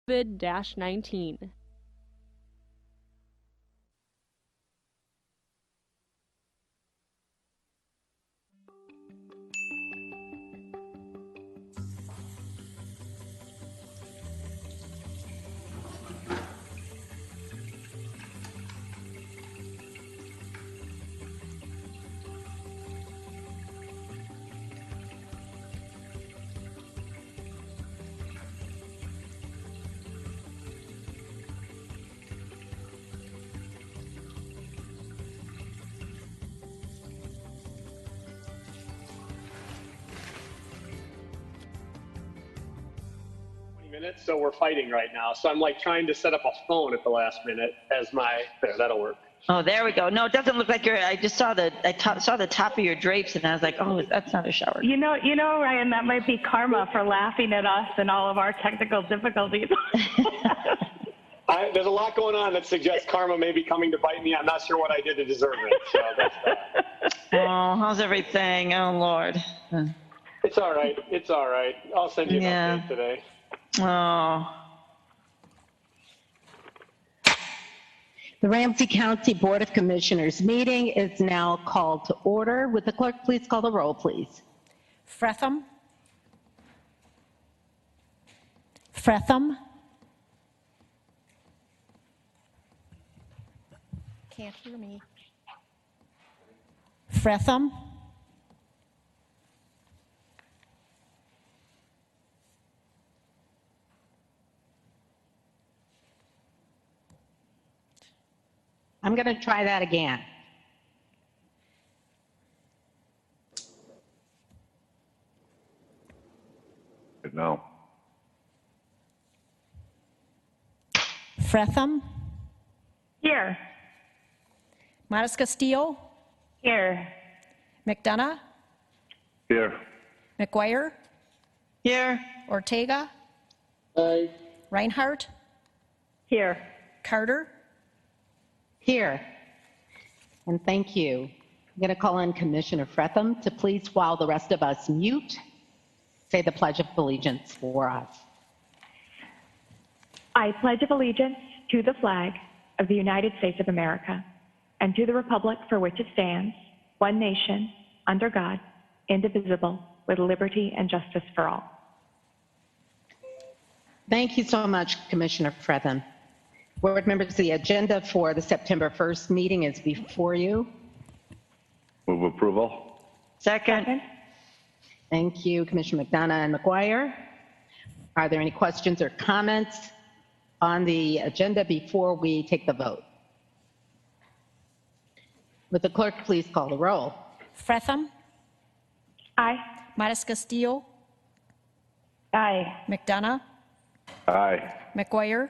COVID-19. Minutes, so we're fighting right now. So I'm like trying to set up a phone at the last minute as that'll work. Oh, there we go. No, it doesn't look like I just saw saw the top of your drapes, and I was like, oh, that's not a shower. You know, Ryan, that might be karma for laughing at us and all of our technical difficulties. There's a lot going on that suggests karma may be coming to bite me. I'm not sure what I did to deserve it. So that's that. Oh, how's everything? Oh, Lord. It's all right. It's all right. I'll send you an update today. Oh. The Ramsey County Board of Commissioners meeting is now called to order. Would the clerk please call the roll, please? Fretham. Fretham. Can't hear me. Fretham. I'm going to try that again. No. Fretham. Here. Modis Castillo. Here. McDonough. Here. McGuire. Here. Ortega. Aye. Reinhardt. Here. Carter. Here. And thank you. I'm going to call on Commissioner Fretham to please, while the rest of us mute, say the Pledge of Allegiance for us. I pledge allegiance to the flag of the United States of America and to the republic for which it stands, one nation, under God, indivisible, with liberty and justice for all. Thank you so much, Commissioner Fretham. Board members, the agenda for the September 1st meeting is before you. Move approval. Second. Thank you, Commissioner McDonough and McGuire. Are there any questions or comments on the agenda before we take the vote? Would the clerk please call the roll? Fretham. Aye. Modis Castillo. Aye. McDonough. Aye. McGuire.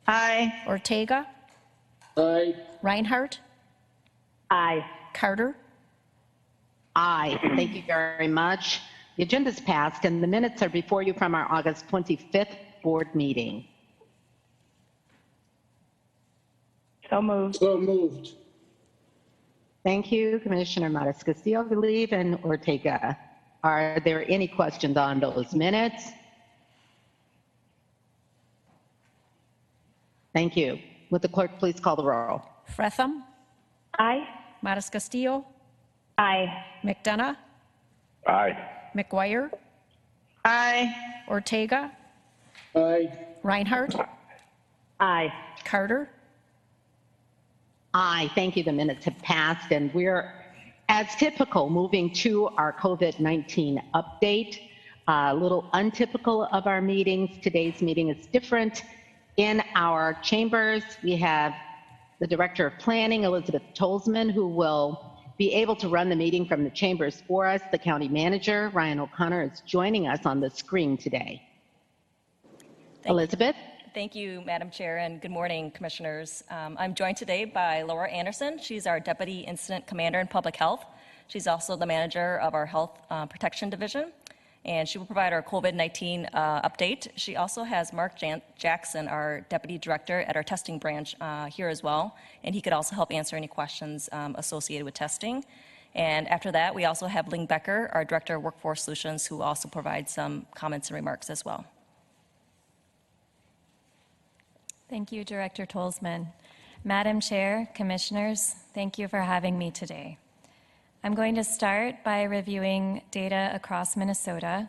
Aye. Ortega. Aye. Reinhardt. Aye. Carter. Aye. Thank you very much. The agenda is passed and the minutes are before you from our August 25th board meeting. So moved. So moved. Thank you, Commissioner Modis Castillo, I believe, and Ortega. Are there any questions on those minutes? Thank you. Would the clerk please call the roll? Fretham. Aye. Modis Castillo. Aye. McDonough. Aye. McGuire. Aye. Ortega. Aye. Reinhardt. Aye. Carter. Aye, thank you. The minutes have passed and we're, as typical, moving to our COVID-19 update. A little untypical of our meetings. Today's meeting is different. In our chambers, we have the Director of Planning, Elizabeth Tolzman, who will be able to run the meeting from the chambers for us. The County Manager, Ryan O'Connor, is joining us on the screen today. Elizabeth? Thank you, Madam Chair, and good morning, Commissioners. I'm joined today by Laura Anderson. She's our Deputy Incident Commander in Public Health. She's also the manager of our Health Protection Division, and she will provide our COVID-19 update. She also has Mark Jackson, our Deputy Director at our testing branch here as well, and he could also help answer any questions associated with testing. And after that, we also have Ling Becker, our Director of Workforce Solutions, who also provides some comments and remarks as well. Thank you, Director Tolzman. Madam Chair, Commissioners, thank you for having me today. I'm going to start by reviewing data across Minnesota.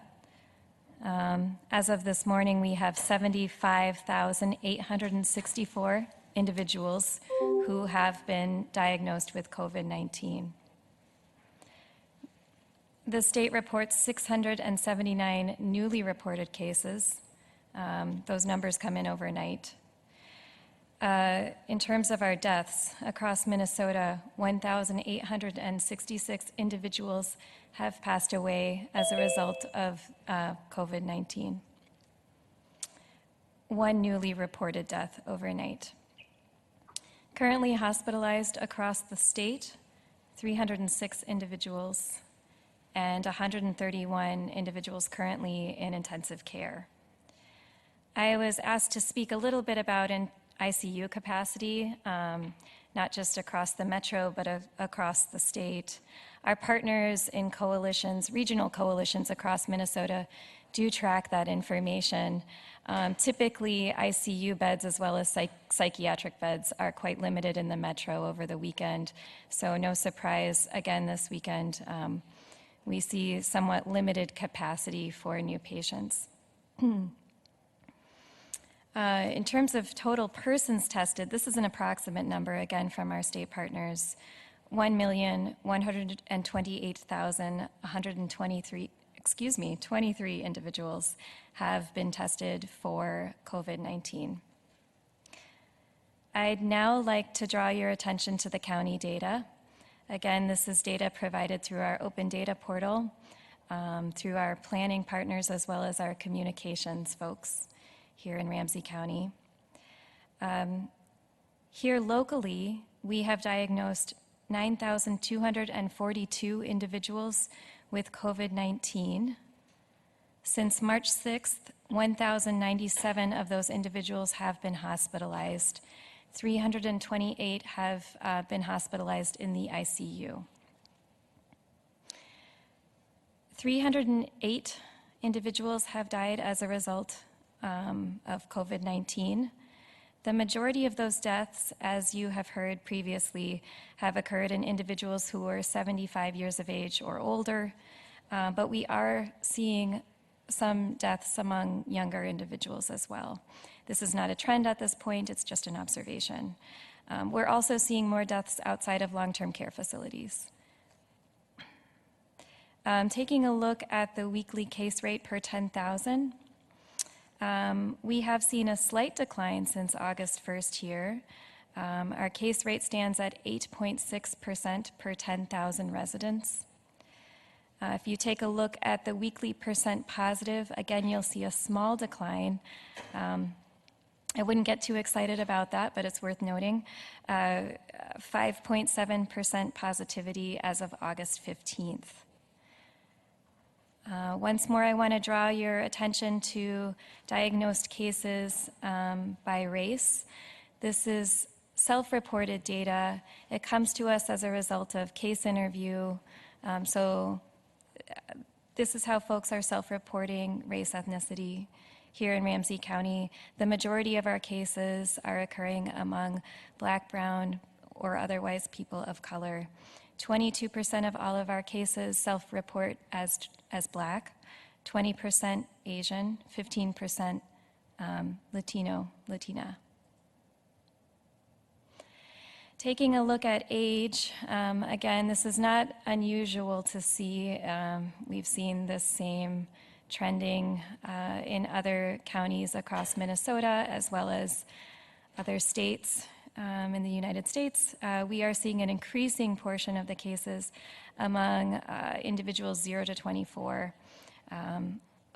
As of this morning, we have 75,864 individuals who have been diagnosed with COVID-19. The state reports 679 newly reported cases. Those numbers come in overnight. In terms of our deaths, across Minnesota, 1,866 individuals have passed away as a result of COVID-19. One newly reported death overnight. Currently hospitalized across the state, 306 individuals, and 131 individuals currently in intensive care. I was asked to speak a little bit about ICU capacity, not just across the metro, but across the state. Our partners in coalitions, regional coalitions across Minnesota, do track that information. Typically, ICU beds as well as psychiatric beds are quite limited in the metro over the weekend. So no surprise, again, this weekend, we see somewhat limited capacity for new patients. In terms of total persons tested, this is an approximate number, again, from our state partners. 1,128,123 individuals have been tested for COVID-19. I'd now like to draw your attention to the county data. Again, this is data provided through our open data portal, through our planning partners, as well as our communications folks here in Ramsey County. Here locally, we have diagnosed 9,242 individuals with COVID-19. Since March 6th, 1,097 of those individuals have been hospitalized. 328 have been hospitalized in the ICU. 308 individuals have died as a result of COVID-19. The majority of those deaths, as you have heard previously, have occurred in individuals who are 75 years of age or older, but we are seeing some deaths among younger individuals as well. This is not a trend at this point, it's just an observation. We're also seeing more deaths outside of long-term care facilities. Taking a look at the weekly case rate per 10,000, we have seen a slight decline since August 1st here. Our case rate stands at 8.6% per 10,000 residents. If you take a look at the weekly percent positive, again, you'll see a small decline. I wouldn't get too excited about that, but it's worth noting. 5.7% positivity as of August 15th. Once more, I want to draw your attention to diagnosed cases by race. This is self-reported data. It comes to us as a result of case interview. This is how folks are self-reporting race, ethnicity here in Ramsey County. The majority of our cases are occurring among Black, Brown, or otherwise people of color. 22% of all of our cases self-report as Black, 20% Asian, 15% Latino, Latina. Taking a look at age, again, this is not unusual to see. We've seen this same trending in other counties across Minnesota as well as other states in the United States. We are seeing an increasing portion of the cases among individuals 0 to 24.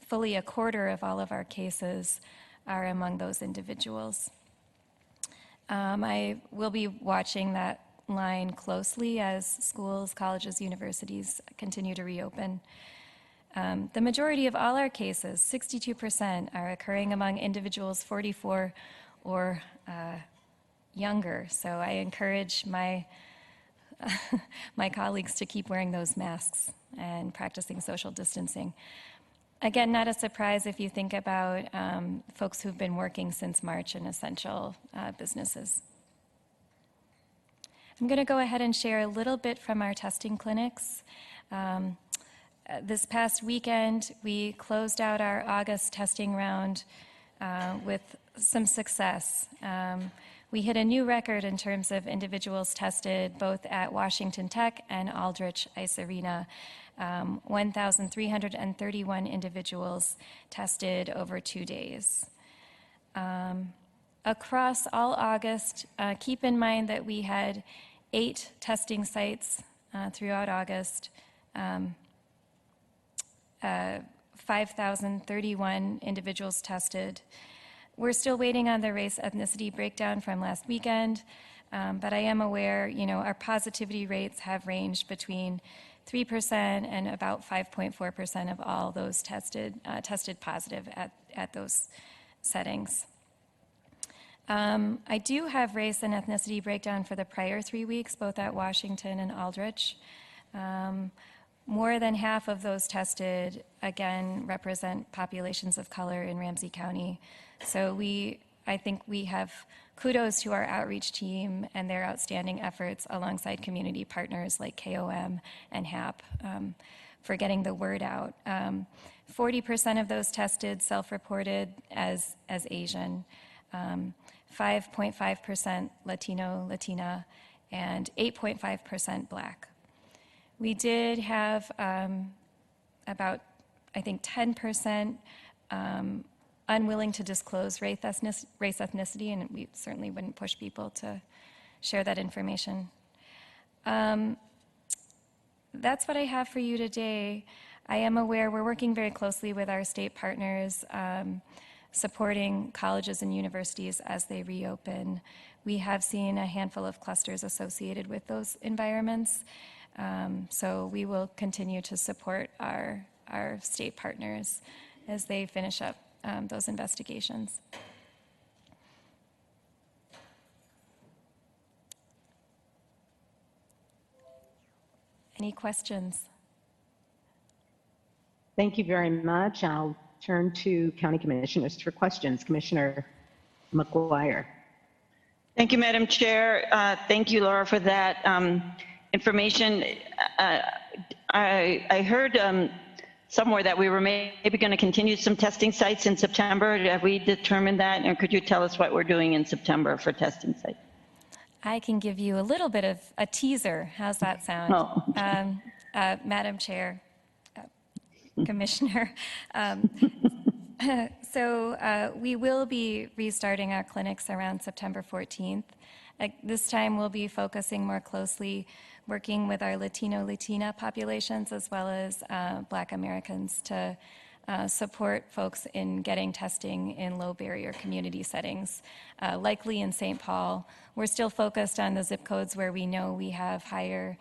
Fully a quarter of all of our cases are among those individuals. I will be watching that line closely as schools, colleges, universities continue to reopen. The majority of all our cases, 62%, are occurring among individuals 44 or younger. So I encourage my colleagues to keep wearing those masks and practicing social distancing. Again, not a surprise if you think about folks who've been working since March in essential businesses. I'm going to go ahead and share a little bit from our testing clinics. This past weekend, we closed out our August testing round with some success. We hit a new record in terms of individuals tested both at Washington Tech and Aldrich Ice Arena. 1,331 individuals tested over 2 days. Across all August, keep in mind that we had 8 testing sites throughout August, 5,031 individuals tested. We're still waiting on the race ethnicity breakdown from last weekend, but I am aware, our positivity rates have ranged between 3% and about 5.4% of all those tested positive at those settings. I do have race and ethnicity breakdown for the prior 3 weeks, both at Washington and Aldrich. More than half of those tested, again, represent populations of color in Ramsey County. So I think we have kudos to our outreach team and their outstanding efforts alongside community partners like KOM and HAP for getting the word out. 40% of those tested self-reported as Asian, 5.5% Latino, Latina, and 8.5% Black. We did have about, I think, 10% unwilling to disclose race ethnicity, and we certainly wouldn't push people to share that information. That's what I have for you today. I am aware we're working very closely with our state partners, supporting colleges and universities as they reopen. We have seen a handful of clusters associated with those environments, so we will continue to support our state partners as they finish up those investigations. Any questions? Thank you very much. I'll turn to county commissioners for questions. Commissioner McGuire. Thank you, Madam Chair. Thank you, Laura, for that information. I heard somewhere that we were maybe going to continue some testing sites in September. Have we determined that? And could you tell us what we're doing in September for testing sites? I can give you a little bit of a teaser. How's that sound? Oh. Madam Chair, Commissioner. So we will be restarting our clinics around September 14th. This time we'll be focusing more closely, working with our Latino-Latina populations as well as Black Americans to support folks in getting testing in low-barrier community settings, likely in St. Paul. We're still focused on the zip codes where we know we have higher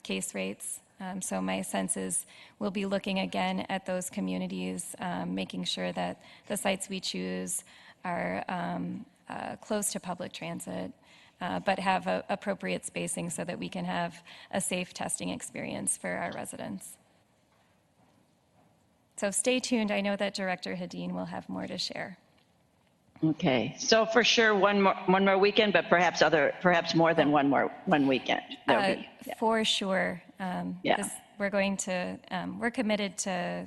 case rates. So my sense is we'll be looking again at those communities, making sure that the sites we choose are close to public transit, but have appropriate spacing so that we can have a safe testing experience for our residents. So stay tuned. I know that Director Hedin will have more to share. Okay, so for sure one more weekend, but perhaps more than one weekend. Yeah. For sure. Yeah. We're committed to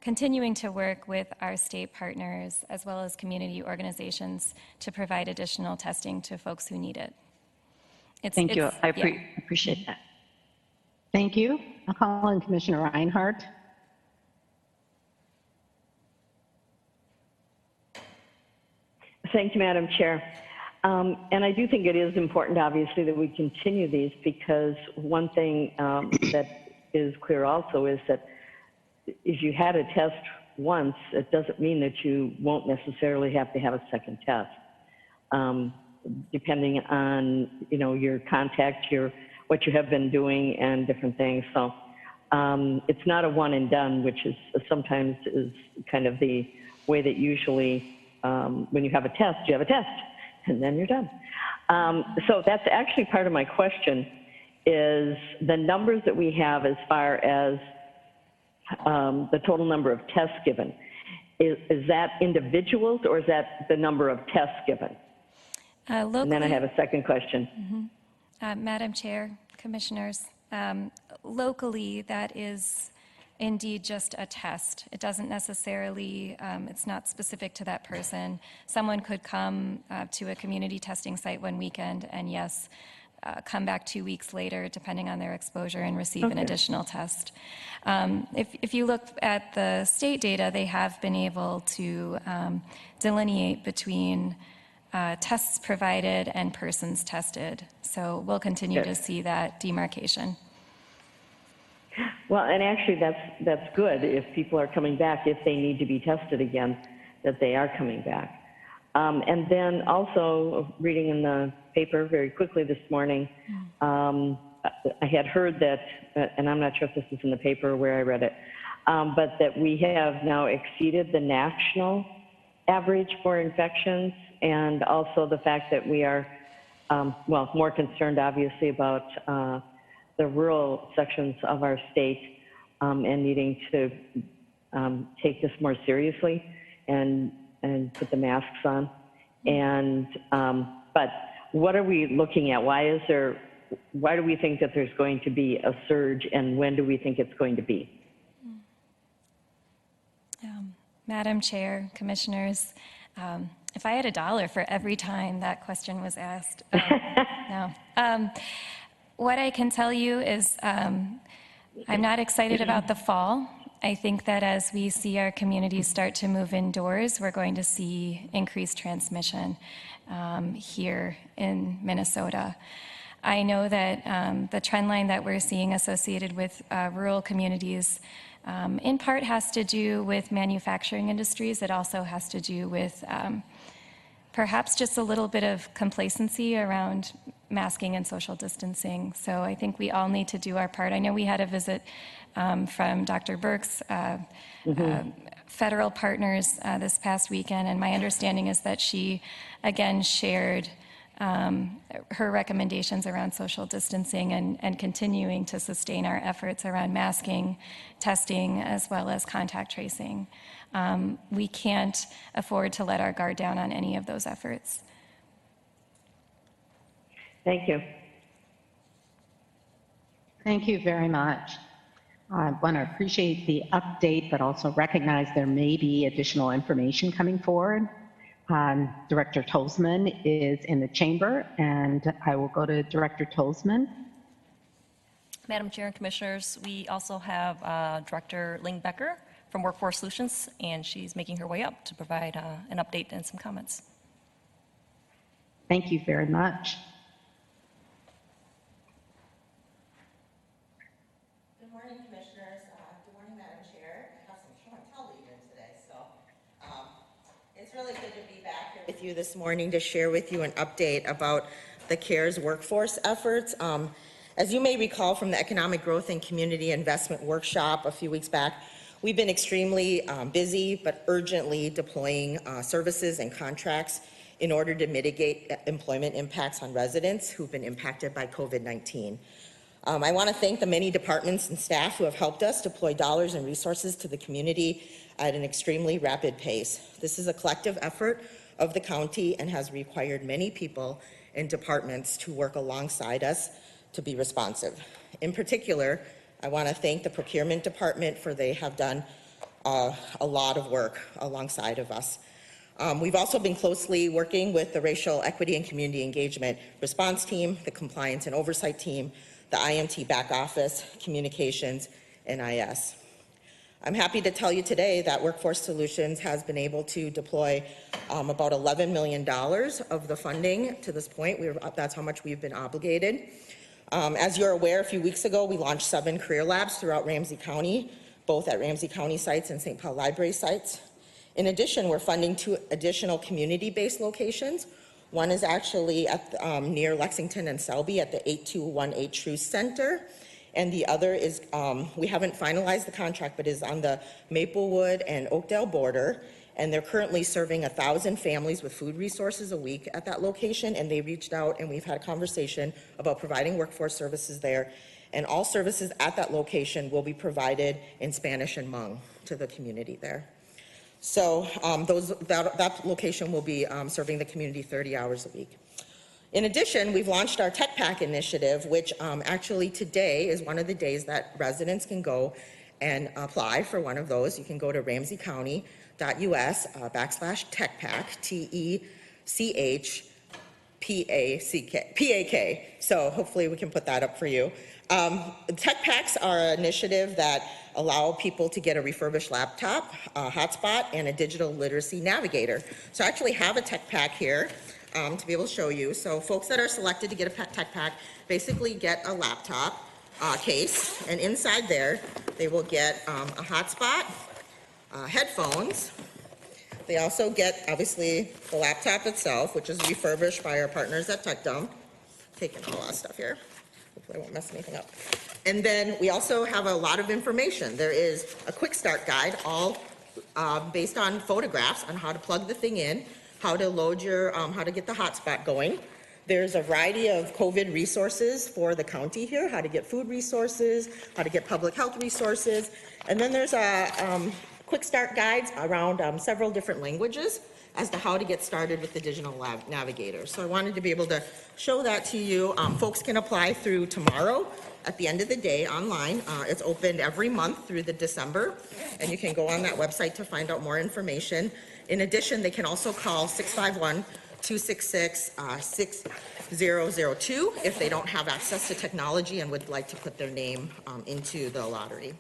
continuing to work with our state partners as well as community organizations to provide additional testing to folks who need it. Thank you. I appreciate that. Thank you. I'll call on Commissioner Reinhardt. Thank you, Madam Chair. And I do think it is important, obviously, that we continue these, because one thing that is clear also is that if you had a test once, it doesn't mean that you won't necessarily have to have a second test, depending on your contact, what you have been doing, and different things. So it's not a one and done, which is sometimes is kind of the way that usually when you have a test, you have a test, and then you're done. So that's actually part of my question, is the numbers that we have as far as the total number of tests given. Is that individuals or is that the number of tests given? And then I have a second question. Madam Chair, Commissioners, locally, that is indeed just a test. It doesn't necessarily, it's not specific to that person. Someone could come to a community testing site one weekend and yes, come back 2 weeks later, depending on their exposure, and receive an additional test. If you look at the state data, they have been able to delineate between tests provided and persons tested. So we'll continue to see that demarcation. Well, and actually that's good if people are coming back, if they need to be tested again, that they are coming back. And then also reading in the paper very quickly this morning, I had heard that, and I'm not sure if this is in the paper or where I read it, but that we have now exceeded the national average for infections, and also the fact that we are, well, more concerned obviously about the rural sections of our state and needing to take this more seriously and put the masks on. And but what are we looking at? Why do we think that there's going to be a surge, and when do we think it's going to be? Madam Chair, Commissioners, if I had $1 for every time that question was asked, no. What I can tell you is I'm not excited about the fall. I think that as we see our communities start to move indoors, we're going to see increased transmission here in Minnesota. I know that the trend line that we're seeing associated with rural communities in part has to do with manufacturing industries. It also has to do with perhaps just a little bit of complacency around masking and social distancing. So I think we all need to do our part. I know we had a visit from Dr. Burke's federal partners this past weekend, and my understanding is that she again shared her recommendations around social distancing and continuing to sustain our efforts around masking, testing, as well as contact tracing. We can't afford to let our guard down on any of those efforts. Thank you. Thank you very much. I want to appreciate the update, but also recognize there may be additional information coming forward. Director Tolzman is in the chamber, and I will go to Director Tolzman. Madam Chair and Commissioners, we also have Director Ling Becker from Workforce Solutions, and she's making her way up to provide an update and some comments. Thank you very much. Good morning, Commissioners. Good morning, Madam Chair. I have some show and tell leaders today, so it's really good to be back here with you this morning to share with you an update about the CARES workforce efforts. As you may recall from the Economic Growth and Community Investment Workshop a few weeks back, we've been extremely busy but urgently deploying services and contracts in order to mitigate employment impacts on residents who've been impacted by COVID-19. I want to thank the many departments and staff who have helped us deploy dollars and resources to the community at an extremely rapid pace. This is a collective effort of the county and has required many people and departments to work alongside us to be responsive. In particular, I want to thank the procurement department for they have done a lot of work alongside of us. We've also been closely working with the Racial Equity and Community Engagement Response Team, the Compliance and Oversight Team, the IMT Back Office, Communications, and IS. I'm happy to tell you today that Workforce Solutions has been able to deploy about $11 million of the funding to this point. That's how much we've been obligated. As you're aware, a few weeks ago, we launched 7 career labs throughout Ramsey County, both at Ramsey County sites and St. Paul Library sites. In addition, we're funding 2 additional community-based locations. One is actually at near Lexington and Selby at the 8218 Truth Center. And the other is, we haven't finalized the contract, but is on the Maplewood and Oakdale border. and they're currently serving 1,000 families with food resources a week at that location, and they reached out and we've had a conversation about providing workforce services there, and all services at that location will be provided in Spanish and Hmong to the community there. So that location will be serving the community 30 hours a week. In addition, we've launched our Tech Pack initiative, which actually today is one of the days that residents can go and apply for one of those. You can go to ramseycounty.us/TechPack, TECHPACK. So hopefully we can put that up for you. Tech Packs are an initiative that allow people to get a refurbished laptop, a hotspot, and a digital literacy navigator. So I actually have a Tech Pack here to be able to show you. So folks that are selected to get a Tech Pack basically get a laptop case, and inside there they will get a hotspot, headphones. They also get, obviously, the laptop itself, which is refurbished by our partners at TechDome. Taking a lot of stuff here. Hopefully I won't mess anything up. And then we also have a lot of information. There is a quick start guide, all based on photographs on how to plug the thing in, how to load your, how to get the hotspot going. There's a variety of COVID resources for the county here, how to get food resources, how to get public health resources. And then there's a quick start guides around several different languages as to how to get started with the digital navigator. So I wanted to be able to show that to you. Folks can apply through tomorrow at the end of the day online. It's opened every month through the December, and you can go on that website to find out more information. In addition, they can also call 651-266-6002 if they don't have access to technology and would like to put their name into the lottery.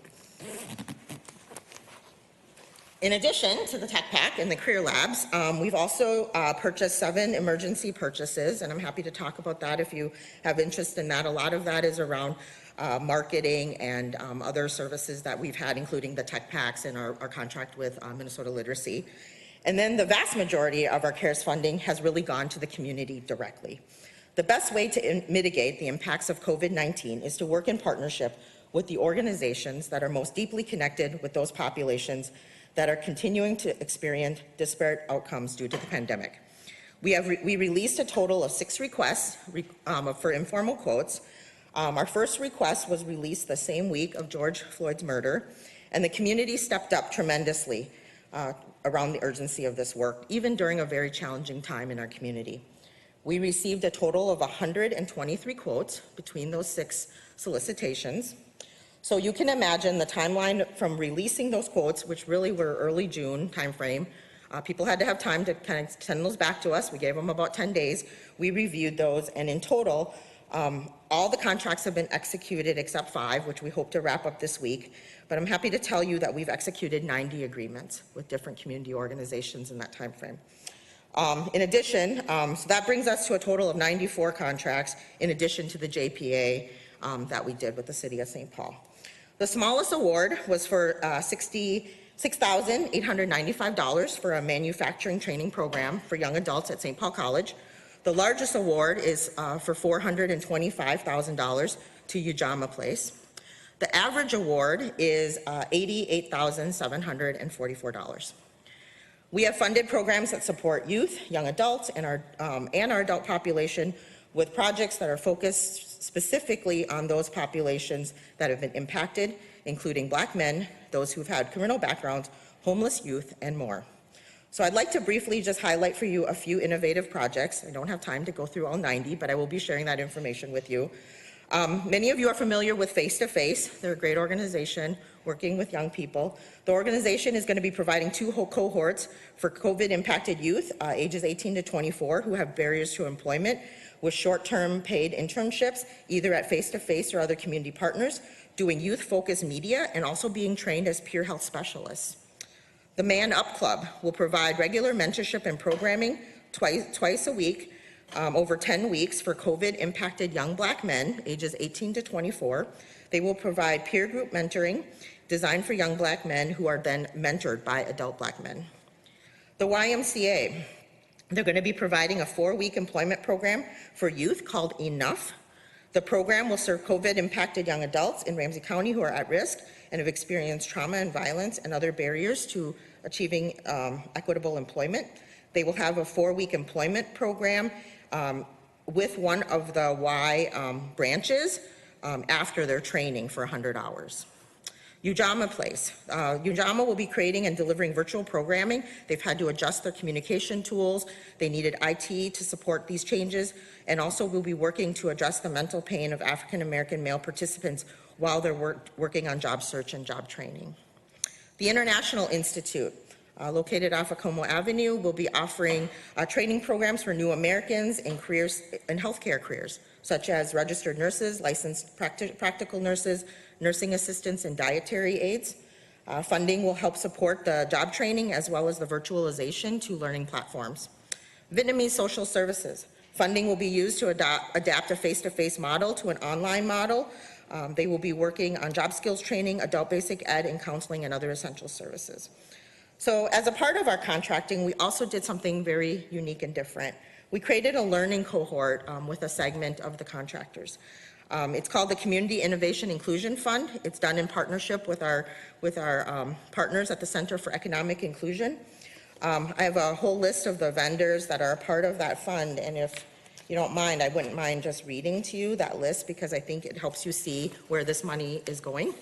In addition to the Tech Pack and the Career Labs, we've also purchased 7 emergency purchases, and I'm happy to talk about that if you have interest in that. A lot of that is around marketing and other services that we've had, including the Tech Packs and our contract with Minnesota Literacy. And then the vast majority of our CARES funding has really gone to the community directly. The best way to mitigate the impacts of COVID-19 is to work in partnership with the organizations that are most deeply connected with those populations that are continuing to experience disparate outcomes due to the pandemic. We released a total of 6 requests for informal quotes. Our first request was released the same week of George Floyd's murder, and the community stepped up tremendously around the urgency of this work, even during a very challenging time in our community. We received a total of 123 quotes between those 6 solicitations. So you can imagine the timeline from releasing those quotes, which really were early June timeframe. People had to have time to kind of send those back to us. We gave them about 10 days. We reviewed those, and in total, all the contracts have been executed except 5, which we hope to wrap up this week. But I'm happy to tell you that we've executed 90 agreements with different community organizations in that time frame. In addition, so that brings us to a total of 94 contracts in addition to the JPA that we did with the City of St. Paul. The smallest award was for $66,895 for a manufacturing training program for young adults at St. Paul College. The largest award is for $425,000 to Ujamaa Place. The average award is $88,744. We have funded programs that support youth, young adults, and our adult population with projects that are focused specifically on those populations that have been impacted, including Black men, those who've had criminal backgrounds, homeless youth, and more. So I'd like to briefly just highlight for you a few innovative projects. I don't have time to go through all 90, but I will be sharing that information with you. Many of you are familiar with Face to Face. They're a great organization working with young people. The organization is going to be providing 2 whole cohorts for COVID-impacted youth, ages 18 to 24, who have barriers to employment, with short-term paid internships, either at Face to Face or other community partners, doing youth-focused media, and also being trained as peer health specialists. The Man Up Club will provide regular mentorship and programming twice a week, over 10 weeks for COVID-impacted young Black men, ages 18 to 24. They will provide peer group mentoring designed for young Black men who are then mentored by adult Black men. The YMCA, they're going to be providing a 4-week employment program for youth called Enough. The program will serve COVID-impacted young adults in Ramsey County who are at risk and have experienced trauma and violence and other barriers to Achieving Equitable Employment. They will have a 4-week employment program with one of the Y branches after their training for 100 hours. Ujama Place. Ujama will be creating and delivering virtual programming. They've had to adjust their communication tools. They needed IT to support these changes, and also will be working to address the mental pain of African American male participants while they're working on job search and job training. The International Institute, located off of Como Avenue, will be offering training programs for new Americans in careers, in healthcare careers, such as registered nurses, licensed practical nurses, nursing assistants, and dietary aides. Funding will help support the job training as well as the virtualization to learning platforms. Vietnamese Social Services. Funding will be used to adapt a face-to-face model to an online model. They will be working on job skills training, adult basic ed, and counseling and other essential services. So as a part of our contracting, we also did something very unique and different. We created a learning cohort with a segment of the contractors. It's called the Community Innovation Inclusion Fund. It's done in partnership with our partners at the Center for Economic Inclusion. I have a whole list of the vendors that are a part of that fund, and if you don't mind, I wouldn't mind just reading to you that list because I think it helps you see where this money is going.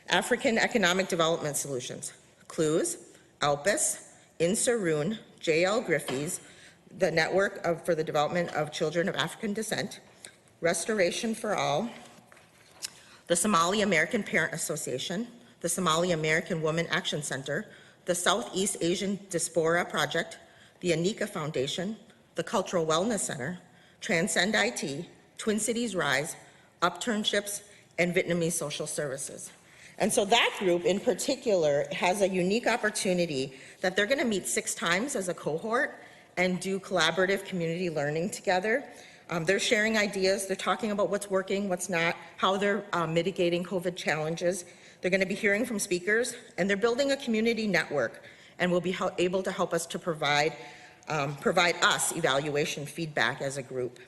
African Economic Development Solutions, CLUES, ALPIS, INSARUN, J.L. Griffey's, the Network for the Development of Children of African Descent, Restoration for All, the Somali American Parent Association, the Somali American Women Action Center, the Southeast Asian Diaspora Project, the Anika Foundation, the Cultural Wellness Center, Transcend IT, Twin Cities Rise, Upturnships, and Vietnamese Social Services. And so that group in particular has a unique opportunity that they're going to meet 6 times as a cohort and do collaborative community learning together. They're sharing ideas, they're talking about what's working, what's not, how they're mitigating COVID challenges. They're going to be hearing from speakers, and they're building a community network and will be able to help us to provide us evaluation feedback as a group.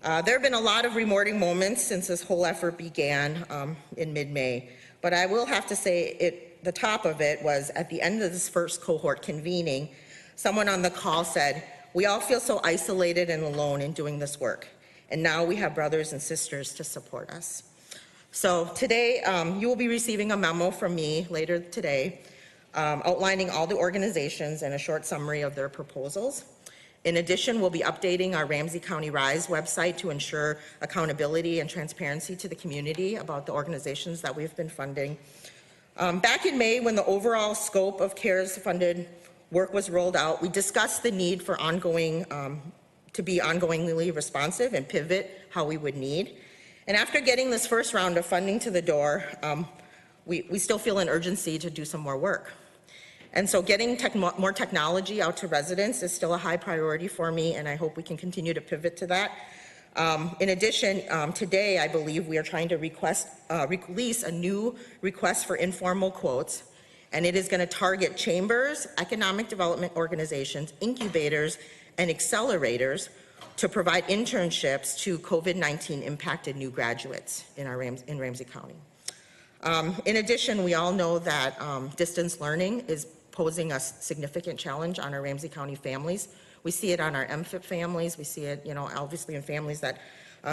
There have been a lot of rewarding moments since this whole effort began in mid-May, but I will have to say the top of it was at the end of this first cohort convening, someone on the call said, "We all feel so isolated and alone in doing this work, and now we have brothers and sisters to support us." So today, you will be receiving a memo from me later today outlining all the organizations and a short summary of their proposals. In addition, we'll be updating our Ramsey County Rise website to ensure accountability and transparency to the community about the organizations that we've been funding. Back in May, when the overall scope of CARES funded work was rolled out, we discussed the need for to be ongoingly responsive and pivot how we would need. And after getting this first round of funding to the door, we still feel an urgency to do some more work. And so getting more technology out to residents is still a high priority for me, and I hope we can continue to pivot to that. In addition, today I believe we are trying to release a new request for informal quotes, and it is going to target chambers, economic development organizations, incubators, and accelerators to provide internships to COVID-19 impacted new graduates in Ramsey County. In addition, we all know that distance learning is posing a significant challenge on our Ramsey County families. We see it on our MFIP families. We see it, obviously in families that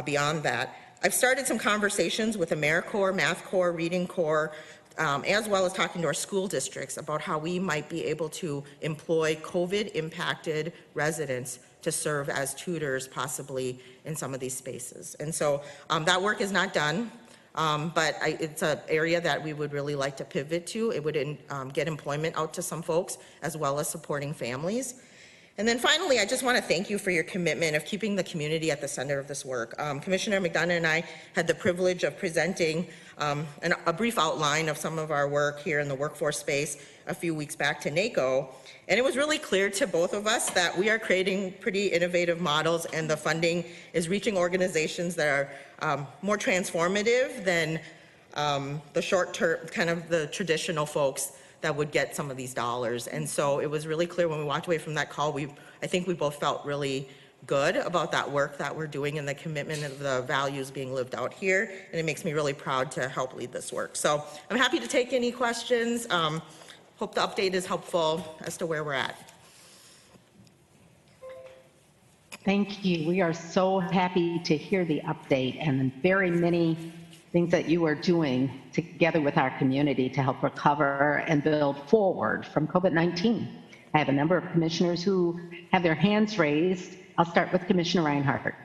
beyond that. I've started some conversations with AmeriCorps, Math Corps, Reading Corps, as well as talking to our school districts about how we might be able to employ COVID-impacted residents to serve as tutors possibly in some of these spaces. And so that work is not done. But it's an area that we would really like to pivot to. It would get employment out to some folks as well as supporting families. And then finally, I just want to thank you for your commitment of keeping the community at the center of this work. Commissioner McDonough and I had the privilege of presenting a brief outline of some of our work here in the workforce space a few weeks back to NACO. And it was really clear to both of us that we are creating pretty innovative models, and the funding is reaching organizations that are more transformative than the short-term, kind of the traditional folks that would get some of these dollars. And so it was really clear when we walked away from that call, I think we both felt really good about that work that we're doing and the commitment of the values being lived out here. And it makes me really proud to help lead this work. So I'm happy to take any questions. hope the update is helpful as to where we're at. Thank you. We are so happy to hear the update and the very many things that you are doing together with our community to help recover and build forward from COVID-19. I have a number of commissioners who have their hands raised. I'll start with Commissioner Reinhardt.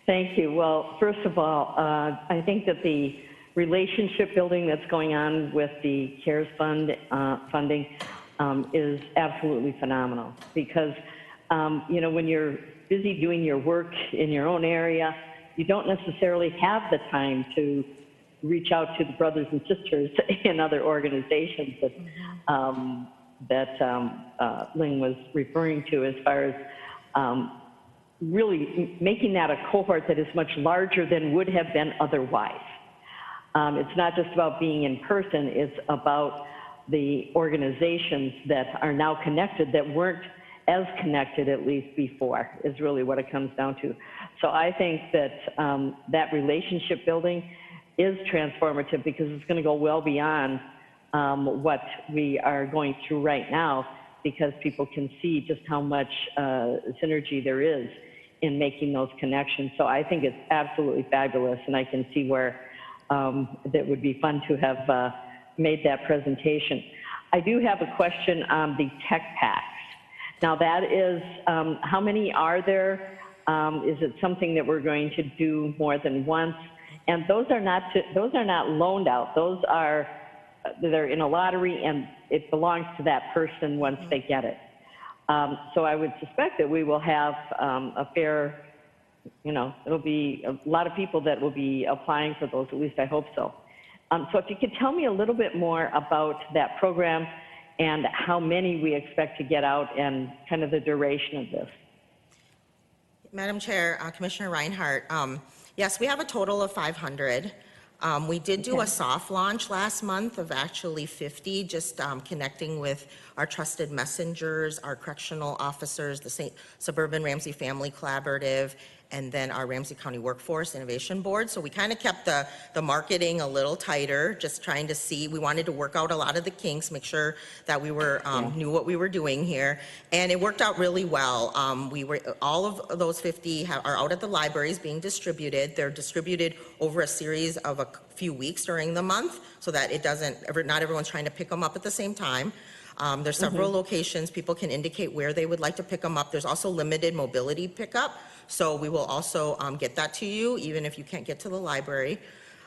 Thank you. Well, first of all, I think that the relationship building that's going on with the CARES Fund funding is absolutely phenomenal because, you know, when you're busy doing your work in your own area, you don't necessarily have the time to reach out to the brothers and sisters in other organizations that Lynn was referring to as far as really making that a cohort that is much larger than would have been otherwise. It's not just about being in person, it's about the organizations that are now connected that weren't as connected, at least before, is really what it comes down to. So I think that that relationship building is transformative because it's going to go well beyond what we are going through right now, because people can see just how much synergy there is in making those connections. So I think it's absolutely fabulous, and I can see where that would be fun to have made that presentation. I do have a question on the tech packs. Now that is, how many are there? Is it something that we're going to do more than once? And those are not loaned out. Those are, they're in a lottery and it belongs to that person once they get it. So I would suspect that we will have a fair, you know, it'll be a lot of people that will be applying for those, at least I hope so. So if you could tell me a little bit more about that program and how many we expect to get out and kind of the duration of this. Madam Chair, Commissioner Reinhardt, yes, we have a total of 500. We did do a soft launch last month of actually 50, just connecting with our trusted messengers, our correctional officers, the Suburban Ramsey Family Collaborative, and then our Ramsey County Workforce Innovation Board. So we kind of kept the marketing a little tighter, just trying to see, we wanted to work out a lot of the kinks, make sure that we were knew what we were doing here. And it worked out really well. All of those 50 are out at the libraries being distributed. They're distributed over a series of a few weeks during the month so that it doesn't, not everyone's trying to pick them up at the same time. There's several locations. People can indicate where they would like to pick them up. There's also limited mobility pickup. So we will also get that to you, even if you can't get to the library.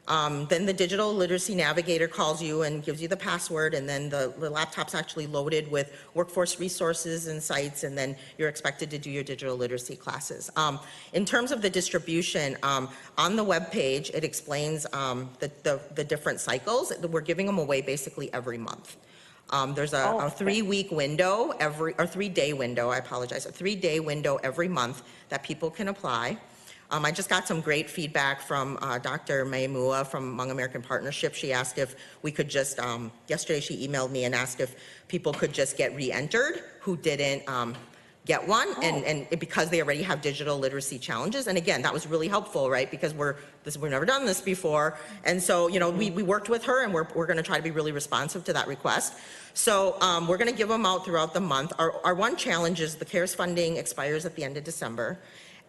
Then the digital literacy navigator calls you and gives you the password, and then the laptop's actually loaded with workforce resources and sites, and then you're expected to do your digital literacy classes. In terms of the distribution, on the web page, it explains the different cycles. We're giving them away basically every month. There's a 3-week window or 3-day window, I apologize, a 3-day window every month that people can apply. I just got some great feedback from Dr. Maimua from Hmong American Partnership. She asked if we could just, yesterday she emailed me and asked if people could just get re-entered who didn't get one, and because they already have digital literacy challenges. And again, that was really helpful, right? Because we've never done this before. And so, you know, we worked with her, and we're gonna try to be really responsive to that request. So we're gonna give them out throughout the month. Our one challenge is the CARES funding expires at the end of December.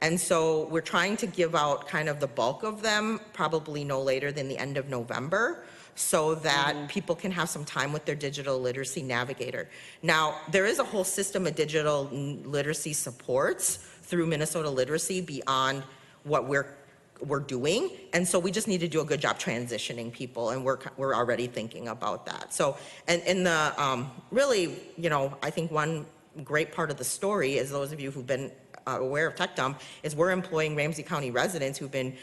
And so we're trying to give out kind of the bulk of them, probably no later than the end of November, so that people can have some time with their digital literacy navigator. Now, there is a whole system of digital literacy supports through Minnesota Literacy beyond what we're doing, and so we just need to do a good job transitioning people, and we're already thinking about that. So, and the really, you know, I think one great part of the story is, those of you who've been aware of Tech Dump, is we're employing Ramsey County residents who've been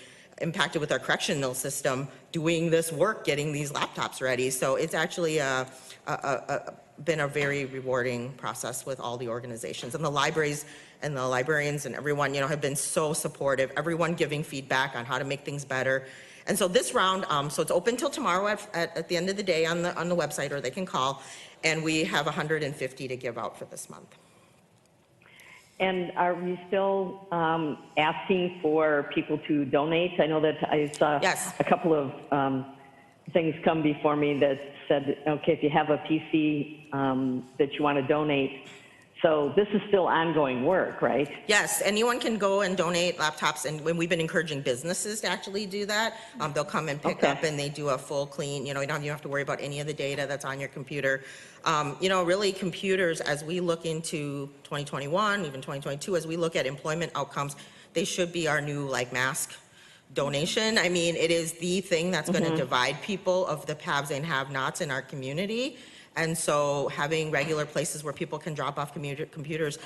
impacted with our correctional system doing this work, getting these laptops ready. So it's actually been a very rewarding process with all the organizations, and the libraries and the librarians and everyone, you know, have been so supportive, everyone giving feedback on how to make things better. And so this round, so it's open till tomorrow at the end of the day on the website, or they can call, and we have 150 to give out for this month. And are we still asking for people to donate? I know that I saw a couple of things come before me that said, okay, if you have a PC that you want to donate. So this is still ongoing work, right? Yes, anyone can go and donate laptops, and when we've been encouraging businesses to actually do that, they'll come and pick Okay. up and they do a full clean, you don't have to worry about any of the data that's on your computer. Really computers, as we look into 2021, even 2022, as we look at employment outcomes, they should be our new mask donation. I mean, it is the thing that's going to divide people of the haves and have-nots in our community. And so having regular places where people can drop off computers,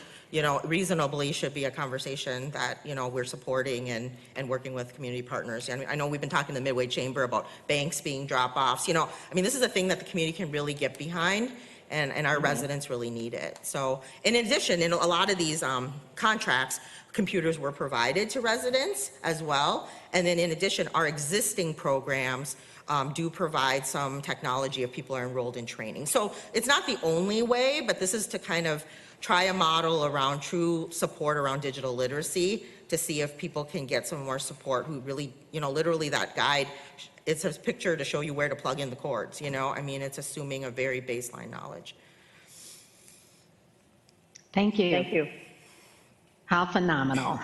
reasonably should be a conversation that, we're supporting and working with community partners. I know we've been talking to the Midway Chamber about banks being drop-offs. This is a thing that the community can really get behind, and our residents really need it. So in addition, in a lot of these contracts, computers were provided to residents as well. And then in addition, our existing programs do provide some technology if people are enrolled in training. So it's not the only way, but this is to kind of try a model around true support around digital literacy to see if people can get some more support who really, literally that guide, it's a picture to show you where to plug in the cords, it's assuming a very baseline knowledge. Thank you. Thank you. How phenomenal.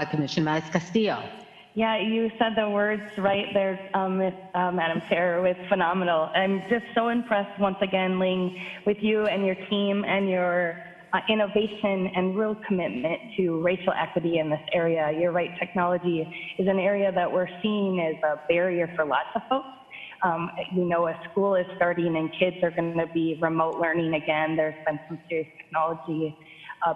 Commissioner Castillo. Yeah, you said the words right there, Madam Chair, with phenomenal. I'm just so impressed once again, Ling, with you and your team and your innovation and real commitment to racial equity in this area. You're right, technology is an area that we're seeing as a barrier for lots of folks. A school is starting and kids are going to be remote learning again. There's been some serious technology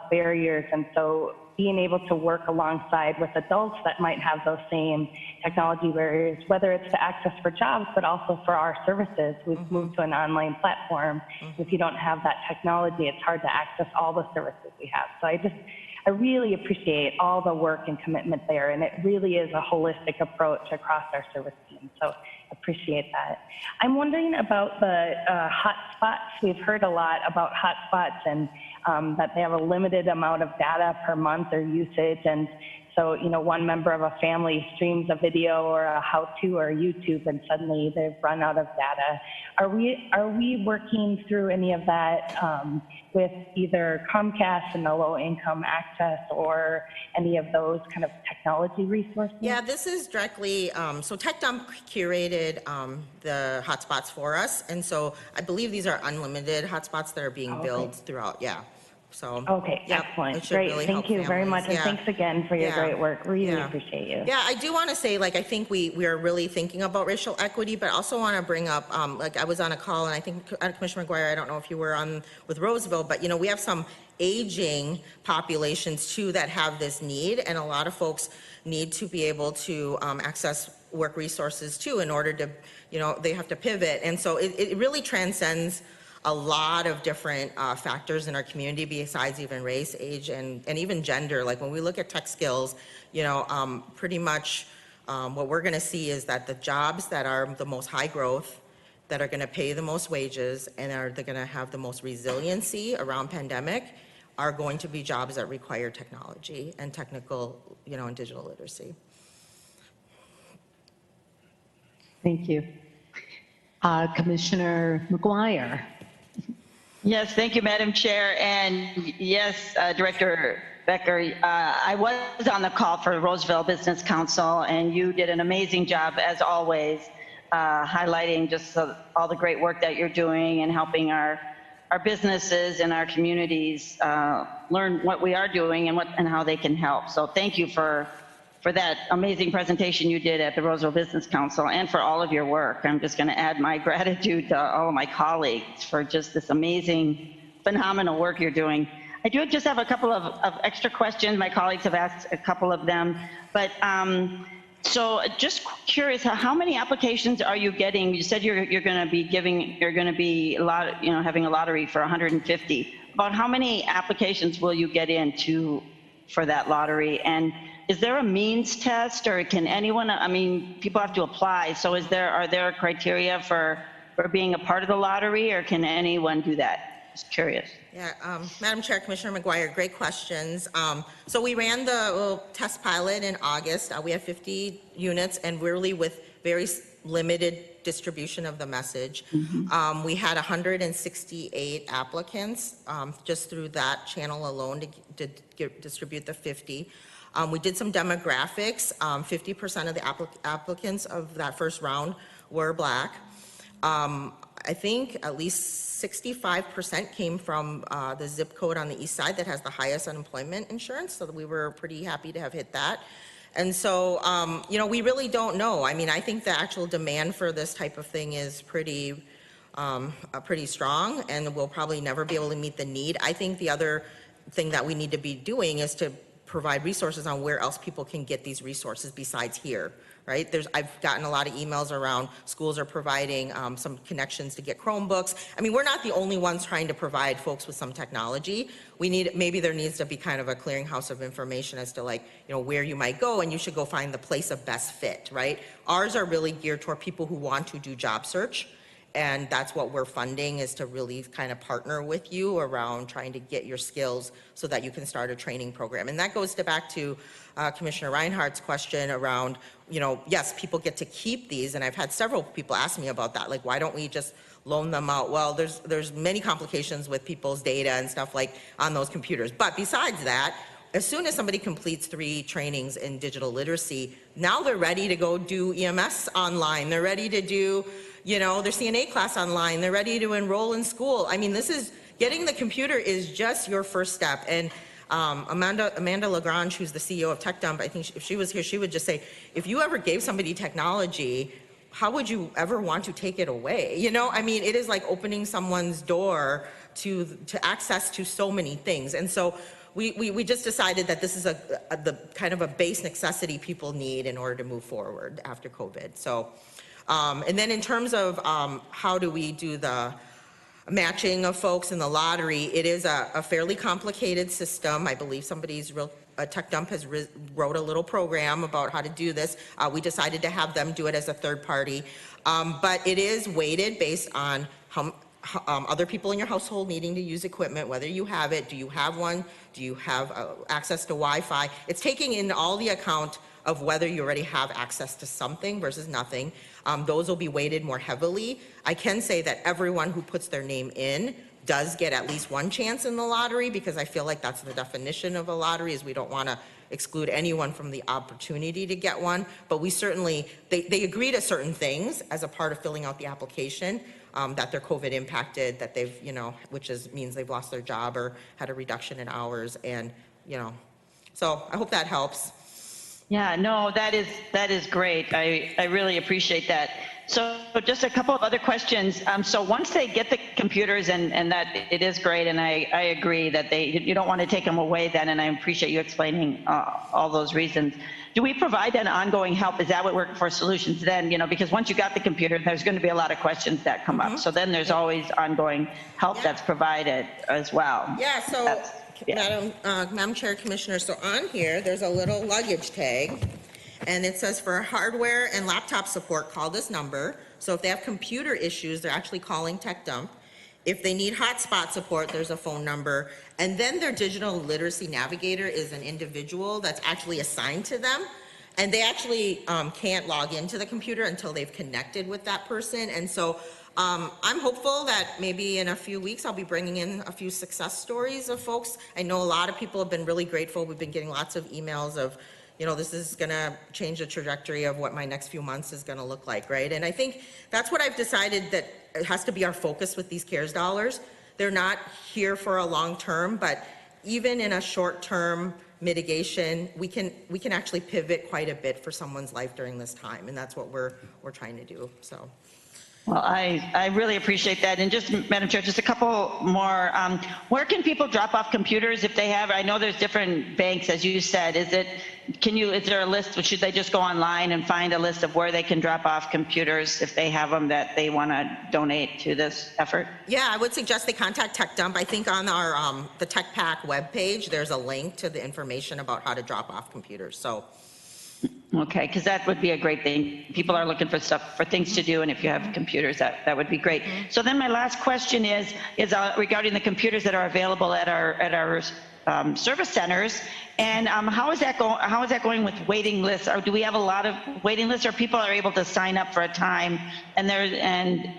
barriers, and so being able to work alongside with adults that might have those same technology barriers, whether it's to access for jobs, but also for our services. We've moved to an online platform. If you don't have that technology, it's hard to access all the services we have. So I really appreciate all the work and commitment there, and it really is a holistic approach across our service team. So appreciate that. I'm wondering about the hotspots. We've heard a lot about hotspots and that they have a limited amount of data per month or usage. And so, one member of a family streams a video or a how-to or YouTube, and suddenly they've run out of data. Are we working through any of that with either Comcast and the low-income access or any of those kind of technology resources? Yeah, this is directly, so TechDump curated the hotspots for us. And so I believe these are unlimited hotspots that are being billed throughout, So, okay, yep, excellent. Great, Really Thank you very much. And thanks again for your great work. Really appreciate you. Yeah, I do want to say, I think we are really thinking about racial equity, but also want to bring up, I was on a call, and I think Commissioner McGuire, I don't know if you were on with Roseville, but, we have some aging populations too that have this need, and a lot of folks need to be able to access work resources too in order to, they have to pivot. And so it really transcends a lot of different factors in our community besides even race, age, and even gender. Like when we look at tech skills, pretty much what we're going to see is that the jobs that are the most high growth, that are going to pay the most wages, and are going to have the most resiliency around pandemic are going to be jobs that require technology and technical, and digital literacy. Thank you. Commissioner McGuire. Yes, thank you, Madam Chair. And yes, Director Becker, I was on the call for Roseville Business Council, and you did an amazing job, as always, highlighting just all the great work that you're doing and helping our businesses and our communities learn what we are doing and how they can help. So thank you for that amazing presentation you did at the Roseville Business Council, and for all of your work. I'm just going to add my gratitude to all of my colleagues for just this amazing, phenomenal work you're doing. I do just have a couple of extra questions. My colleagues have asked a couple of them, but so just curious, how many applications are you getting? You said you're going to be having a lottery for 150. About how many applications will you get for that lottery? And is there a means test, or can anyone, people have to apply, so are there criteria for being a part of the lottery, or can anyone do that? Just curious. Yeah, Madam Chair, Commissioner McGuire, great questions. So we ran the little test pilot in August. We have 50 units, and we're really with very limited distribution of the message. We had 168 applicants just through that channel alone to distribute the 50. We did some demographics. 50% of the applicants of that first round were Black. I think at least 65% came from the zip code on the east side that has the highest unemployment insurance, so we were pretty happy to have hit that. And so, you know, we really don't know. I mean, I think the actual demand for this type of thing is pretty strong, and we'll probably never be able to meet the need. I think the other thing that we need to be doing is to provide resources on where else people can get these resources besides here, right? I've gotten a lot of emails around schools are providing some connections to get Chromebooks. I mean, we're not the only ones trying to provide folks with some technology. Maybe there needs to be kind of a clearinghouse of information as to, like, you know, where you might go, and you should go find the place of best fit, right? Ours are really geared toward people who want to do job search. And that's what we're funding, is to really kind of partner with you around trying to get your skills so that you can start a training program. And that goes back to Commissioner Reinhardt's question around, you know, yes, people get to keep these. And I've had several people ask me about that. Like, why don't we just loan them out? Well, there's many complications with people's data and stuff like on those computers. But besides that, as soon as somebody completes 3 trainings in digital literacy, now they're ready to go do EMS online. They're ready to do, you know, their CNA class online. They're ready to enroll in school. I mean, getting the computer is just your first step. And Amanda Lagrange, who's the CEO of Tech Dump, I think if she was here, she would just say, if you ever gave somebody technology, how would you ever want to take it away? You know, I mean, it is like opening someone's door to access to so many things. And so we just decided that this is the kind of a base necessity people need in order to move forward after COVID. So, and then in terms of how do we do the matching of folks in the lottery, it is a fairly complicated system. I believe Tech Dump has wrote a little program about how to do this. We decided to have them do it as a third party, but it is weighted based on how other people in your household needing to use equipment, whether you have it, do you have one, do you have access to Wi-Fi. It's taking in all the account of whether you already have access to something versus nothing. Those will be weighted more heavily. I can say that everyone who puts their name in does get at least one chance in the lottery, because I feel like that's the definition of a lottery, is we don't want to exclude anyone from the opportunity to get one. But we certainly, they agree to certain things as a part of filling out the application, that they're COVID impacted, that they've, you know, means they've lost their job or had a reduction in hours, and, you know, so I hope that helps. Yeah, no, that is great. I really appreciate that. So just a couple of other questions. So once they get the computers, and that it is great, and I agree that you don't want to take them away then, and I appreciate you explaining all those reasons. Do we provide an ongoing help? Is that what Workforce Solutions then, you know, because once you got the computer, there's going to be a lot of questions that come up. So then there's always ongoing help that's provided as well. Yeah, so Madam Chair, Commissioner, so on here, there's a little luggage tag, and it says for hardware and laptop support, call this number. So if they have computer issues, they're actually calling Tech Dump. If they need hotspot support, there's a phone number. And then their digital literacy navigator is an individual that's actually assigned to them. And they actually can't log into the computer until they've connected with that person. And so I'm hopeful that maybe in a few weeks I'll be bringing in a few success stories of folks. I know a lot of people have been really grateful. We've been getting lots of emails of, you know, this is going to change the trajectory of what my next few months is going to look like, right? And I think that's what I've decided, that it has to be our focus with these CARES dollars. They're not here for a long term, but even in a short term mitigation, we can actually pivot quite a bit for someone's life during this time, and that's what we're trying to do. So. Well, I really appreciate that. And just, Madam Chair, just a couple more. Where can people drop off computers if they have? I know there's different banks, as you said. Is there a list, or should they just go online and find a list of where they can drop off computers if they have them that they want to donate to this effort? Yeah, I would suggest they contact Tech Dump. I think on our the Tech Pack webpage, there's a link to the information about how to drop off computers. So. Okay, because that would be a great thing. People are looking for stuff, for things to do, and if you have computers, that would be great. So then my last question is regarding the computers that are available at our service centers, and how is that going with waiting lists? Or do we have a lot of waiting lists, or people are able to sign up for a time, and I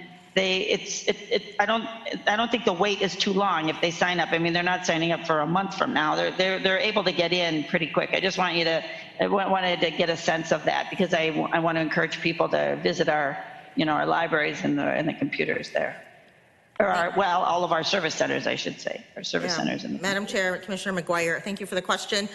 don't think the wait is too long if they sign up. I mean, they're not signing up for a month from now. They're able to get in pretty quick. I just wanted to get a sense of that, because I want to encourage people to visit our libraries and the computers there. All of our service centers, I should say, our service centers. Madam Chair, Commissioner McGuire, thank you for the question.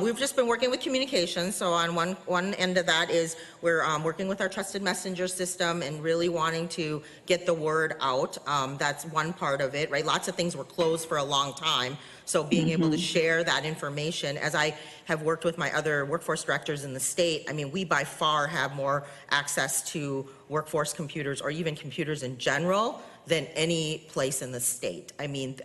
We've just been working with communications. So on one end of that is we're working with our trusted messenger system and really wanting to get the word out. That's one part of it, right? Lots of things were closed for a long time. So being able to share that information, as I have worked with my other workforce directors in the state, I mean, we by far have more access to workforce computers, or even computers in general, than any place in the state. I mean,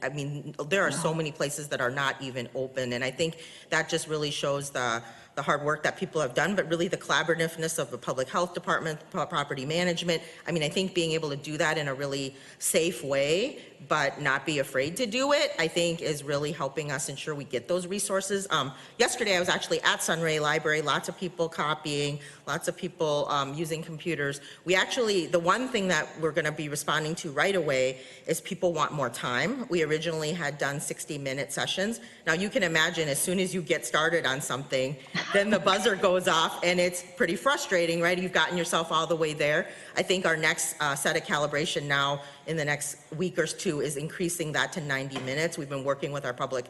there are so many places that are not even open, and I think that just really shows the hard work that people have done, but really the collaborativeness of the public health department, property management. I mean, I think being able to do that in a really safe way, but not be afraid to do it, I think is really helping us ensure we get those resources. Yesterday I was actually at Sunray Library, lots of people copying, lots of people using computers. The one thing that we're gonna be responding to right away is people want more time. We originally had done 60-minute sessions. Now you can imagine, as soon as you get started on something, then the buzzer goes off, and it's pretty frustrating, right? You've gotten yourself all the way there. I think our next set of calibration now in the next week or two is increasing that to 90 minutes. We've been working with our public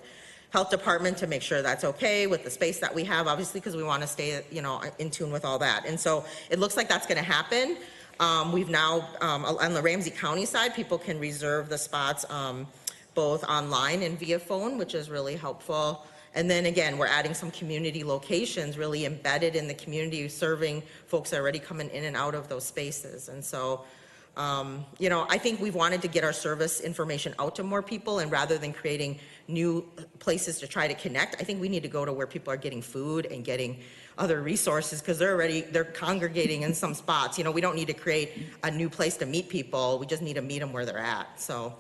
health department to make sure that's okay with the space that we have, obviously, because we want to stay, in tune with all that. And so it looks like that's going to happen. We've now, on the Ramsey County side, people can reserve the spots both online and via phone, which is really helpful. And then again, we're adding some community locations really embedded in the community, serving folks that are already coming in and out of those spaces. And so, I think we've wanted to get our service information out to more people, and rather than creating new places to try to connect, I think we need to go to where people are getting food and getting other resources, because they're congregating in some spots. We don't need to create a new place to meet people. We just need to meet them where they're at. So.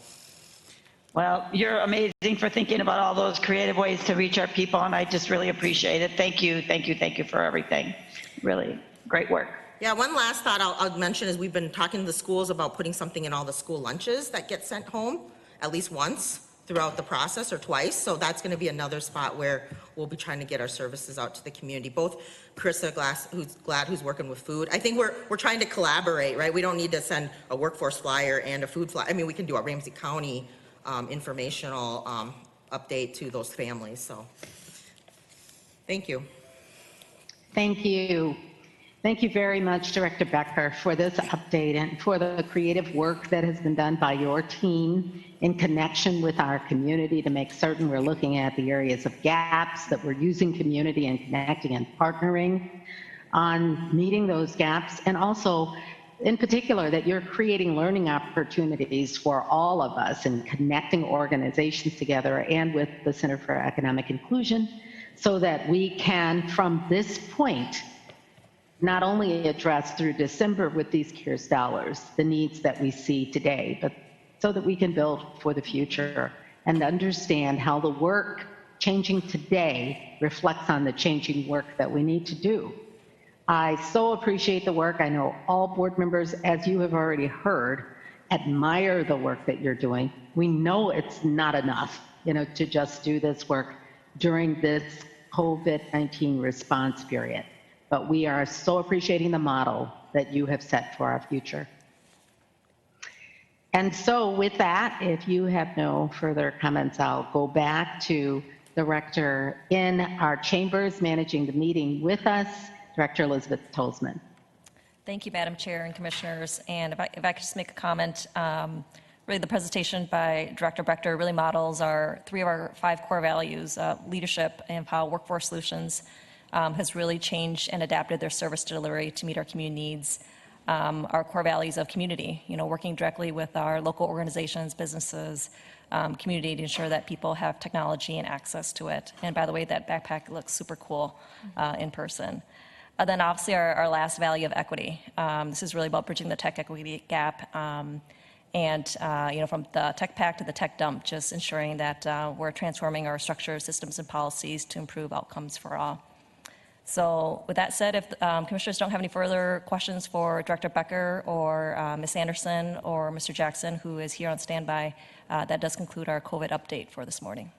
Well, you're amazing for thinking about all those creative ways to reach our people, and I just really appreciate it. Thank you for everything. Really great work. Yeah, one last thought I'll mention is we've been talking to the schools about putting something in all the school lunches that get sent home at least once throughout the process, or twice. So that's going to be another spot where we'll be trying to get our services out to the community. Both Carissa who's working with food. I think we're trying to collaborate, right? We don't need to send a workforce flyer and a food flyer. I mean, we can do a Ramsey County informational update to those families. So thank you. Thank you. Thank you very much, Director Becker, for this update and for the creative work that has been done by your team in connection with our community to make certain we're looking at the areas of gaps, that we're using community and connecting and partnering on meeting those gaps, and also in particular that you're creating learning opportunities for all of us and connecting organizations together and with the Center for Economic Inclusion, so that we can, from this point, not only address through December with these CARES dollars the needs that we see today, but so that we can build for the future and understand how the work changing today reflects on the changing work that we need to do. I so appreciate the work. I know all board members, as you have already heard, admire the work that you're doing. We know it's not enough, to just do this work during this COVID-19 response period. But we are so appreciating the model that you have set for our future. And so with that, if you have no further comments, I'll go back to the Director in our chambers managing the meeting with us, Director Elizabeth Tolzman. Thank you, Madam Chair and Commissioners. And if I could just make a comment, really the presentation by Director Becker really models three of our 5 core values, leadership, and how Workforce Solutions has really changed and adapted their service delivery to meet our community needs. Our core values of community, working directly with our local organizations, businesses, community to ensure that people have technology and access to it. And by the way, that backpack looks super cool in person. And then obviously our last value of equity. This is really about bridging the tech equity gap. From the tech pack to the tech dump, just ensuring that we're transforming our structures, systems, and policies to improve outcomes for all. So with that said, if commissioners don't have any further questions for Director Becker or Ms. Anderson or Mr. Jackson, who is here on standby, that does conclude our COVID update for this morning.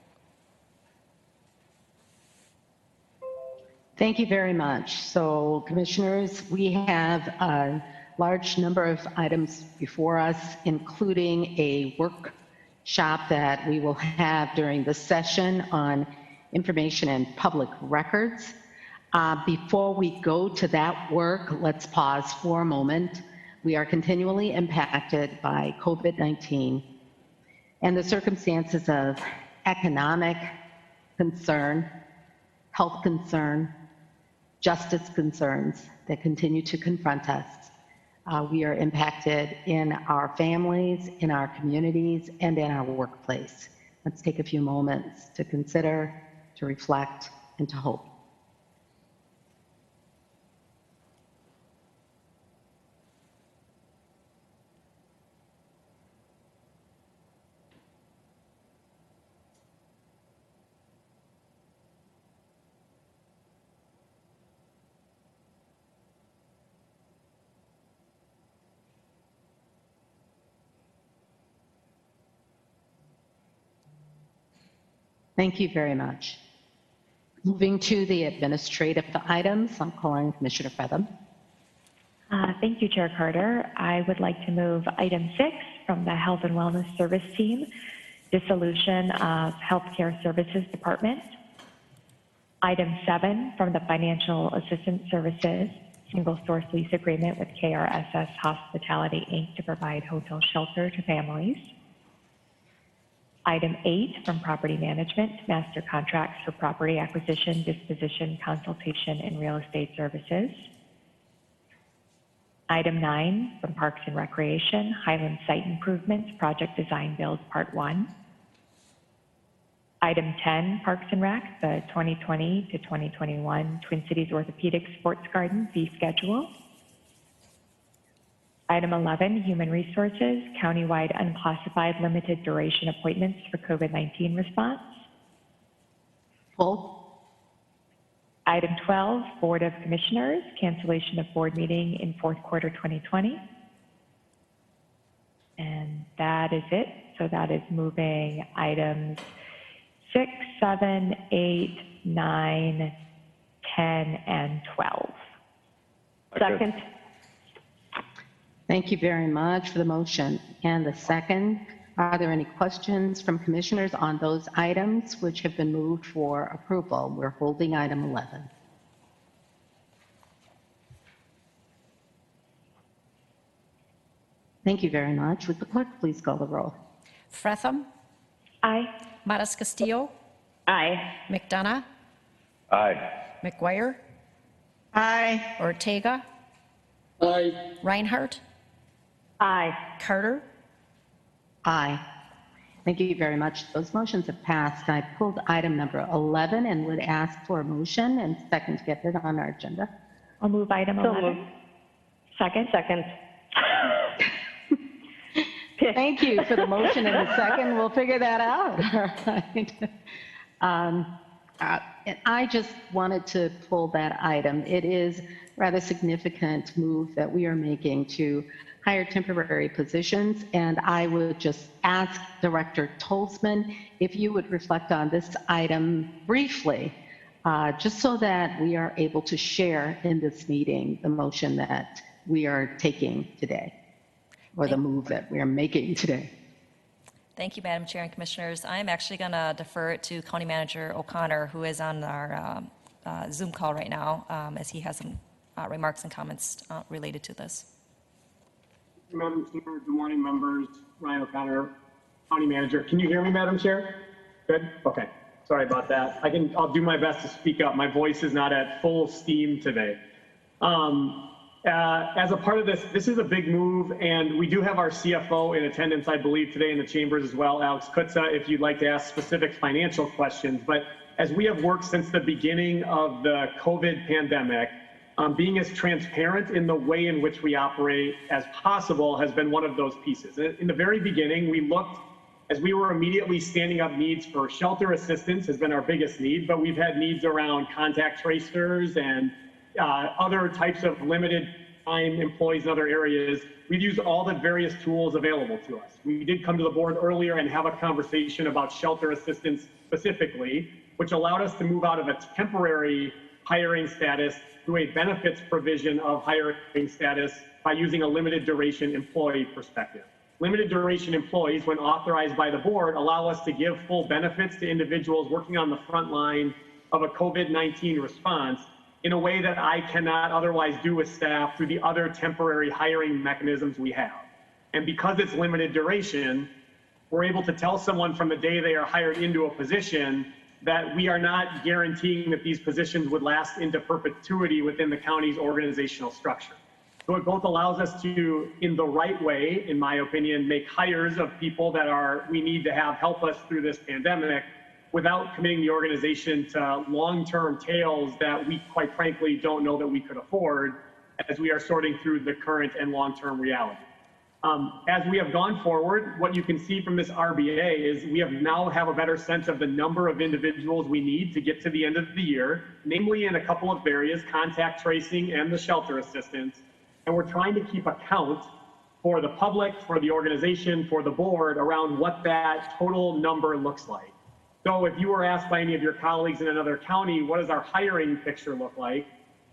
Thank you very much. So, commissioners, we have a large number of items before us, including a workshop that we will have during the session on information and public records. Before we go to that work, let's pause for a moment. We are continually impacted by COVID-19 and the circumstances of economic concern, health concern, justice concerns that continue to confront us. We are impacted in our families, in our communities, and in our workplace. Let's take a few moments to consider, to reflect, and to hope. Thank you very much. Moving to the administrative items, I'm calling Commissioner Fretham. Thank you, Chair Carter. I would like to move item 6 from the Health and Wellness Service Team, dissolution of Healthcare Services Department. Item 7 from the Financial Assistance Services, single source lease agreement with KRSS Hospitality, Inc. to provide hotel shelter to families. Item 8 from Property Management, master contracts for property acquisition, disposition, consultation, and real estate services. Item 9 from Parks and Recreation, Highland Site Improvements, Project Design Build Part 1. Item 10, Parks and Rec, the 2020 to 2021 Twin Cities Orthopedic Sports Garden fee schedule. Item 11, Human Resources, countywide unclassified limited duration appointments for COVID-19 response. Full. Item 12, Board of Commissioners, cancellation of board meeting in fourth quarter 2020. And that is it. So that is moving items 6, 7, 8, 9, 10, and 12. Second. Thank you very much for the motion and the second. Are there any questions from commissioners on those items which have been moved for approval? We're holding item 11. Thank you very much. Would the clerk please call the roll? Fretham. Aye. Matas Castillo. Aye. McDonough. Aye. McGuire. Aye. Ortega. Aye. Reinhardt. Aye. Carter. Aye. Thank you very much. Those motions have passed. I pulled item number 11 and would ask for a motion and second to get it on our agenda. I'll move item 11. Second. Second. Thank you for the motion and the second. We'll figure that out. All right. And I just wanted to pull that item. It is rather significant move that we are making to hire temporary positions. And I would just ask Director Tolzman if you would reflect on this item briefly, just so that we are able to share in this meeting the motion that we are taking today, or the move that we are making today. Thank you, Madam Chair and Commissioners. I'm actually going to defer it to County Manager O'Connor, who is on our Zoom call right now, as he has some remarks and comments related to this. Madam Chair, good morning, members. Ryan O'Connor, County Manager. Can you hear me, Madam Chair? Good? Okay. Sorry about that. I'll do my best to speak up. My voice is not at full steam today. As a part of this is a big move, and we do have our CFO in attendance, I believe, today in the chambers as well, Alex Kutza, if you'd like to ask specific financial questions. But as we have worked since the beginning of the COVID pandemic, Being as transparent in the way in which we operate as possible has been one of those pieces. In the very beginning, we looked, as we were immediately standing up needs for shelter assistance has been our biggest need, but we've had needs around contact tracers and other types of limited time employees in other areas. We've used all the various tools available to us. We did come to the board earlier and have a conversation about shelter assistance specifically, which allowed us to move out of a temporary hiring status to a benefits provision of hiring status by using a limited duration employee perspective. Limited duration employees, when authorized by the board, allow us to give full benefits to individuals working on the front line of a COVID-19 response in a way that I cannot otherwise do with staff through the other temporary hiring mechanisms we have. And because it's limited duration, we're able to tell someone from the day they are hired into a position that we are not guaranteeing that these positions would last into perpetuity within the county's organizational structure. So it both allows us to, in the right way, in my opinion, make hires of people that we need to have help us through this pandemic without committing the organization to long-term tails that we, quite frankly, don't know that we could afford as we are sorting through the current and long-term reality. As we have gone forward, what you can see from this RBA is we now have a better sense of the number of individuals we need to get to the end of the year, namely in a couple of areas, contact tracing and the shelter assistance. And we're trying to keep account for the public, for the organization, for the board around what that total number looks like. So if you were asked by any of your colleagues in another county, what does our hiring picture look like?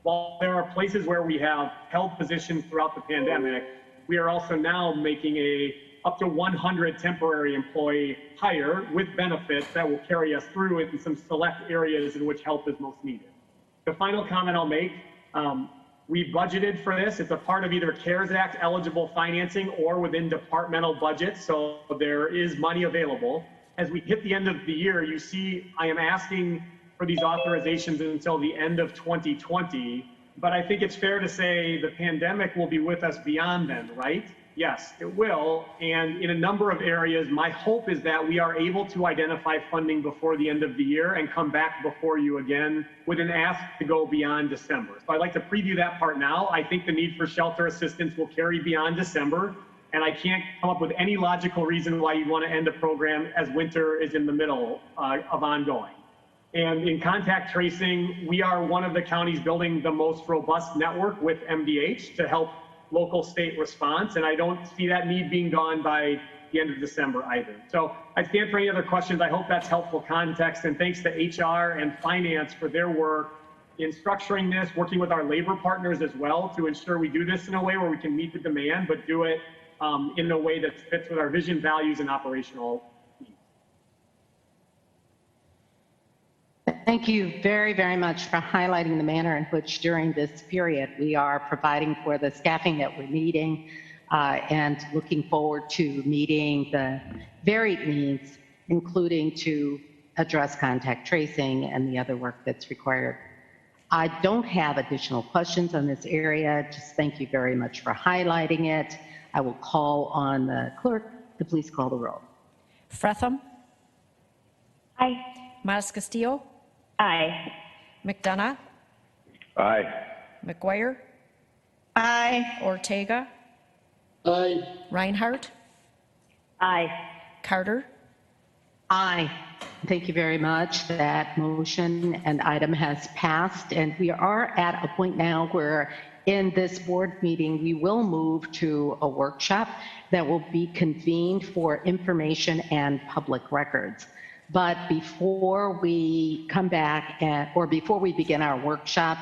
While there are places where we have held positions throughout the pandemic, we are also now making up to 100 temporary employee hire with benefits that will carry us through in some select areas in which help is most needed. The final comment I'll make, we budgeted for this. It's a part of either CARES Act eligible financing or within departmental budgets, so there is money available. As we hit the end of the year, you see I am asking for these authorizations until the end of 2020, but I think it's fair to say the pandemic will be with us beyond then, right? Yes, it will. And in a number of areas, my hope is that we are able to identify funding before the end of the year and come back before you again with an ask to go beyond December. So I'd like to preview that part now. I think the need for shelter assistance will carry beyond December, and I can't come up with any logical reason why you'd want to end a program as winter is in the middle of ongoing. And in contact tracing, we are one of the counties building the most robust network with MDH to help local state response. And I don't see that need being gone by the end of December either. So I stand for any other questions. I hope that's helpful context. And thanks to HR and finance for their work in structuring this, working with our labor partners as well to ensure we do this in a way where we can meet the demand, but do it in a way that fits with our vision, values, and operational needs. Thank you very, very much for highlighting the manner in which during this period we are providing for the staffing that we're needing and looking forward to meeting the varied needs, including to address contact tracing and the other work that's required. I don't have additional questions on this area. Just thank you very much for highlighting it. I will call on the clerk to please call the roll. Fretham. Aye. Matas Castillo. Aye. McDonough. Aye. McGuire. Aye. Ortega. Aye. Reinhardt. Aye. Carter. Aye. Thank you very much. That motion and item has passed, and we are at a point now where in this board meeting, we will move to a workshop that will be convened for information and public records. But before we come back or before we begin our workshop,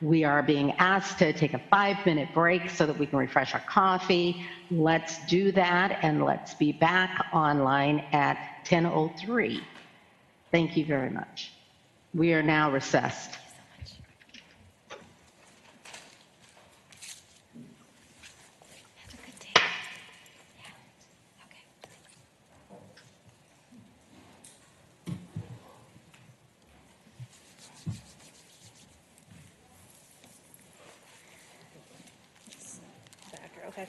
we are being asked to take a 5-minute break so that we can refresh our coffee. Let's do that, and let's be back online at 10:03. Thank you very much. We are now recessed. Okay.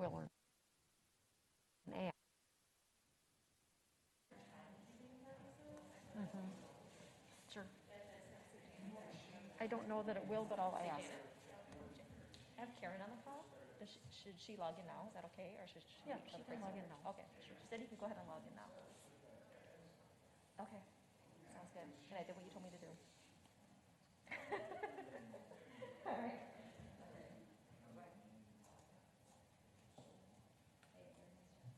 will or an A. Sure. I don't know that it will, but I'll ask. I have Karen on the call. Should she log in now? Is that okay? Or should she? Yeah, she can log in now. Okay, sure. She said you can go ahead and log in now. Okay, sounds good. And I did what you told me to do. All right.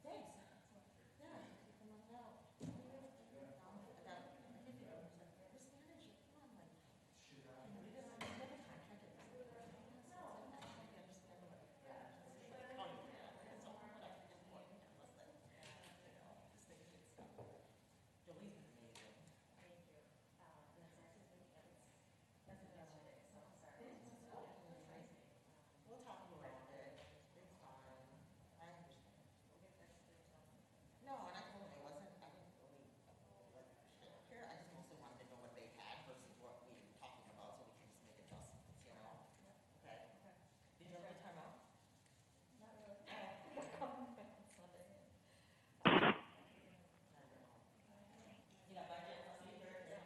Thanks. Yeah, come on out. We'll talk around it. It's fine. I understand. No, and I told him it wasn't, I didn't really care. I just mostly wanted to know what they had versus what we were talking about so we can just make adjustments, you know? Okay. Did you have a good time out? Not really. Yeah, budget procedure.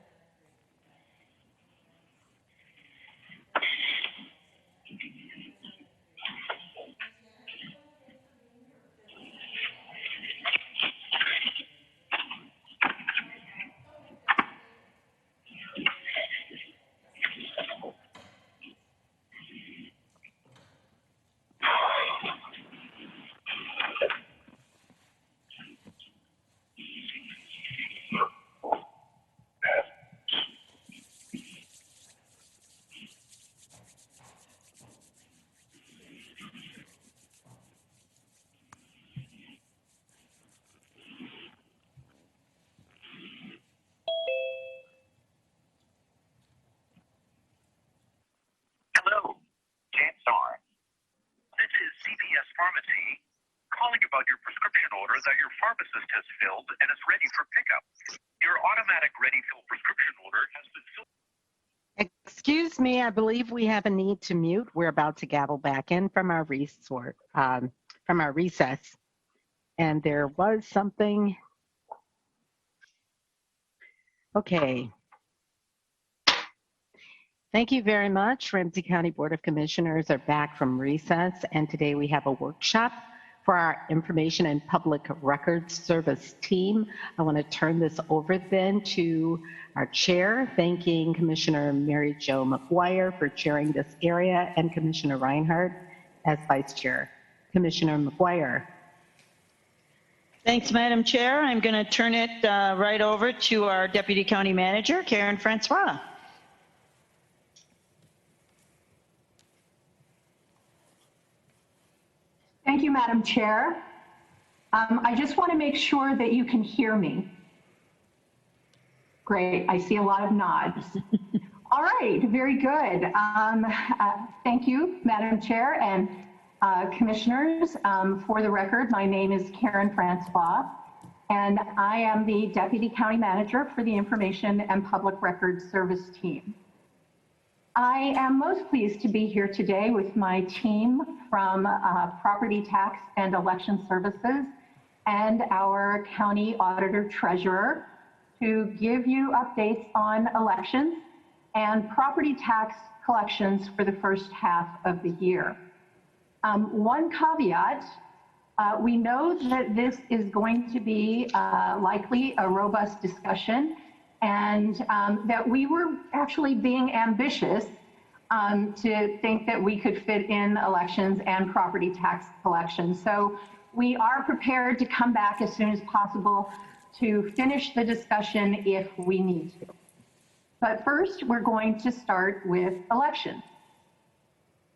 Hello, James Arn. This is CVS Pharmacy calling about your prescription order that your pharmacist has filled and is ready for pickup. Your automatic ready-fill prescription order has been filled. Excuse me, I believe we have a need to mute. We're about to gavel back in from our recess. And there was something. Okay. Thank you very much. Ramsey County Board of Commissioners are back from recess, and today we have a workshop for our Information and Public Records Service team. I want to turn this over then to our chair, thanking Commissioner Mary Jo McGuire for chairing this area and Commissioner Reinhardt as vice chair. Commissioner McGuire. Thanks, Madam Chair. I'm going to turn it right over to our Deputy County Manager, Karen Francois. Thank you, Madam Chair. I just want to make sure that you can hear me. Great, I see a lot of nods. All right, very good. Thank you, Madam Chair and Commissioners. For the record, my name is Karen Francois, and I am the Deputy County Manager for the Information and Public Records Service team. I am most pleased to be here today with my team from Property Tax and Election Services and our County Auditor Treasurer to give you updates on elections and property tax collections for the first half of the year. One caveat, we know that this is going to be likely a robust discussion, and that we were actually being ambitious to think that we could fit in elections and property tax collections. So we are prepared to come back as soon as possible to finish the discussion if we need to. But first, we're going to start with elections.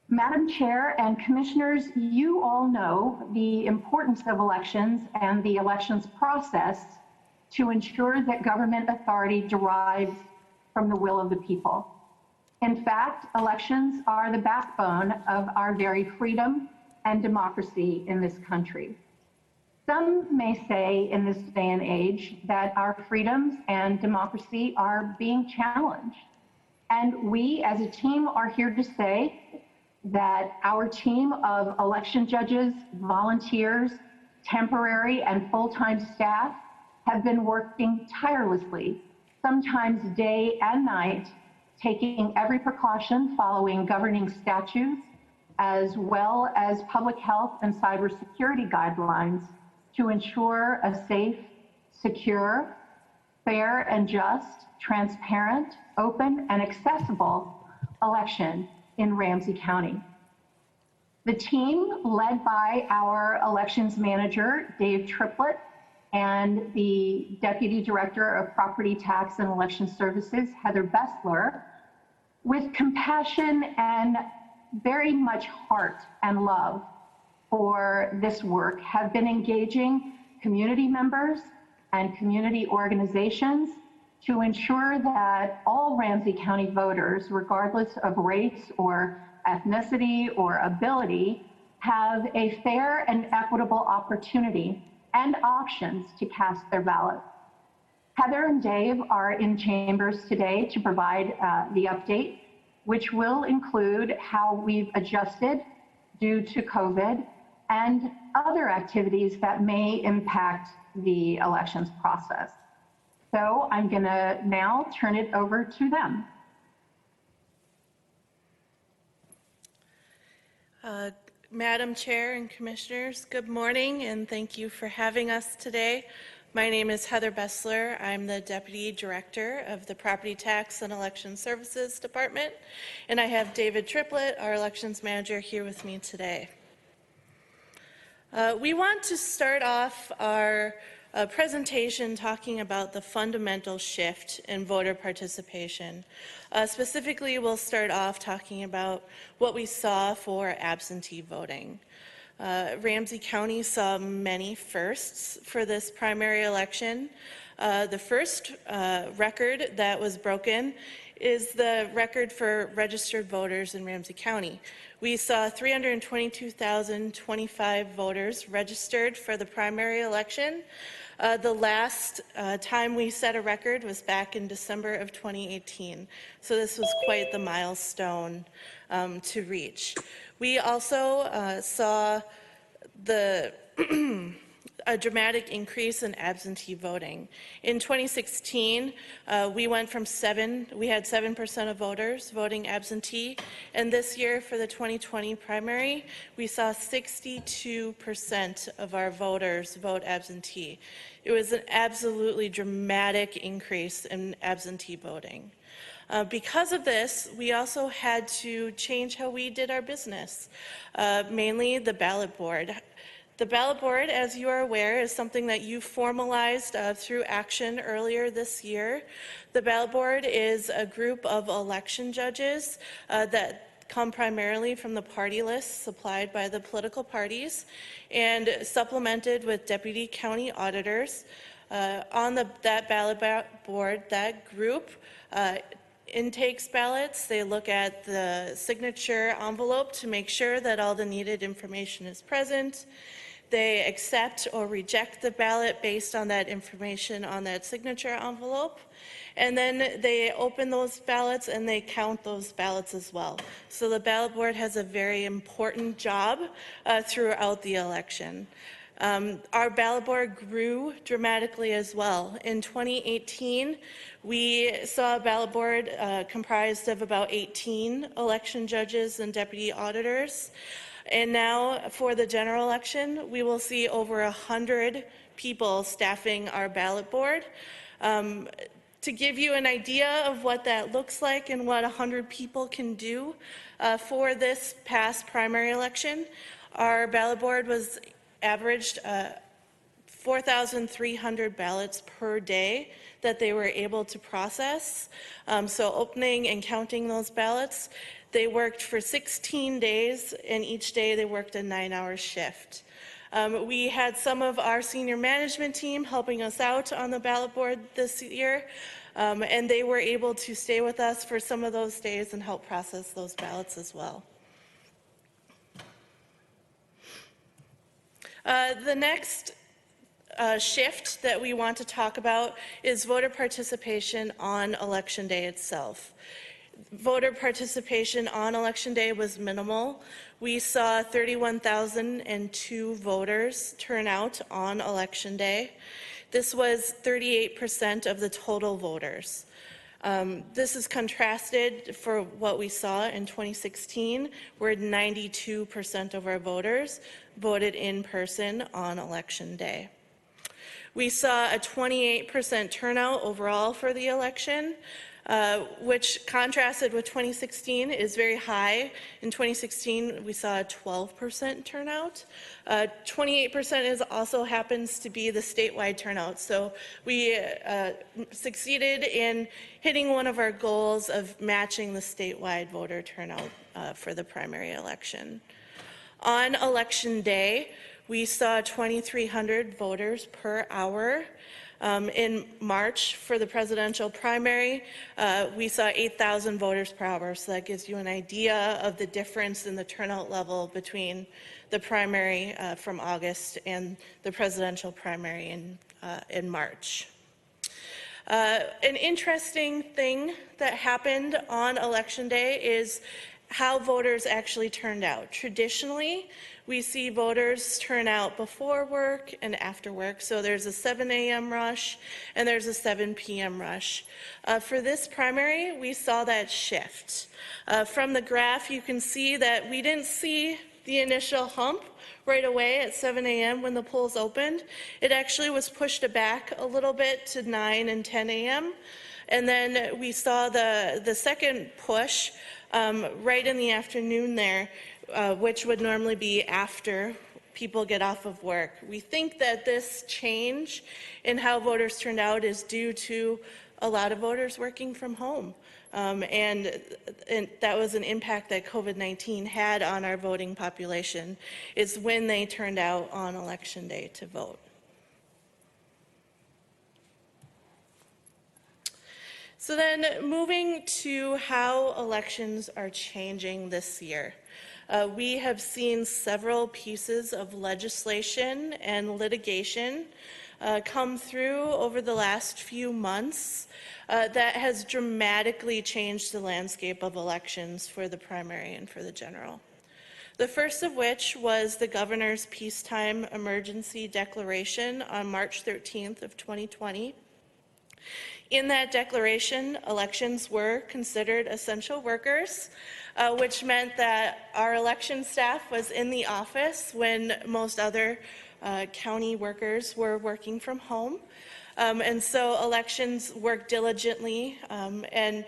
Madam Chair and Commissioners, you all know the importance of elections and the elections process to ensure that government authority derives from the will of the people. In fact, elections are the backbone of our very freedom and democracy in this country. Some may say in this day and age that our freedoms and democracy are being challenged. And we as a team are here to say that our team of election judges, volunteers, temporary and full-time staff have been working tirelessly, sometimes day and night, taking every precaution following governing statutes, as well as public health and cybersecurity guidelines to ensure a safe, secure, fair and just, transparent, open, and accessible election in Ramsey County. The team, led by our elections manager, Dave Triplett, and the Deputy Director of Property Tax and Election Services, Heather Bessler, with compassion and very much heart and love for this work, have been engaging community members and community organizations to ensure that all Ramsey County voters, regardless of race or ethnicity or ability, have a fair and equitable opportunity and options to cast their ballot. Heather and Dave are in chambers today to provide the update, which will include how we've adjusted due to COVID and other activities that may impact the elections process. So I'm going to now turn it over to them. Madam Chair and Commissioners, good morning and thank you for having us today. My name is Heather Bessler. I'm the Deputy Director of the Property Tax and Election Services Department, and I have David Triplett, our Elections Manager, here with me today. We want to start off our presentation talking about the fundamental shift in voter participation. Specifically, we'll start off talking about what we saw for absentee voting. Ramsey County saw many firsts for this primary election. The first record that was broken is the record for registered voters in Ramsey County. We saw 322,025 voters registered for the primary election. The last time we set a record was back in December of 2018. So this was quite the milestone to reach. We also saw a dramatic increase in absentee voting. In 2016, we had 7% of voters voting absentee, and this year for the 2020 primary, we saw 62% of our voters vote absentee. It was an absolutely dramatic increase in absentee voting. Because of this, we also had to change how we did our business, mainly the ballot board. The ballot board, as you are aware, is something that you formalized through action earlier this year. The ballot board is a group of election judges that come primarily from the party lists supplied by the political parties and supplemented with deputy county auditors. On that ballot board, that group intakes ballots. They look at the signature envelope to make sure that all the needed information is present. They accept or reject the ballot based on that information on that signature envelope. And then they open those ballots and they count those ballots as well. So the ballot board has a very important job throughout the election. Our ballot board grew dramatically as well. In 2018, we saw a ballot board comprised of about 18 election judges and deputy auditors. And now for the general election, we will see over 100 people staffing our ballot board. To give you an idea of what that looks like and what 100 people can do for this past primary election, our ballot board was averaged 4,300 ballots per day that they were able to process. So opening and counting those ballots, they worked for 16 days, and each day they worked a 9-hour shift. We had some of our senior management team helping us out on the ballot board this year, and they were able to stay with us for some of those days and help process those ballots as well. The next shift that we want to talk about is voter participation on election day itself. Voter participation on Election Day was minimal. We saw 31,002 voters turn out on Election Day. This was 38% of the total voters. This is contrasted for what we saw in 2016, where 92% of our voters voted in person on Election Day. We saw a 28% turnout overall for the election, which contrasted with 2016 is very high. In 2016, we saw a 12% turnout. 28% also happens to be the statewide turnout. So we succeeded in hitting one of our goals of matching the statewide voter turnout for the primary election. On Election Day, we saw 2,300 voters per hour. In March, for the presidential primary, we saw 8,000 voters per hour, so that gives you an idea of the difference in the turnout level between the primary from August and the presidential primary in March. An interesting thing that happened on Election Day is how voters actually turned out. Traditionally, we see voters turn out before work and after work. So there's a 7 a.m. rush and there's a 7 p.m. rush. For this primary, we saw that shift. From the graph, you can see that we didn't see the initial hump right away at 7 a.m. when the polls opened. It actually was pushed back a little bit to 9 and 10 a.m. And then we saw the second push right in the afternoon there, which would normally be after people get off of work. We think that this change in how voters turned out is due to a lot of voters working from home. And that was an impact that COVID-19 had on our voting population, is when they turned out on Election Day to vote. So then moving to how elections are changing this year. We have seen several pieces of legislation and litigation come through over the last few months that has dramatically changed the landscape of elections for the primary and for the general. The first of which was the governor's peacetime emergency declaration on March 13th of 2020. In that declaration, elections were considered essential workers, which meant that our election staff was in the office when most other county workers were working from home. And so elections worked diligently and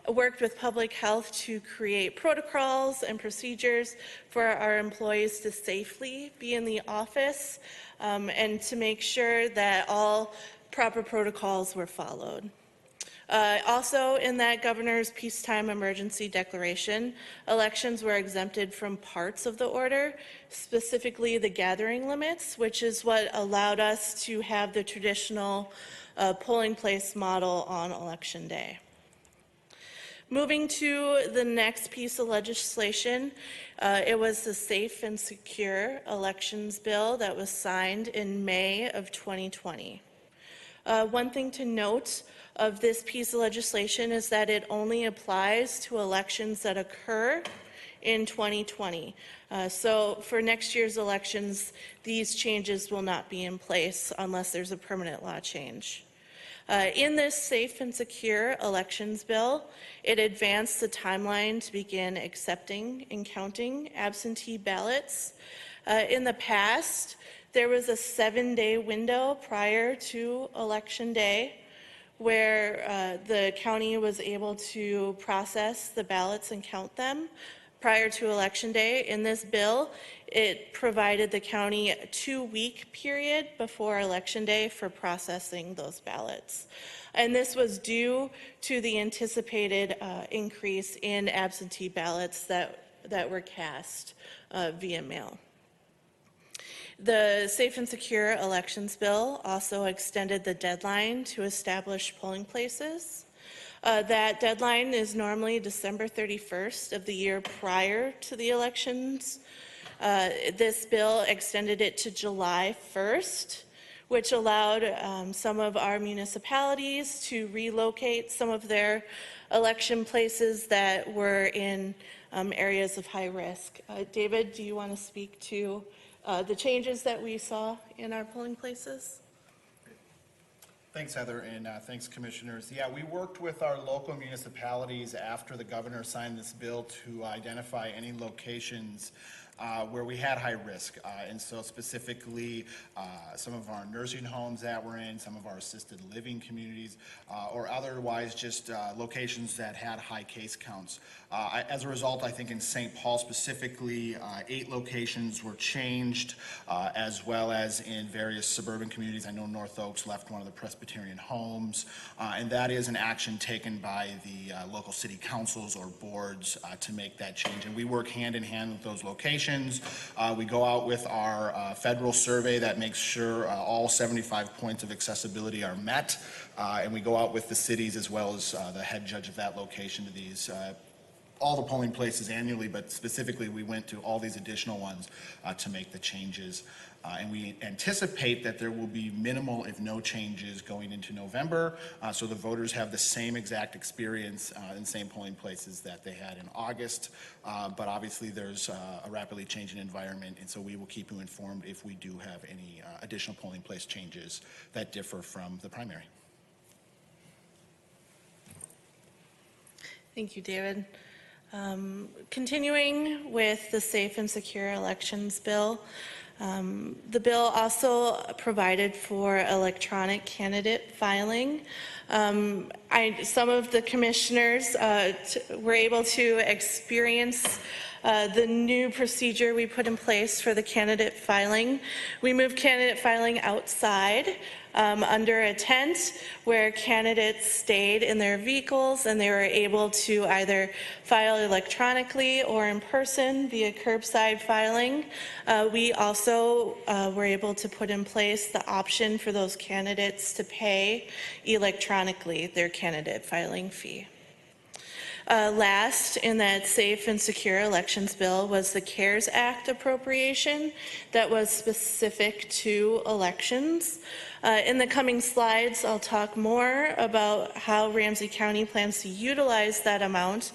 worked with public health to create protocols and procedures for our employees to safely be in the office and to make sure that all proper protocols were followed. Also, in that governor's peacetime emergency declaration, elections were exempted from parts of the order, specifically the gathering limits, which is what allowed us to have the traditional polling place model on Election Day. Moving to the next piece of legislation, it was the Safe and Secure Elections Bill that was signed in May of 2020. One thing to note of this piece of legislation is that it only applies to elections that occur in 2020. So for next year's elections, these changes will not be in place unless there's a permanent law change. In this Safe and Secure Elections Bill, it advanced the timeline to begin accepting and counting absentee ballots. In the past, there was a 7-day window prior to Election Day where the county was able to process the ballots and count them prior to Election Day. In this bill, it provided the county a 2-week period before Election Day for processing those ballots. And this was due to the anticipated increase in absentee ballots that were cast via mail. The Safe and Secure Elections Bill also extended the deadline to establish polling places. That deadline is normally December 31st of the year prior to the elections. This bill extended it to July 1st, which allowed some of our municipalities to relocate some of their election places that were in areas of high risk. David, do you want to speak to the changes that we saw in our polling places? Thanks, Heather, and thanks, commissioners. Yeah, we worked with our local municipalities after the governor signed this bill to identify any locations where we had high risk. And so specifically, some of our nursing homes that we're in, some of our assisted living communities, or otherwise just locations that had high case counts. As a result, I think in St. Paul specifically, 8 locations were changed, as well as in various suburban communities. I know North Oaks left one of the Presbyterian homes, and that is an action taken by the local city councils or boards to make that change. And we work hand in hand with those locations. We go out with our federal survey that makes sure all 75 points of accessibility are met, and we go out with the cities as well as the head judge of that location to these all the polling places annually, but specifically we went to all these additional ones to make the changes. And we anticipate that there will be minimal, if no changes, going into November, so the voters have the same exact experience in same polling places that they had in August. But obviously there's a rapidly changing environment, and so we will keep you informed if we do have any additional polling place changes that differ from the primary. Thank you, David. Continuing with the Safe and Secure Elections Bill, the bill also provided for electronic candidate filing. Some of the commissioners were able to experience the new procedure we put in place for the candidate filing. We moved candidate filing outside under a tent where candidates stayed in their vehicles and they were able to either file electronically or in person via curbside filing. We also were able to put in place the option for those candidates to pay electronically their candidate filing fee. Last in that Safe and Secure Elections Bill was the CARES Act appropriation that was specific to elections. In the coming slides, I'll talk more about how Ramsey County plans to utilize that amount,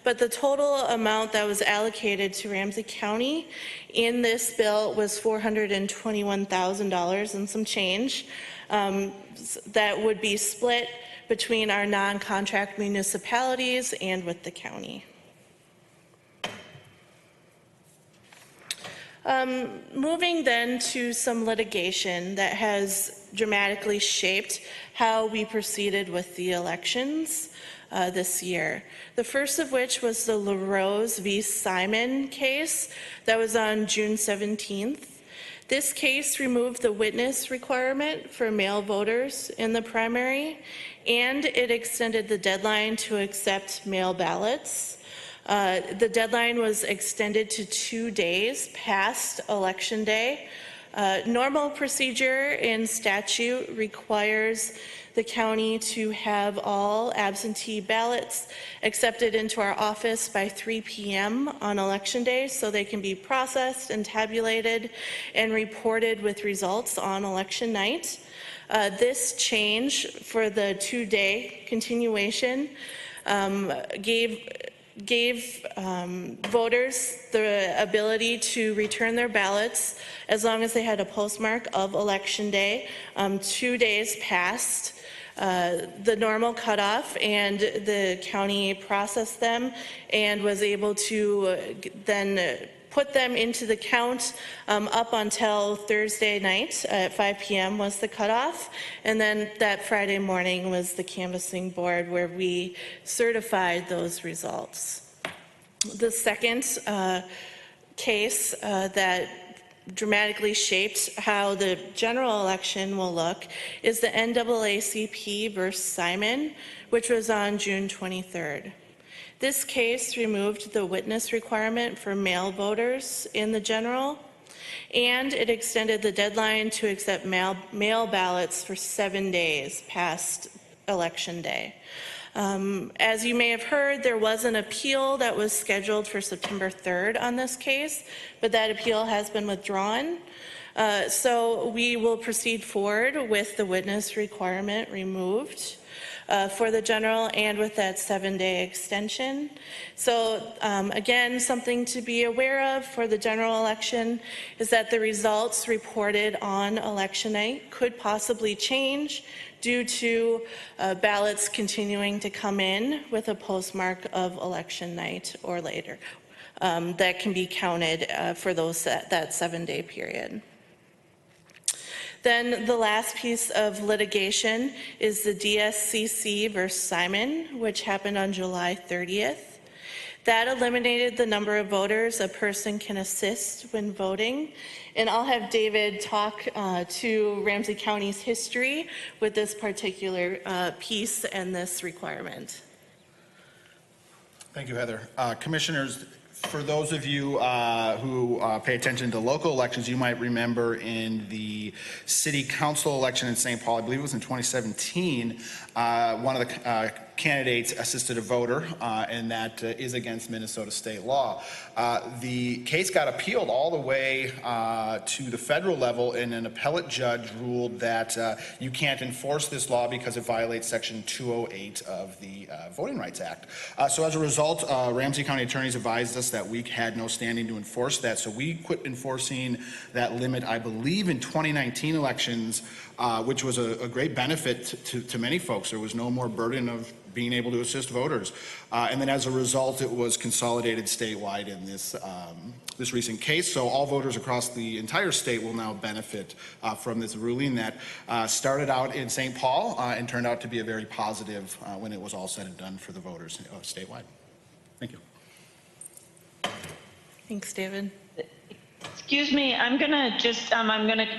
but the total amount that was allocated to Ramsey County in this bill was $421,000 and some change. That would be split between our non-contract municipalities and with the county. Moving then to some litigation that has dramatically shaped how we proceeded with the elections this year. The first of which was the LaRose v. Simon case that was on June 17th. This case removed the witness requirement for male voters in the primary, and it extended the deadline to accept mail ballots. The deadline was extended to 2 days past Election Day. Normal procedure in statute requires the county to have all absentee ballots accepted into our office by 3 p.m. on Election Day so they can be processed and tabulated and reported with results on election night. This change for the 2-day continuation gave voters the ability to return their ballots as long as they had a postmark of Election Day 2 days past the normal cutoff, and the county processed them and was able to then put them into the count up until Thursday night at 5 p.m. was the cutoff, and then that Friday morning was the canvassing board where we certified those results. The second case that dramatically shaped how the general election will look is the NAACP versus Simon, which was on June 23rd. This case removed the witness requirement for male voters in the general, and it extended the deadline to accept mail ballots for 7 days past Election Day. As you may have heard, there was an appeal that was scheduled for September 3rd on this case, but that appeal has been withdrawn. So we will proceed forward with the witness requirement removed. for the general and with that 7-day extension. So again, something to be aware of for the general election is that the results reported on election night could possibly change due to ballots continuing to come in with a postmark of election night or later. That can be counted for those that 7-day period. Then the last piece of litigation is the DSCC versus Simon, which happened on July 30th. That eliminated the number of voters a person can assist when voting. And I'll have David talk to Ramsey County's history with this particular piece and this requirement. Thank you, Heather. Commissioners, for those of you who pay attention to local elections, you might remember in the city council election in St. Paul, I believe it was in 2017, one of the candidates assisted a voter, and that is against Minnesota state law. The case got appealed all the way to the federal level, and an appellate judge ruled that you can't enforce this law because it violates Section 208 of the Voting Rights Act. So as a result, Ramsey County attorneys advised us that we had no standing to enforce that, so we quit enforcing that limit, I believe, in 2019 elections, which was a great benefit to many folks. There was no more burden of being able to assist voters. And then as a result, it was consolidated statewide in this recent case. So all voters across the entire state will now benefit from this ruling that started out in St. Paul and turned out to be a very positive when it was all said and done for the voters statewide. Thank you. Thanks, David. Excuse me, I'm gonna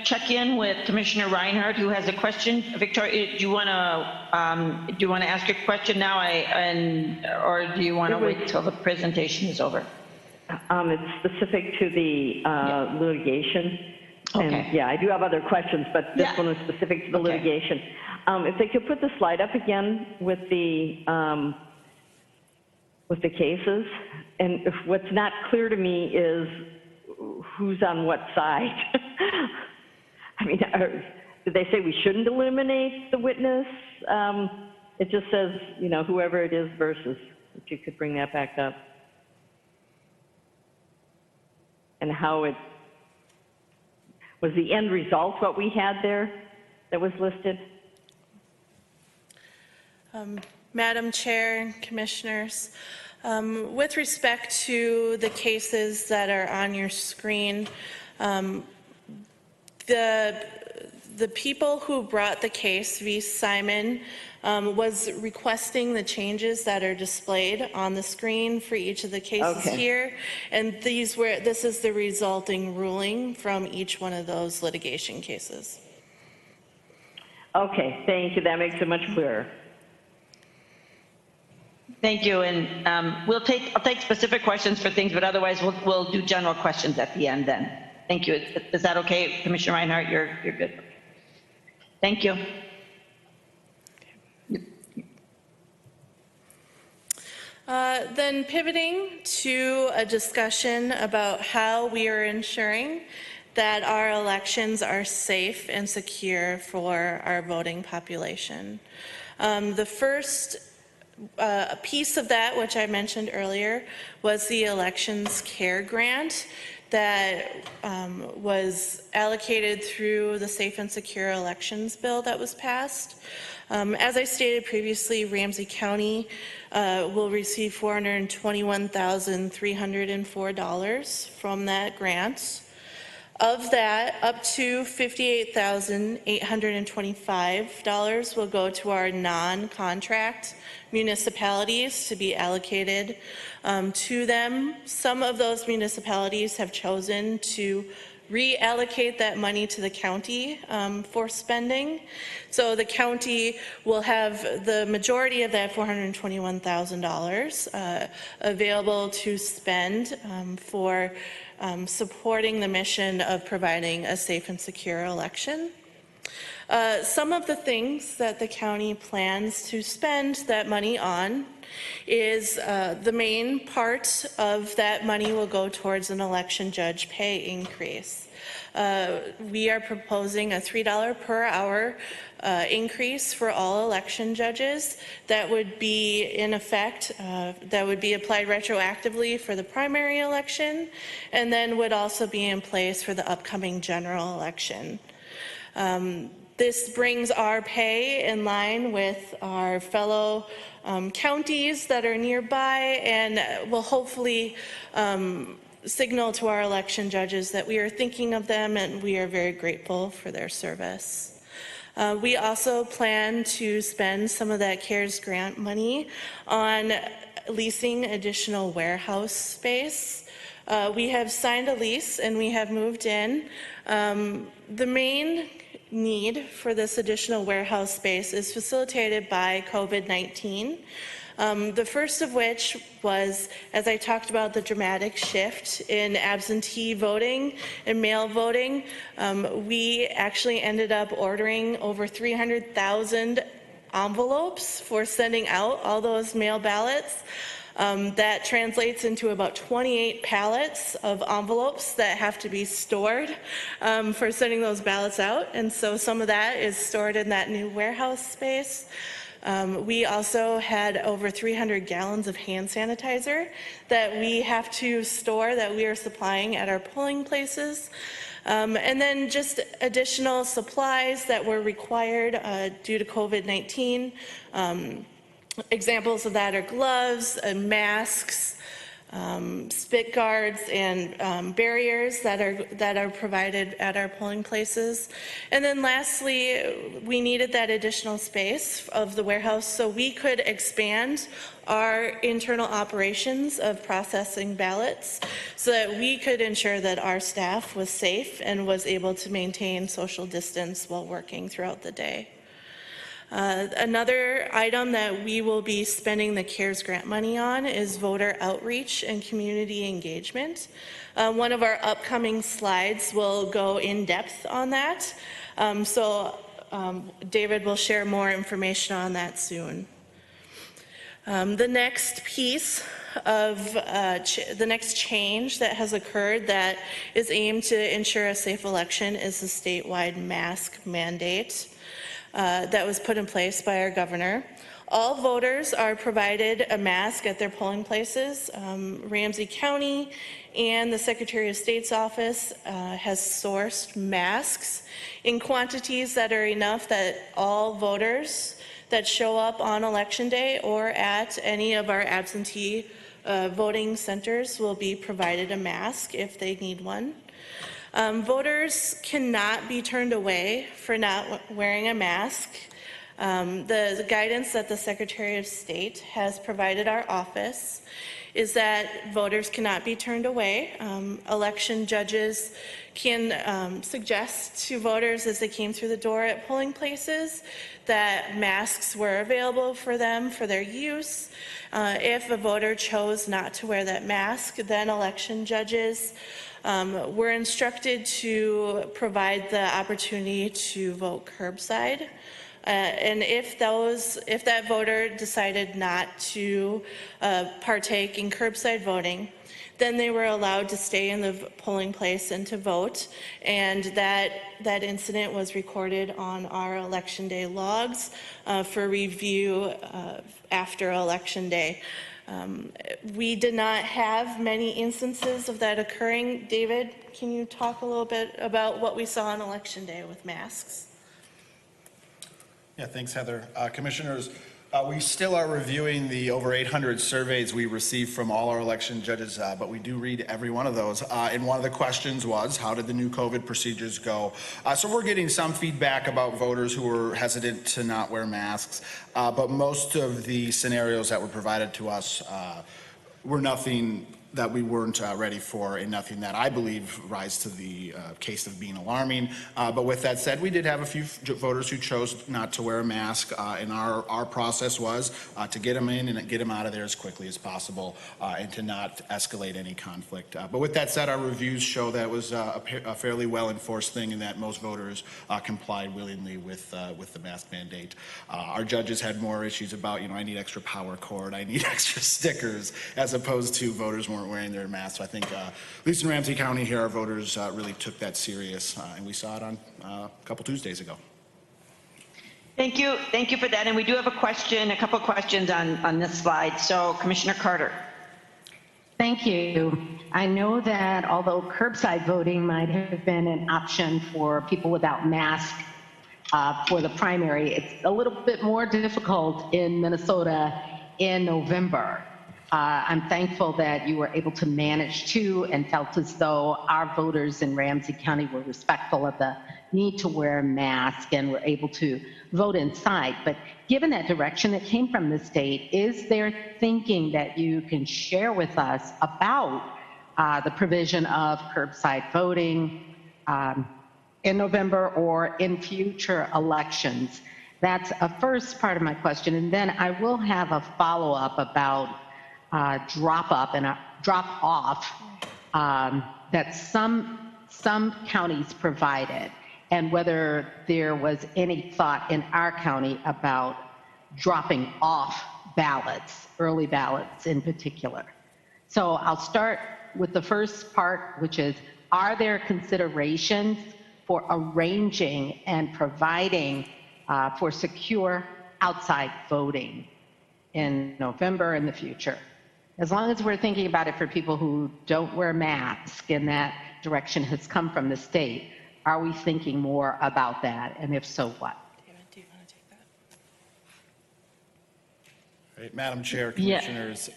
check in with Commissioner Reinhardt, who has a question. Victoria, do you want to ask your question now, or do you want to wait till the presentation is over? It's specific to the litigation. Okay. And yeah, I do have other questions, but this one is specific to the litigation. If they could put the slide up again with the cases, and if what's not clear to me is who's on what side. I mean, did they say we shouldn't eliminate the witness? It just says, you know, whoever it is versus, if you could bring that back up. And how it, was the end result what we had there that was listed? Madam Chair and Commissioners, with respect to the cases that are on your screen, the people who brought the case, v. Simon, was requesting the changes that are displayed on the screen for each of the cases here, and this is the resulting ruling from each one of those litigation cases. Okay, thank you. That makes it much clearer. Thank you, and I'll take specific questions for things, but otherwise we'll do general questions at the end then. Thank you. Is that okay, Commissioner Reinhardt? You're good. Thank you. Then pivoting to a discussion about how we are ensuring that our elections are safe and secure for our voting population. The first a piece of that, which I mentioned earlier, was the Elections Care Grant that was allocated through the Safe and Secure Elections Bill that was passed. As I stated previously, Ramsey County will receive $421,304 from that grant. Of that, up to $58,825 will go to our non-contract municipalities to be allocated to them. Some of those municipalities have chosen to reallocate that money to the county for spending. So the county will have the majority of that $421,000 available to spend for supporting the mission of providing a safe and secure election. Some of the things that the county plans to spend that money on is the main part of that money will go towards an election judge pay increase. We are proposing a $3 per hour increase for all election judges. That would be in effect, that would be applied retroactively for the primary election, and then would also be in place for the upcoming general election. This brings our pay in line with our fellow counties that are nearby, and will hopefully signal to our election judges that we are thinking of them and we are very grateful for their service. We also plan to spend some of that CARES grant money on leasing additional warehouse space. We have signed a lease and we have moved in. The main need for this additional warehouse space is facilitated by COVID-19. The first of which was, as I talked about, the dramatic shift in absentee voting and mail voting. We actually ended up ordering over 300,000 envelopes for sending out all those mail ballots. That translates into about 28 pallets of envelopes that have to be stored for sending those ballots out. And so some of that is stored in that new warehouse space. We also had over 300 gallons of hand sanitizer that we have to store that we are supplying at our polling places. And then just additional supplies that were required due to COVID-19. Examples of that are gloves and masks, spit guards, and barriers that are provided at our polling places. And then lastly, we needed that additional space of the warehouse so we could expand our internal operations of processing ballots so that we could ensure that our staff was safe and was able to maintain social distance while working throughout the day. Another item that we will be spending the CARES grant money on is voter outreach and community engagement. One of our upcoming slides will go in depth on that. David will share more information on that soon. The next piece of the next change that has occurred that is aimed to ensure a safe election is the statewide mask mandate. That was put in place by our governor. All voters are provided a mask at their polling places. Ramsey County and the Secretary of State's office has sourced masks in quantities that are enough that all voters that show up on election day or at any of our absentee voting centers will be provided a mask if they need one. Voters cannot be turned away for not wearing a mask. The guidance that the Secretary of State has provided our office is that voters cannot be turned away. Election judges can suggest to voters as they came through the door at polling places that masks were available for them for their use. If a voter chose not to wear that mask, then election judges we're instructed to provide the opportunity to vote curbside. And if that voter decided not to partake in curbside voting, then they were allowed to stay in the polling place and to vote. And that incident was recorded on our election day logs for review after election day. We did not have many instances of that occurring. David, can you talk a little bit about what we saw on election day with masks? Yeah, thanks, Heather. Commissioners, we still are reviewing the over 800 surveys we received from all our election judges, but we do read every one of those. And one of the questions was, how did the new COVID procedures go? So we're getting some feedback about voters who were hesitant to not wear masks, but most of the scenarios that were provided to us were nothing that we weren't ready for, and nothing that I believe rise to the case of being alarming. But with that said, we did have a few voters who chose not to wear a mask, and our process was to get them in and get them out of there as quickly as possible, and to not escalate any conflict. But with that said, our reviews show that it was a fairly well enforced thing, and that most voters complied willingly with the mask mandate. Our judges had more issues about, I need extra power cord, I need extra stickers, as opposed to voters weren't wearing their masks. So I think, at least in Ramsey County here, our voters really took that serious, and we saw it on a couple Tuesdays ago. Thank you for that. And we do have a couple of questions on this slide. So Commissioner Carter. Thank you. I know that although curbside voting might have been an option for people without masks for the primary, it's a little bit more difficult in Minnesota in November. I'm thankful that you were able to manage to and felt as though our voters in Ramsey County were respectful of the need to wear a mask and were able to vote inside. But given that direction that came from the state, is there thinking that you can share with us about the provision of curbside voting in November or in future elections? That's a first part of my question. And then I will have a follow-up about drop off that some counties provided, and whether there was any thought in our county about dropping off ballots, early ballots in particular. So I'll start with the first part, which is, are there considerations for arranging and providing for secure outside voting in November in the future? As long as we're thinking about it for people who don't wear masks, and that direction has come from the state, are we thinking more about that? And if so, what? David, do you want to take that? Right, Madam Chair, Commissioners.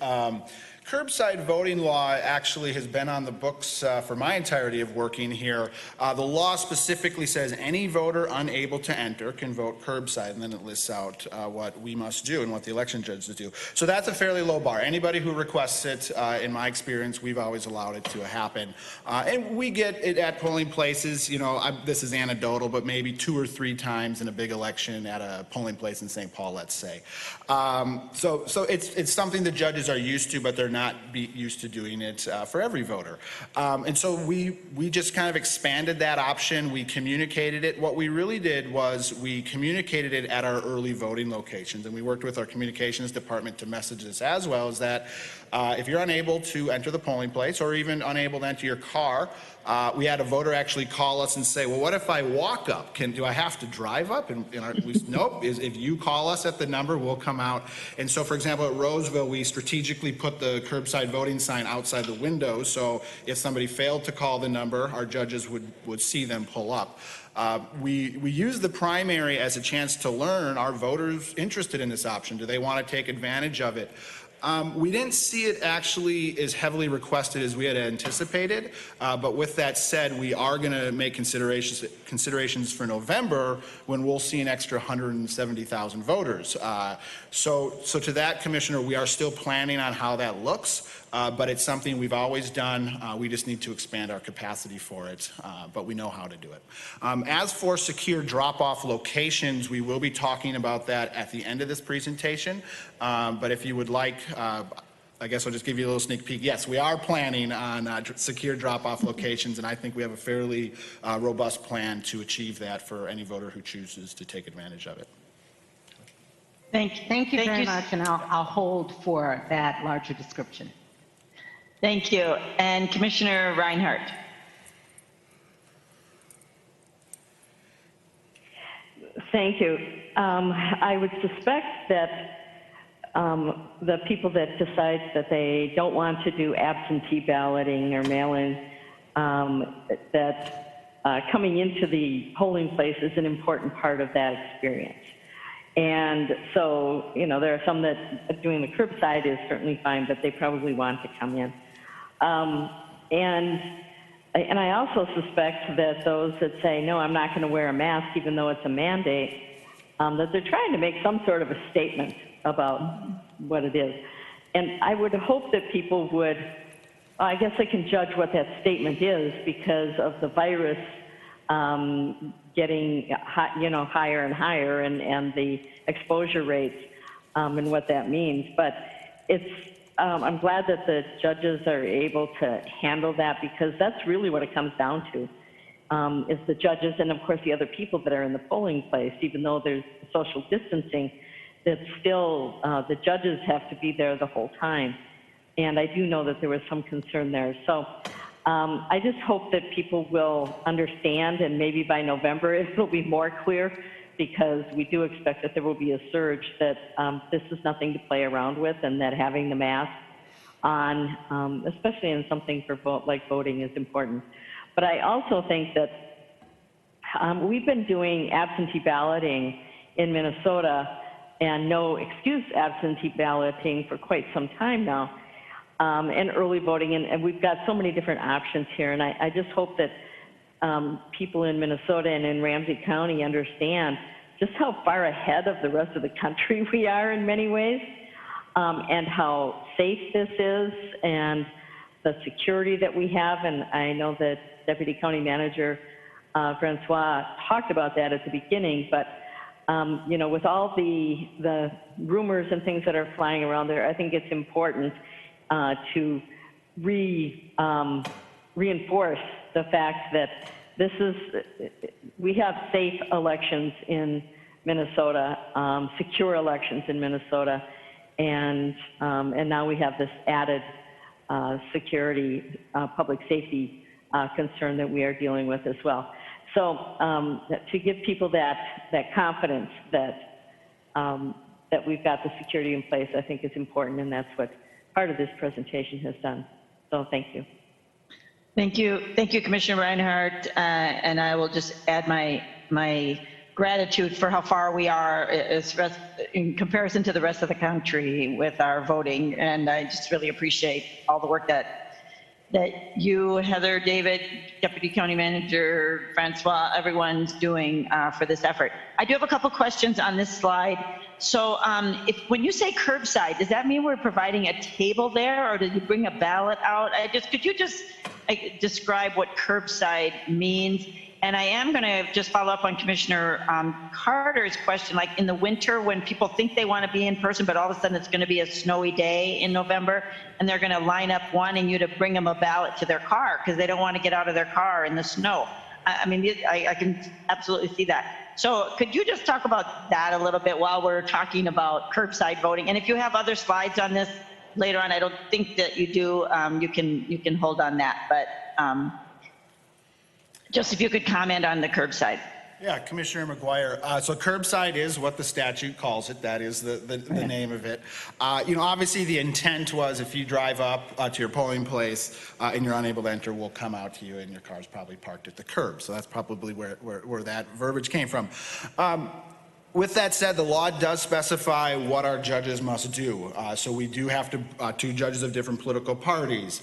Curbside voting law actually has been on the books for my entirety of working here. The law specifically says any voter unable to enter can vote curbside, and then it lists out what we must do and what the election judges do. So that's a fairly low bar. Anybody who requests it, in my experience, we've always allowed it to happen. And we get it at polling places, this is anecdotal, but maybe 2 or 3 times in a big election at a polling place in St. Paul, let's say. So it's something the judges are used to, but they're not be used to doing it for every voter. And so we just kind of expanded that option. We communicated it. What we really did was we communicated it at our early voting locations, and we worked with our communications department to message this, as well as that if you're unable to enter the polling place or even unable to enter your car, we had a voter actually call us and say, well, what if I walk up? Do I have to drive up? And nope, if you call us at the number, we'll come out. And so, for example, at Roseville, we strategically put the curbside voting sign outside the window, so if somebody failed to call the number, our judges would see them pull up. We use the primary as a chance to learn, are voters interested in this option? Do they want to take advantage of it? We didn't see it actually as heavily requested as we had anticipated, but with that said, we are going to make considerations for November, when we'll see an extra 170,000 voters. So to that, Commissioner, we are still planning on how that looks, but it's something we've always done. We just need to expand our capacity for it, but we know how to do it. As for secure drop-off locations, we will be talking about that at the end of this presentation, but if you would like, I guess I'll just give you a little sneak peek. Yes, we are planning on secure drop-off locations, and I think we have a fairly robust plan to achieve that for any voter who chooses to take advantage of it. Thank you very much, and I'll hold for that larger description. Thank you. And Commissioner Reinhardt. Thank you. I would suspect that the people that decide that they don't want to do absentee balloting or mail-in, that coming into the polling place is an important part of that experience. And so, there are some that doing the curbside is certainly fine, but they probably want to come in. And I also suspect that those that say, no, I'm not going to wear a mask, even though it's a mandate, that they're trying to make some sort of a statement about what it is. And I would hope that people would I guess I can judge what that statement is because of the virus getting higher and higher, and the exposure rates and what that means. But I'm glad that the judges are able to handle that, because that's really what it comes down to, is the judges and of course the other people that are in the polling place. Even though there's social distancing, that still the judges have to be there the whole time. And I do know that there was some concern there. So I just hope that people will understand, and maybe by November it will be more clear, because we do expect that there will be a surge, that this is nothing to play around with, and that having the mask on, especially in something like voting, is important. But I also think that we've been doing absentee balloting in Minnesota and no excuse absentee balloting for quite some time now, and early voting, and we've got so many different options here. And I just hope that people in Minnesota and in Ramsey County understand just how far ahead of the rest of the country we are in many ways, and how safe this is, and the security that we have. And I know that Deputy County Manager Francois talked about that at the beginning, but with all the rumors and things that are flying around there, I think it's important to reinforce the fact that we have safe elections in Minnesota, secure elections in Minnesota, and now we have this added security, public safety concern that we are dealing with as well. So to give people that confidence that we've got the security in place, I think is important, and that's what part of this presentation has done. So thank you. Thank you, Commissioner Reinhardt, and I will just add my gratitude for how far we are in comparison to the rest of the country with our voting, and I just really appreciate all the work that you, Heather, David, Deputy County Manager Francois, everyone's doing for this effort. I do have a couple questions on this slide. So when you say curbside, does that mean we're providing a table there, or did you bring a ballot out? Could you just describe what curbside means? And I am going to just follow up on Commissioner Carter's question, like in the winter when people think they want to be in person, but all of a sudden it's going to be a snowy day in November, and they're going to line up wanting you to bring them a ballot to their car because they don't want to get out of their car in the snow. I mean, I can absolutely see that. So could you just talk about that a little bit while we're talking about curbside voting? And if you have other slides on this later on, I don't think that you do, you can hold on that, but just if you could comment on the curbside. Yeah, Commissioner McGuire. So curbside is what the statute calls it. That is the name of it. Obviously the intent was if you drive up to your polling place and you're unable to enter, we'll come out to you and your car's probably parked at the curb. So that's probably where that verbiage came from. With that said, the law does specify what our judges must do. So we do have to, two judges of different political parties.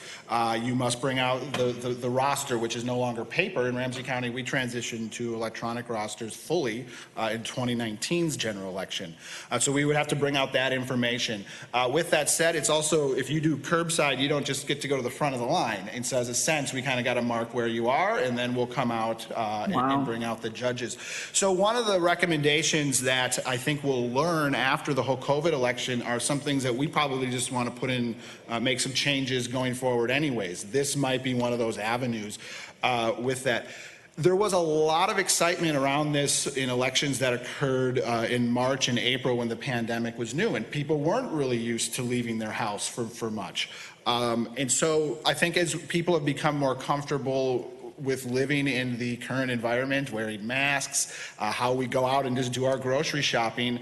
You must bring out the roster, which is no longer paper. In Ramsey County, we transitioned to electronic rosters fully in 2019's general election. So we would have to bring out that information. With that said, it's also, if you do curbside, you don't just get to go to the front of the line. And so as a sense, we kind of got to mark where you are, and then we'll come out and bring out the judges. So one of the recommendations that I think we'll learn after the whole COVID election are some things that we probably just want to put in, make some changes going forward anyways. This might be one of those avenues with that. There was a lot of excitement around this in elections that occurred in March and April when the pandemic was new, and people weren't really used to leaving their house for much. And so I think as people have become more comfortable with living in the current environment, wearing masks, how we go out and just do our grocery shopping,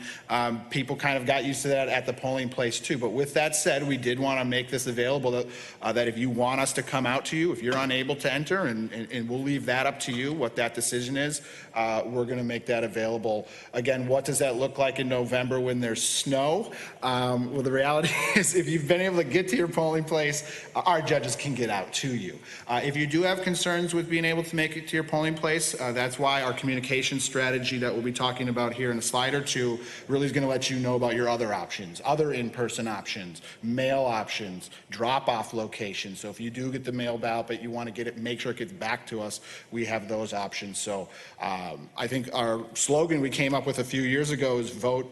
people kind of got used to that at the polling place too. But with that said, we did want to make this available that if you want us to come out to you, if you're unable to enter, and we'll leave that up to you, what that decision is, we're going to make that available. Again, what does that look like in November when there's snow? Well, the reality is if you've been able to get to your polling place, our judges can get out to you. If you do have concerns with with being able to make it to your polling place. That's why our communication strategy that we'll be talking about here in a slide or two really is going to let you know about your other options, other in-person options, mail options, drop-off locations. So if you do get the mail ballot, but you want to get it, make sure it gets back to us, we have those options. So I think our slogan we came up with a few years ago is vote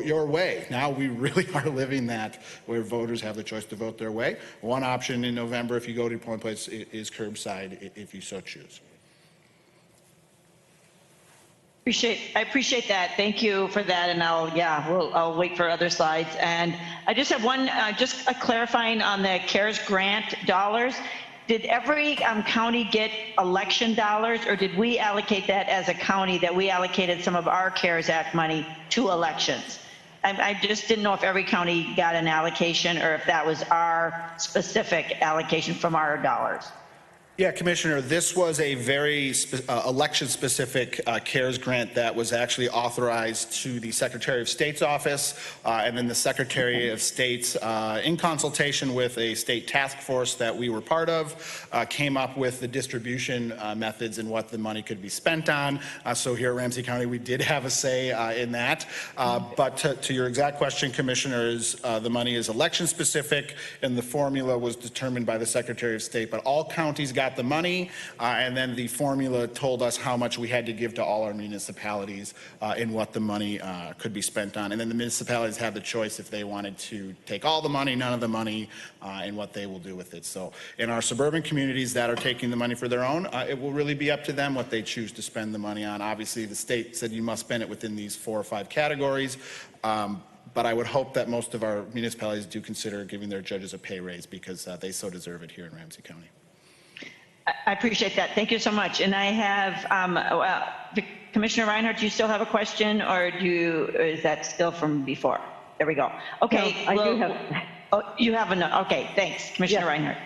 your way. Now we really are living that, where voters have the choice to vote their way. One option in November, if you go to your polling place, is curbside, if you so choose. I appreciate that. Thank you for that. And I'll wait for other slides. And I just have one, just a clarifying on the CARES grant dollars. Did every county get election dollars, or did we allocate that as a county, that we allocated some of our CARES Act money to elections? I just didn't know if every county got an allocation or if that was our specific allocation from our dollars. Yeah, Commissioner, this was a very election-specific CARES grant that was actually authorized to the Secretary of State's office, and then the Secretary of State's, in consultation with a state task force that we were part of, came up with the distribution methods and what the money could be spent on. So here at Ramsey County, we did have a say in that. But to your exact question, Commissioners, the money is election-specific, and the formula was determined by the Secretary of State. But all counties got the money, and then the formula told us how much we had to give to all our municipalities and what the money could be spent on. And then the municipalities had the choice if they wanted to take all the money, none of the money, and what they will do with it. So in our suburban communities that are taking the money for their own, it will really be up to them what they choose to spend the money on. Obviously, the state said you must spend it within these 4 or 5 categories. But I would hope that most of our municipalities do consider giving their judges a pay raise, because they so deserve it here in Ramsey County. I appreciate that. Thank you so much. And I have, Commissioner Reinhardt, do you still have a question, or is that still from before? There we go. Okay. No, I do have. Oh, you have enough. Okay, thanks, Commissioner Reinhardt.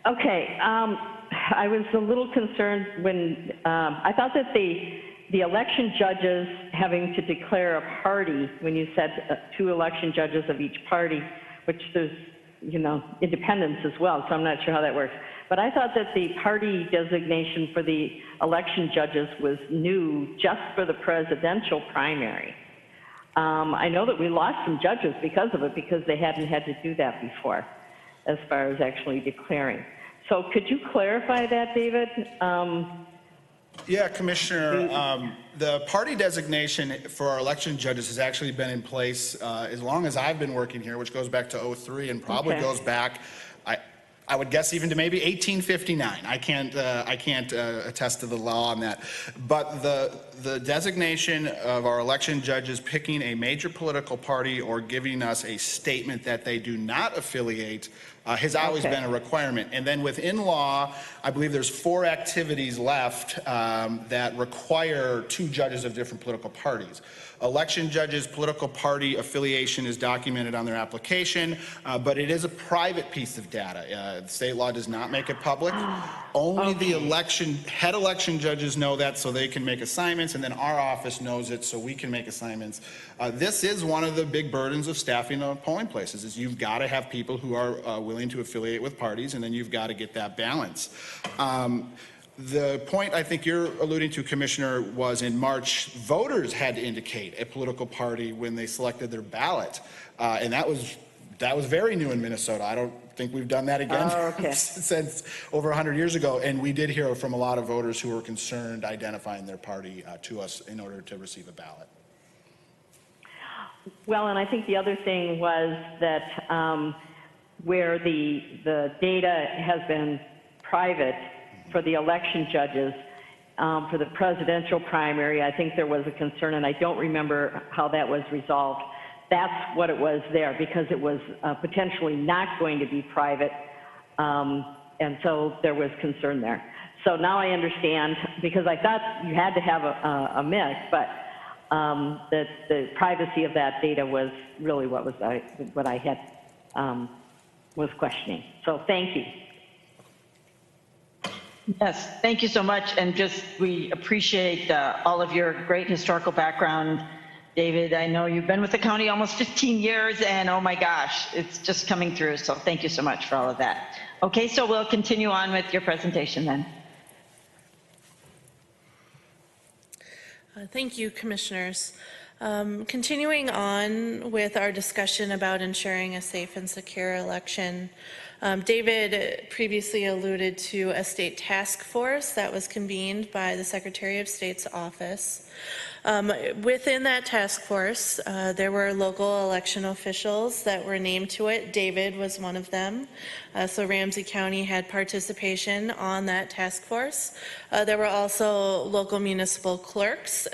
Okay. I was a little concerned when I thought that the election judges having to declare a party, when you said 2 election judges of each party, which there's, independents as well, so I'm not sure how that works. But I thought that the party designation for the election judges was new just for the presidential primary. I know that we lost some judges because of it, because they hadn't had to do that before, as far as actually declaring. So could you clarify that, David? Yeah, Commissioner, the party designation for our election judges has actually been in place as long as I've been working here, which goes back to '03 and probably goes back, I would guess, even to maybe 1859. I can't attest to the law on that. But the designation of our election judges picking a major political party or giving us a statement that they do not affiliate has always been a requirement. And then within law, I believe there's 4 activities left that require 2 judges of different political parties. Election judges' political party affiliation is documented on their application, but it is a private piece of data. The state law does not make it public. Only the head election judges know that, so they can make assignments, and then our office knows it, so we can make assignments. This is one of the big burdens of staffing the polling places, is you've got to have people who are willing to affiliate with parties, and then you've got to get that balance. The point I think you're alluding to, Commissioner, was in March, voters had to indicate a political party when they selected their ballot, and that was very new in Minnesota. I don't think we've done that again since over 100 years ago, and we did hear from a lot of voters who were concerned identifying their party to us in order to receive a ballot. Well, and I think the other thing was that where the data has been private for the election judges, for the presidential primary, I think there was a concern, and I don't remember how that was resolved. That's what it was there, because it was potentially not going to be private, and so there was concern there. So now I understand, because I thought you had to have a mix, but that the privacy of that data was really what I had was questioning. So thank you. Yes, thank you so much. And we appreciate all of your great historical background, David. I know you've been with the county almost 15 years, and oh my gosh, it's just coming through. So thank you so much for all of that. Okay, so we'll continue on with your presentation then. Thank you, Commissioners. Continuing on with our discussion about ensuring a safe and secure election, David previously alluded to a state task force that was convened by the Secretary of State's office. Within that task force, there were local election officials that were named to it. David was one of them. So Ramsey County had participation on that task force. There were also local municipal clerks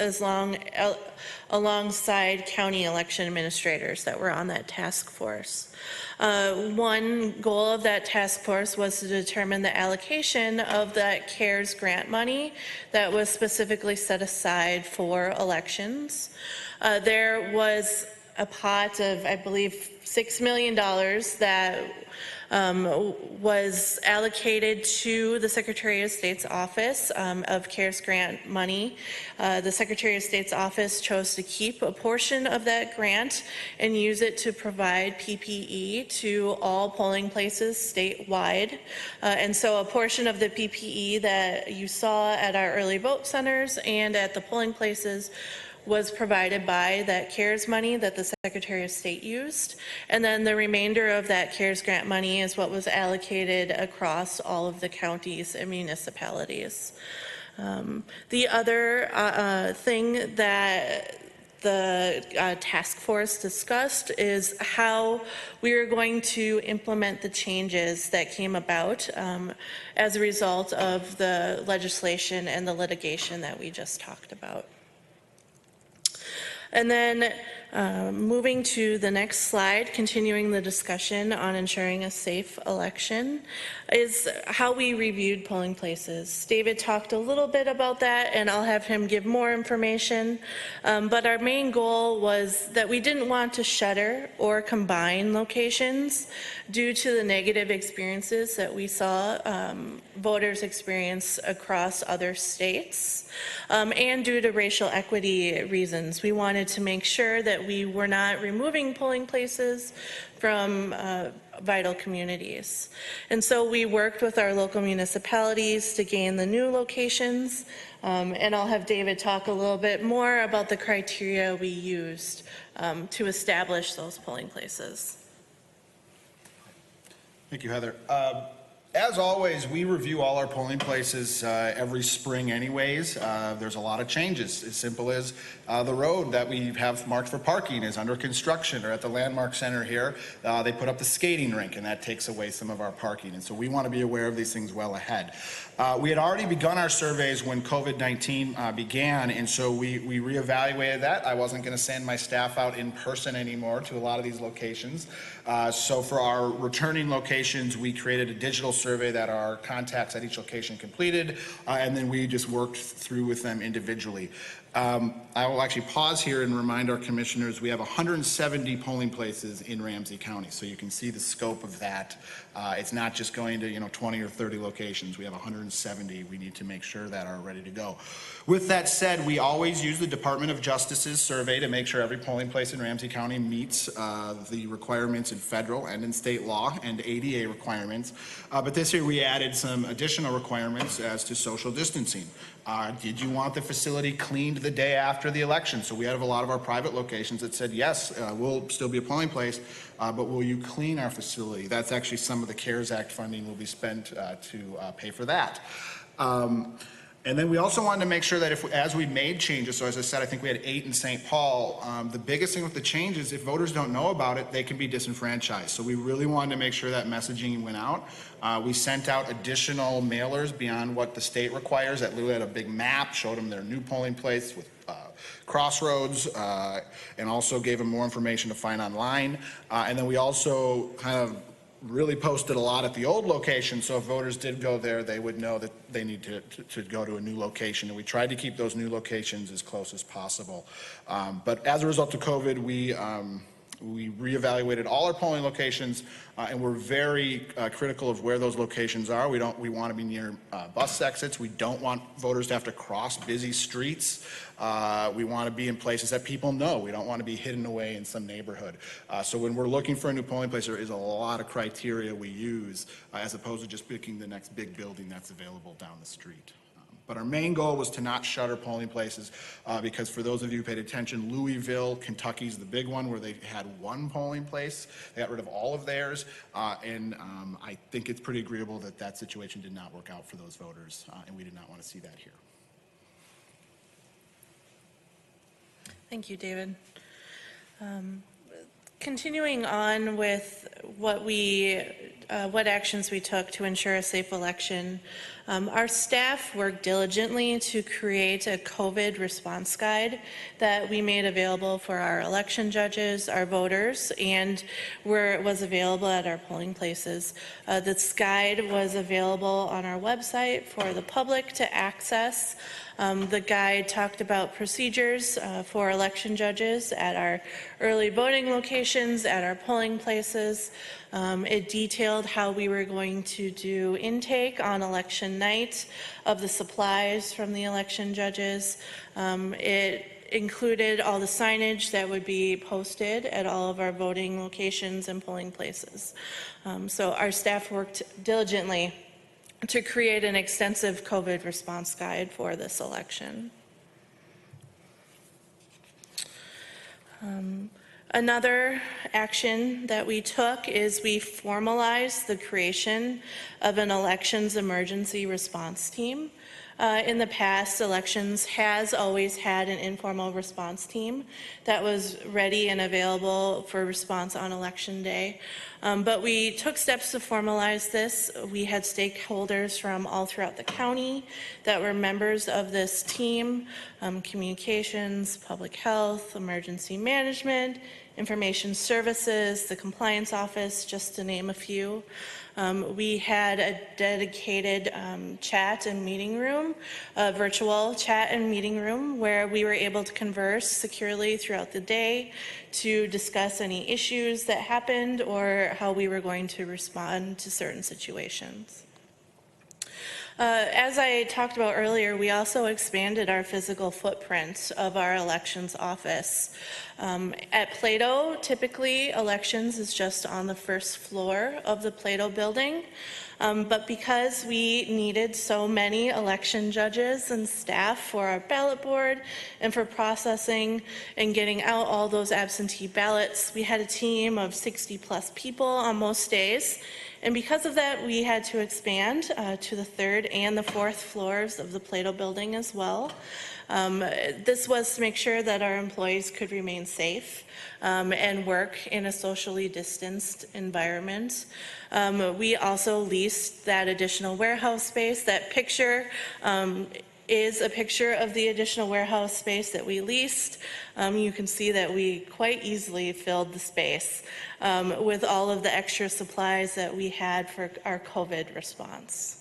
alongside county election administrators that were on that task force. One goal of that task force was to determine the allocation of that CARES grant money that was specifically set aside for elections. There was a pot of, I believe, $6 million that was allocated to the Secretary of State's office of CARES grant money. The Secretary of State's office chose to keep a portion of that grant and use it to provide PPE to all polling places statewide. And so a portion of the PPE that you saw at our early vote centers and at the polling places was provided by that CARES money that the Secretary of State used. And then the remainder of that CARES grant money is what was allocated across all of the counties and municipalities. The other thing that the task force discussed is how we are going to implement the changes that came about as a result of the legislation and the litigation that we just talked about. And then moving to the next slide, continuing the discussion on ensuring a safe election, is how we reviewed polling places. David talked a little bit about that, and I'll have him give more information. But our main goal was that we didn't want to shutter or combine locations due to the negative experiences that we saw voters experience across other states, and due to racial equity reasons. We wanted to make sure that we were not removing polling places from vital communities. And so we worked with our local municipalities to gain the new locations, and I'll have David talk a little bit more about the criteria we used to establish those polling places. Thank you, Heather. As always, we review all our polling places every spring anyways. There's a lot of changes, as simple as the road that we have marked for parking is under construction, or at the Landmark Center here, they put up the skating rink, and that takes away some of our parking. And so we want to be aware of these things well ahead. We had already begun our surveys when COVID-19 began, and so we reevaluated that. I wasn't going to send my staff out in person anymore to a lot of these locations. So for our returning locations, we created a digital survey that our contacts at each location completed, and then we just worked through with them individually. I will actually pause here and remind our commissioners we have 170 polling places in Ramsey County, so you can see the scope of that. It's not just going to 20 or 30 locations. We have 170 we need to make sure that are ready to go. With that said, we always use the Department of Justice's survey to make sure every polling place in Ramsey County meets the requirements in federal and in state law and ADA requirements. But this year we added some additional requirements as to social distancing. Did you want the facility cleaned the day after the election? So we have a lot of our private locations that said, yes, we'll still be a polling place, but will you clean our facility? That's actually some of the CARES Act funding will be spent to pay for that. And then we also wanted to make sure that as we made changes, so as I said, I think we had 8 in St. Paul, the biggest thing with the changes, if voters don't know about it, they can be disenfranchised. So we really wanted to make sure that messaging went out. We sent out additional mailers beyond what the state requires that literally had a big map, showed them their new polling place with crossroads, and also gave them more information to find online. And then we also kind of really posted a lot at the old location, so if voters did go there, they would know that they need to go to a new location, and we tried to keep those new locations as close as possible. But as a result of COVID, we reevaluated all our polling locations, and we're very critical of where those locations are. We want to be near bus exits. We don't want voters to have to cross busy streets. We want to be in places that people know. We don't want to be hidden away in some neighborhood. So when we're looking for a new polling place, there is a lot of criteria we use as opposed to just picking the next big building that's available down the street. But our main goal was to not shutter polling places because for those of you who paid attention, Louisville, Kentucky's the big one where they had one polling place. They got rid of all of theirs. And I think it's pretty agreeable that that situation did not work out for those voters. And we did not want to see that here. Thank you, David. Continuing on with what actions we took to ensure a safe election, our staff worked diligently to create a COVID response guide that we made available for our election judges, our voters, and where it was available at our polling places. This guide was available on our website for the public to access. The guide talked about procedures for election judges at our early voting locations, at our polling places. It detailed how we were going to do intake on election night of the supplies from the election judges. It included all the signage that would be posted at all of our voting locations and polling places. So our staff worked diligently to create an extensive COVID response guide for this election. Another action that we took is we formalized the creation of an elections emergency response team. In the past, elections has always had an informal response team that was ready and available for response on election day. But we took steps to formalize this. We had stakeholders from all throughout the county that were members of this team, communications, public health, emergency management, information services, the compliance office, just to name a few. We had a dedicated chat and meeting room, a virtual chat and meeting room where we were able to converse securely throughout the day to discuss any issues that happened or how we were going to respond to certain situations. As I talked about earlier, we also expanded our physical footprint of our elections office. At Plato, typically elections is just on the first floor of the Plato building. But because we needed so many election judges and staff for our ballot board and for processing and getting out all those absentee ballots, we had a team of 60+ people on most days. And because of that, we had to expand to the third and the fourth floors of the Plato building as well. This was to make sure that our employees could remain safe and work in a socially distanced environment. We also leased that additional warehouse space. That picture is a picture of the additional warehouse space that we leased. You can see that we quite easily filled the space with all of the extra supplies that we had for our COVID response.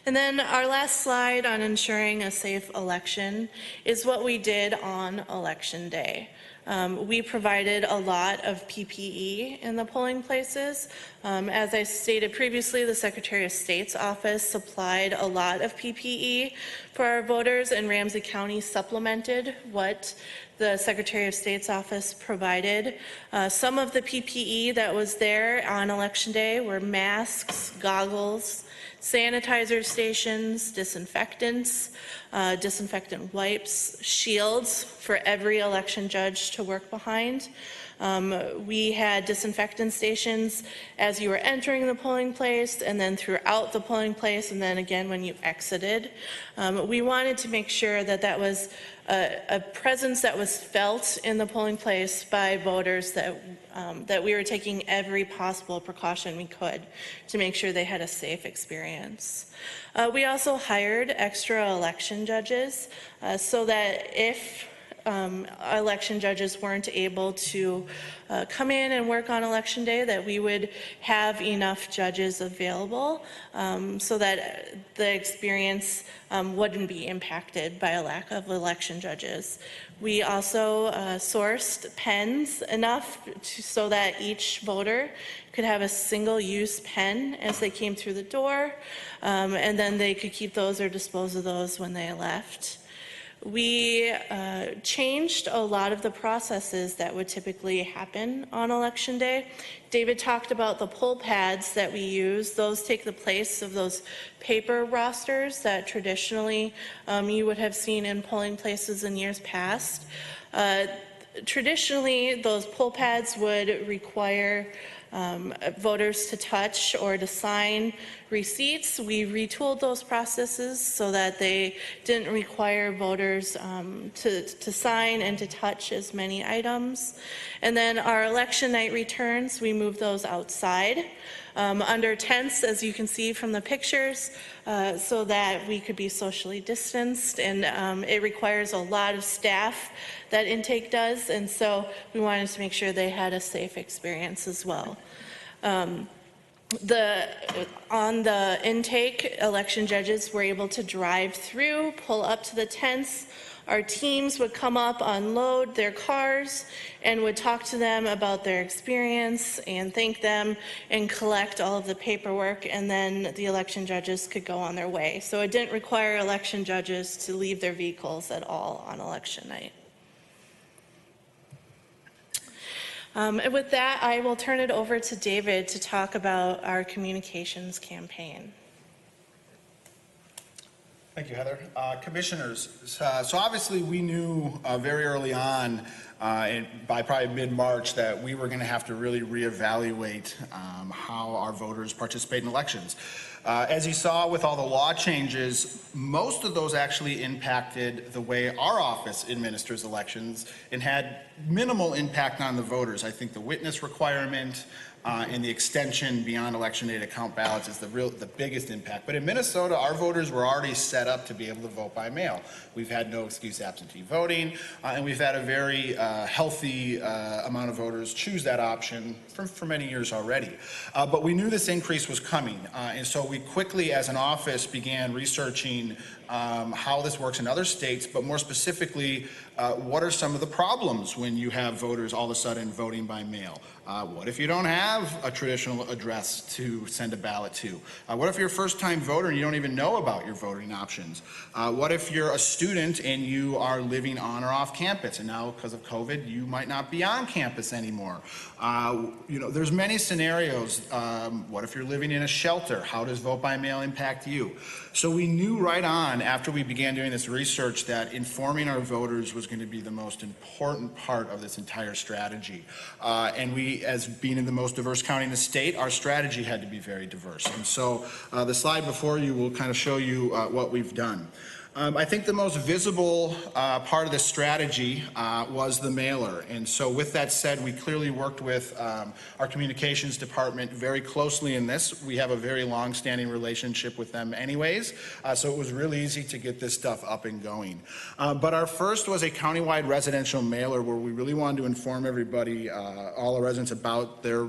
And then our last slide on ensuring a safe election is what we did on election day. We provided a lot of PPE in the polling places. As I stated previously, the Secretary of State's office supplied a lot of PPE for our voters, and Ramsey County supplemented what the Secretary of State's office provided. Some of the PPE that was there on election day were masks, goggles, sanitizer stations, disinfectants, disinfectant wipes, shields for every election judge to work behind. We had disinfectant stations as you were entering the polling place and then throughout the polling place and then again when you exited. We wanted to make sure that that was a presence that was felt in the polling place by voters, that we were taking every possible precaution we could to make sure they had a safe experience. We also hired extra election judges so that if election judges weren't able to come in and work on election day, that we would have enough judges available so that the experience wouldn't be impacted by a lack of election judges. We also sourced pens enough so that each voter could have a single-use pen as they came through the door, and then they could keep those or dispose of those when they left. we changed a lot of the processes that would typically happen on Election Day. David talked about the poll pads that we use. Those take the place of those paper rosters that traditionally you would have seen in polling places in years past. Traditionally, those poll pads would require voters to touch or to sign receipts. We retooled those processes so that they didn't require voters to sign and to touch as many items. And then our election night returns, we moved those outside under tents, as you can see from the pictures, so that we could be socially distanced. And it requires a lot of staff that intake does, and so we wanted to make sure they had a safe experience as well. On the intake, election judges were able to drive through, pull up to the tents. Our teams would come up, unload their cars, and would talk to them about their experience and thank them and collect all of the paperwork, and then the election judges could go on their way. So it didn't require election judges to leave their vehicles at all on election night. And with that, I will turn it over to David to talk about our communications campaign. Thank you, Heather. Commissioners, so obviously we knew very early on, by probably mid-March, that we were going to have to really reevaluate how our voters participate in elections. As you saw with all the law changes, most of those actually impacted the way our office administers elections and had minimal impact on the voters. I think the witness requirement and the extension beyond election day to count ballots is the biggest impact. But in Minnesota, our voters were already set up to be able to vote by mail. We've had no excuse absentee voting, and we've had a very healthy amount of voters choose that option for many years already. But we knew this increase was coming, and so we quickly, as an office, began researching how this works in other states, but more specifically, what are some of the problems when you have voters all of a sudden voting by mail? What if you don't have a traditional address to send a ballot to? What if you're a first-time voter and you don't even know about your voting options? What if you're a student and you are living on or off campus, and now because of COVID, you might not be on campus anymore? There's many scenarios. What if you're living in a shelter? How does vote by mail impact you? So we knew right on after we began doing this research that informing our voters was going to be the most important part of this entire strategy. And we, as being in the most diverse county in the state, our strategy had to be very diverse. And so the slide before you will kind of show you what we've done. I think the most visible part of this strategy was the mailer. And so with that said, we clearly worked with our communications department very closely in this. We have a very long-standing relationship with them anyways, so it was really easy to get this stuff up and going. But our first was a countywide residential mailer where we really wanted to inform everybody, all the residents, about their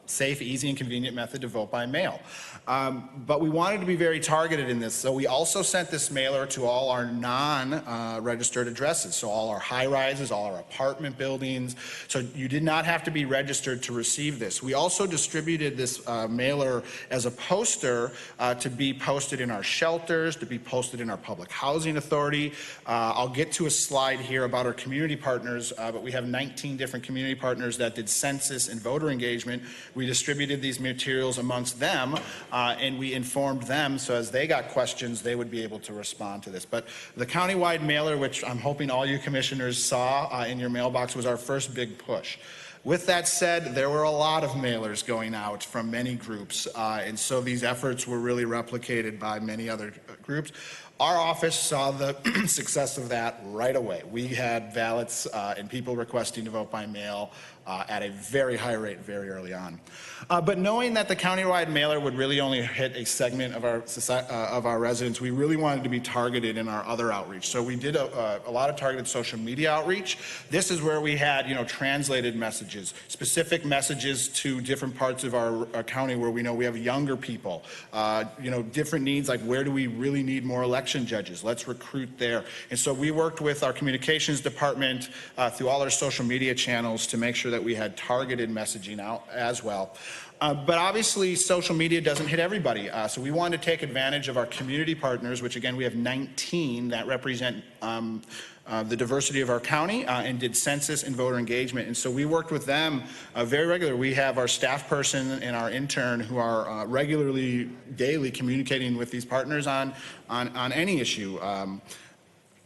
safe, easy, and convenient method to vote by mail. But we wanted to be very targeted in this, so we also sent this mailer to all our non-registered addresses, so all our high-rises, all our apartment buildings, so you did not have to be registered to receive this. We also distributed this mailer as a poster to be posted in our shelters, to be posted in our public housing authority. I'll get to a slide here about our community partners, but we have 19 different community partners that did census and voter engagement. We distributed these materials amongst them, and we informed them, so as they got questions, they would be able to respond to this. But the countywide mailer, which I'm hoping all you commissioners saw in your mailbox, was our first big push. With that said, there were a lot of mailers going out from many groups, and so these efforts were really replicated by many other groups. Our office saw the success of that right away. We had ballots and people requesting to vote by mail at a very high rate very early on. But knowing that the countywide mailer would really only hit a segment of our residents, we really wanted to be targeted in our other outreach. So we did a lot of targeted social media outreach. This is where we had, translated messages, specific messages to different parts of our county where we know we have younger people, different needs, like where do we really need more election judges? Let's recruit there. And so we worked with our communications department through all our social media channels to make sure that we had targeted messaging out as well. But obviously, social media doesn't hit everybody. So we wanted to take advantage of our community partners, which again, we have 19 that represent the diversity of our county and did census and voter engagement. And so we worked with them very regularly. We have our staff person and our intern who are regularly, daily communicating with these partners on any issue.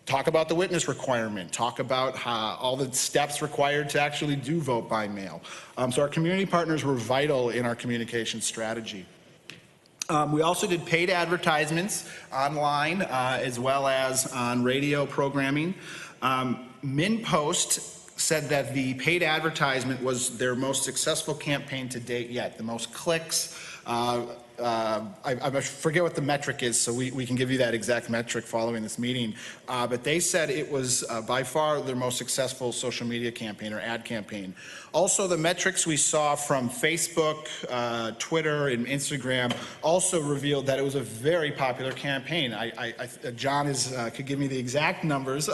Talk about the witness requirement, talk about all the steps required to actually do vote by mail. So our community partners were vital in our communication strategy. We also did paid advertisements online as well as on radio programming. MinPost said that the paid advertisement was their most successful campaign to date yet, the most clicks. I forget what the metric is, so we can give you that exact metric following this meeting. But they said it was by far their most successful social media campaign or ad campaign. Also, the metrics we saw from Facebook, Twitter, and Instagram also revealed that it was a very popular campaign. John could give me the exact numbers,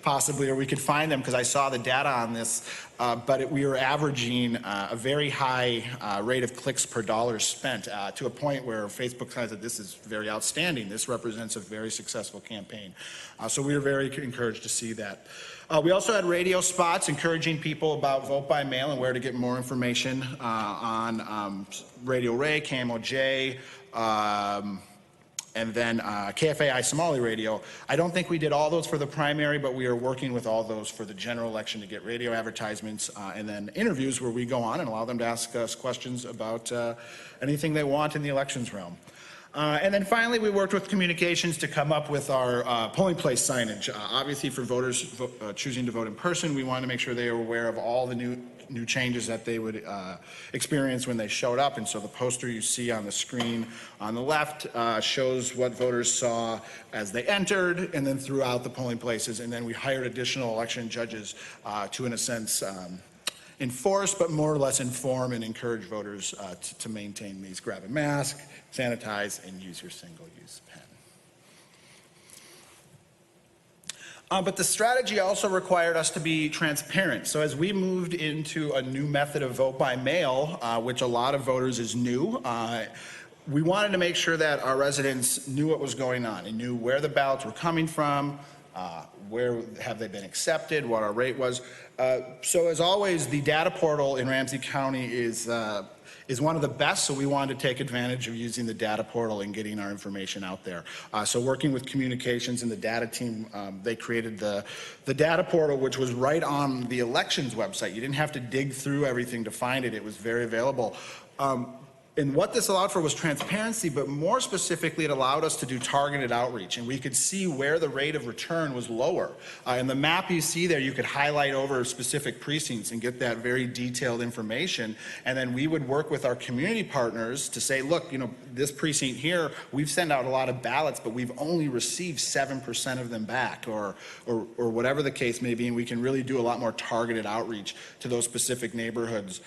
possibly, or we could find them because I saw the data on this. But we were averaging a very high rate of clicks per dollar spent to a point where Facebook said that this is very outstanding. This represents a very successful campaign. So we were very encouraged to see that. We also had radio spots encouraging people about vote by mail and where to get more information on Radio Ray, KMOJ, and then KFAI Somali Radio. I don't think we did all those for the primary, but we are working with all those for the general election to get radio advertisements and then interviews where we go on and allow them to ask us questions about anything they want in the elections realm. And then finally, we worked with communications to come up with our polling place signage. Obviously, for voters choosing to vote in person, we wanted to make sure they were aware of all the new changes that they would experience when they showed up. And so the poster you see on the screen on the left shows what voters saw as they entered and then throughout the polling places. And then we hired additional election judges to, in a sense, enforce, but more or less inform and encourage voters to maintain these. Grab a mask, sanitize, and use your single-use pen. But the strategy also required us to be transparent. So as we moved into a new method of vote by mail, which a lot of voters is new, we wanted to make sure that our residents knew what was going on and knew where the ballots were coming from, where have they been accepted, what our rate was. So as always, the data portal in Ramsey County is one of the best, so we wanted to take advantage of using the data portal and getting our information out there. So working with communications and the data team, they created the data portal, which was right on the elections website. You didn't have to dig through everything to find it. It was very available. And what this allowed for was transparency, but more specifically, it allowed us to do targeted outreach, and we could see where the rate of return was lower. In the map you see there, you could highlight over specific precincts and get that very detailed information, and then we would work with our community partners to say, look, you know, this precinct here, we've sent out a lot of ballots, but we've only received 7% of them back, or whatever the case may be, and we can really do a lot more targeted outreach to those specific neighborhoods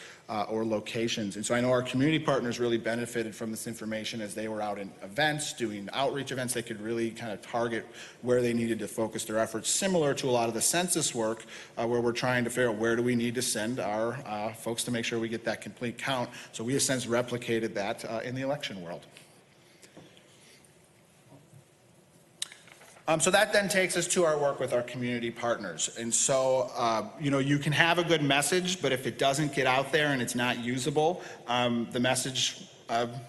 or locations. And so I know our community partners really benefited from this information as they were out in events, doing outreach events. They could really kind of target where they needed to focus their efforts, similar to a lot of the census work where we're trying to figure out where do we need to send our folks to make sure we get that complete count. So we, in a sense, replicated that in the election world. So that then takes us to our work with our community partners. And so, you know, you can have a good message, but if it doesn't get out there and it's not usable, the message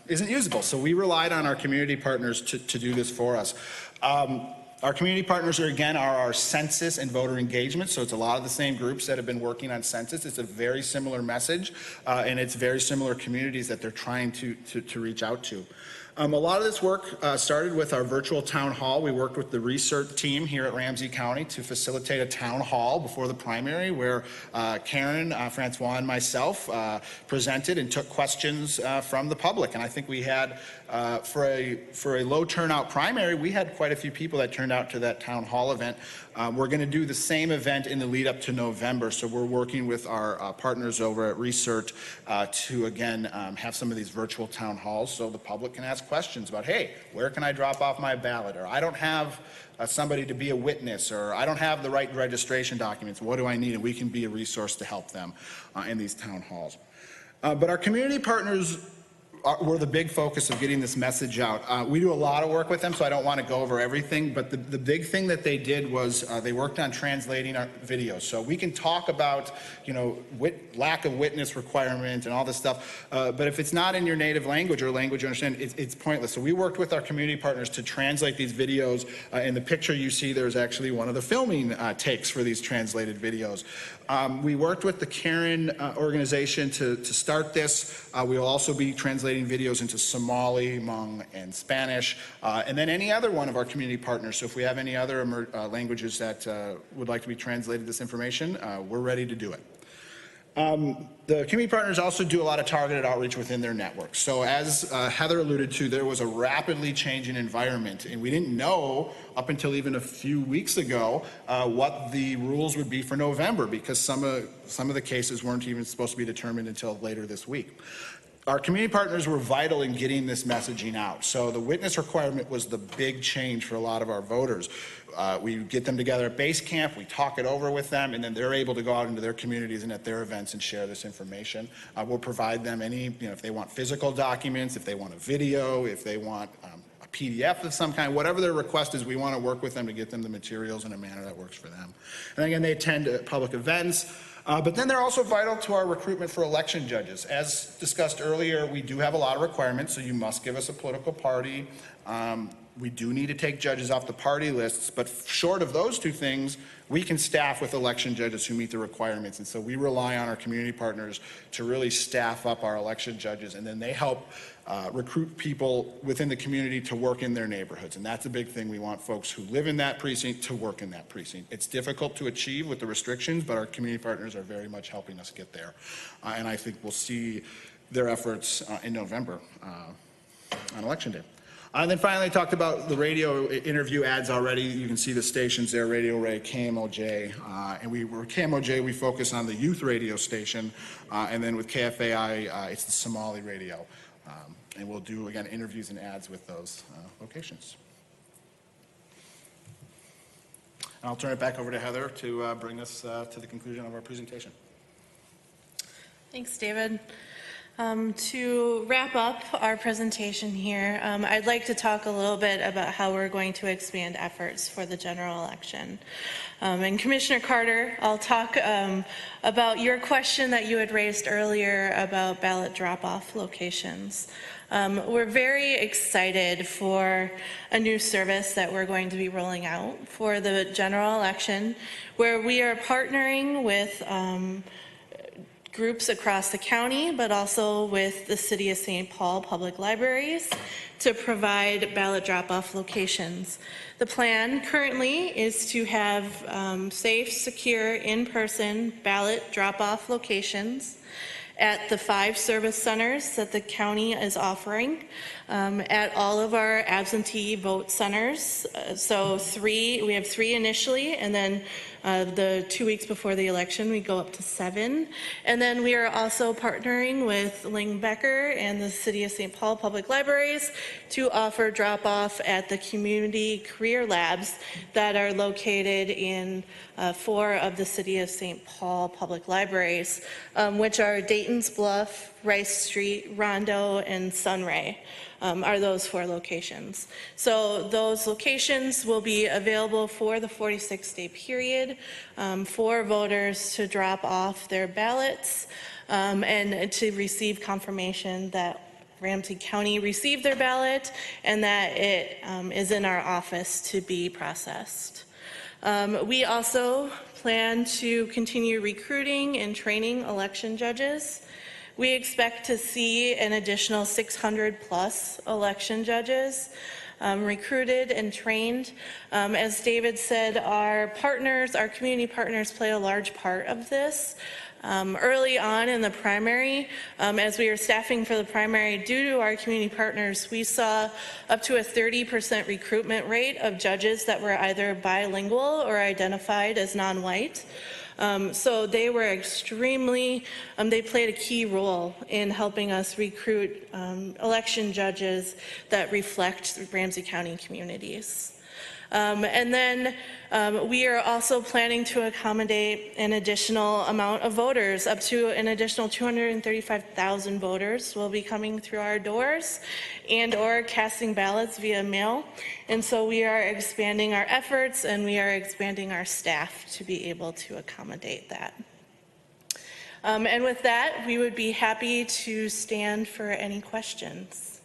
isn't usable. So we relied on our community partners to do this for us. Our community partners are our census and voter engagement, so it's a lot of the same groups that have been working on census. It's a very similar message, and it's very similar communities that they're trying to reach out to. A lot of this work started with our virtual town hall. We worked with the research team here at Ramsey County to facilitate a town hall before the primary where Karen, Francois, and myself presented and took questions from the public. And I think we had, for a low turnout primary, we had quite a few people that turned out to that town hall event. We're going to do the same event in the lead up to November, so we're working with our partners over at Research to, again, have some of these virtual town halls so the public can ask questions about, hey, where can I drop off my ballot? Or I don't have somebody to be a witness, or I don't have the right registration documents. What do I need? And we can be a resource to help them in these town halls. But our community partners were the big focus of getting this message out. We do a lot of work with them, so I don't want to go over everything, but the big thing that they did was they worked on translating our videos. So we can talk about, you know, lack of witness requirement and all this stuff, but if it's not in your native language or language you understand, it's pointless. So we worked with our community partners to translate these videos. In the picture you see, there's actually one of the filming takes for these translated videos. We worked with the Karen organization to start this. We will also be translating videos into Somali, Hmong, and Spanish, and then any other one of our community partners. So if we have any other languages that would like to be translated this information, we're ready to do it. The community partners also do a lot of targeted outreach within their networks. So as Heather alluded to, there was a rapidly changing environment, and we didn't know up until even a few weeks ago what the rules would be for November, because some of the cases weren't even supposed to be determined until later this week. Our community partners were vital in getting this messaging out. So the witness requirement was the big change for a lot of our voters. We get them together at base camp, we talk it over with them, and then they're able to go out into their communities and at their events and share this information. We'll provide them any, you know, if they want physical documents, if they want a video, if they want a PDF of some kind, whatever their request is, we want to work with them to get them the materials in a manner that works for them. And again, they attend public events. But then they're also vital to our recruitment for election judges. As discussed earlier, we do have a lot of requirements, so you must give us a political party. We do need to take judges off the party lists, but short of those two things, we can staff with election judges who meet the requirements. And so we rely on our community partners to really staff up our election judges, and then they help recruit people within the community to work in their neighborhoods. And that's a big thing. We want folks who live in that precinct to work in that precinct. It's difficult to achieve with the restrictions, but our community partners are very much helping us get there. And I think we'll see their efforts in November on Election Day. And then finally, I talked about the radio interview ads already. You can see the stations there, Radio Ray, KMOJ. And with KMOJ, we focus on the youth radio station. And then with KFAI, it's the Somali radio. And we'll do, again, interviews and ads with those locations. And I'll turn it back over to Heather to bring us to the conclusion of our presentation. Thanks, David. To wrap up our presentation here, I'd like to talk a little bit about how we're going to expand efforts for the general election. And Commissioner Carter, I'll talk about your question that you had raised earlier about ballot drop-off locations. We're very excited for a new service that we're going to be rolling out for the general election, where we are partnering with groups across the county, but also with the City of St. Paul Public Libraries to provide ballot drop-off locations. The plan currently is to have safe, secure, in-person ballot drop-off locations at the 5 service centers that the county is offering, at all of our absentee vote centers. So we have 3 initially, and then the 2 weeks before the election, we go up to 7. And then we are also partnering with Ling Becker and the City of St. Paul Public Libraries to offer drop-off at the community career labs that are located in 4 of the City of St. Paul Public Libraries, which are Dayton's Bluff, Rice Street, Rondo, and Sunray. Are those 4 locations. So those locations will be available for the 46-day period for voters to drop off their ballots and to receive confirmation that Ramsey County received their ballot and that it is in our office to be processed. We also plan to continue recruiting and training election judges. We expect to see an additional 600 plus election judges recruited and trained. As David said, our partners, our community partners, play a large part of this. Early on in the primary, as we were staffing for the primary, due to our community partners, we saw up to a 30% recruitment rate of judges that were either bilingual or identified as non-white. So they were extremely, they played a key role in helping us recruit election judges that reflect Ramsey County communities. And then we are also planning to accommodate an additional amount of voters. Up to an additional 235,000 voters will be coming through our doors and or casting ballots via mail. And so we are expanding our efforts and we are expanding our staff to be able to accommodate that. And with that, we would be happy to stand for any questions.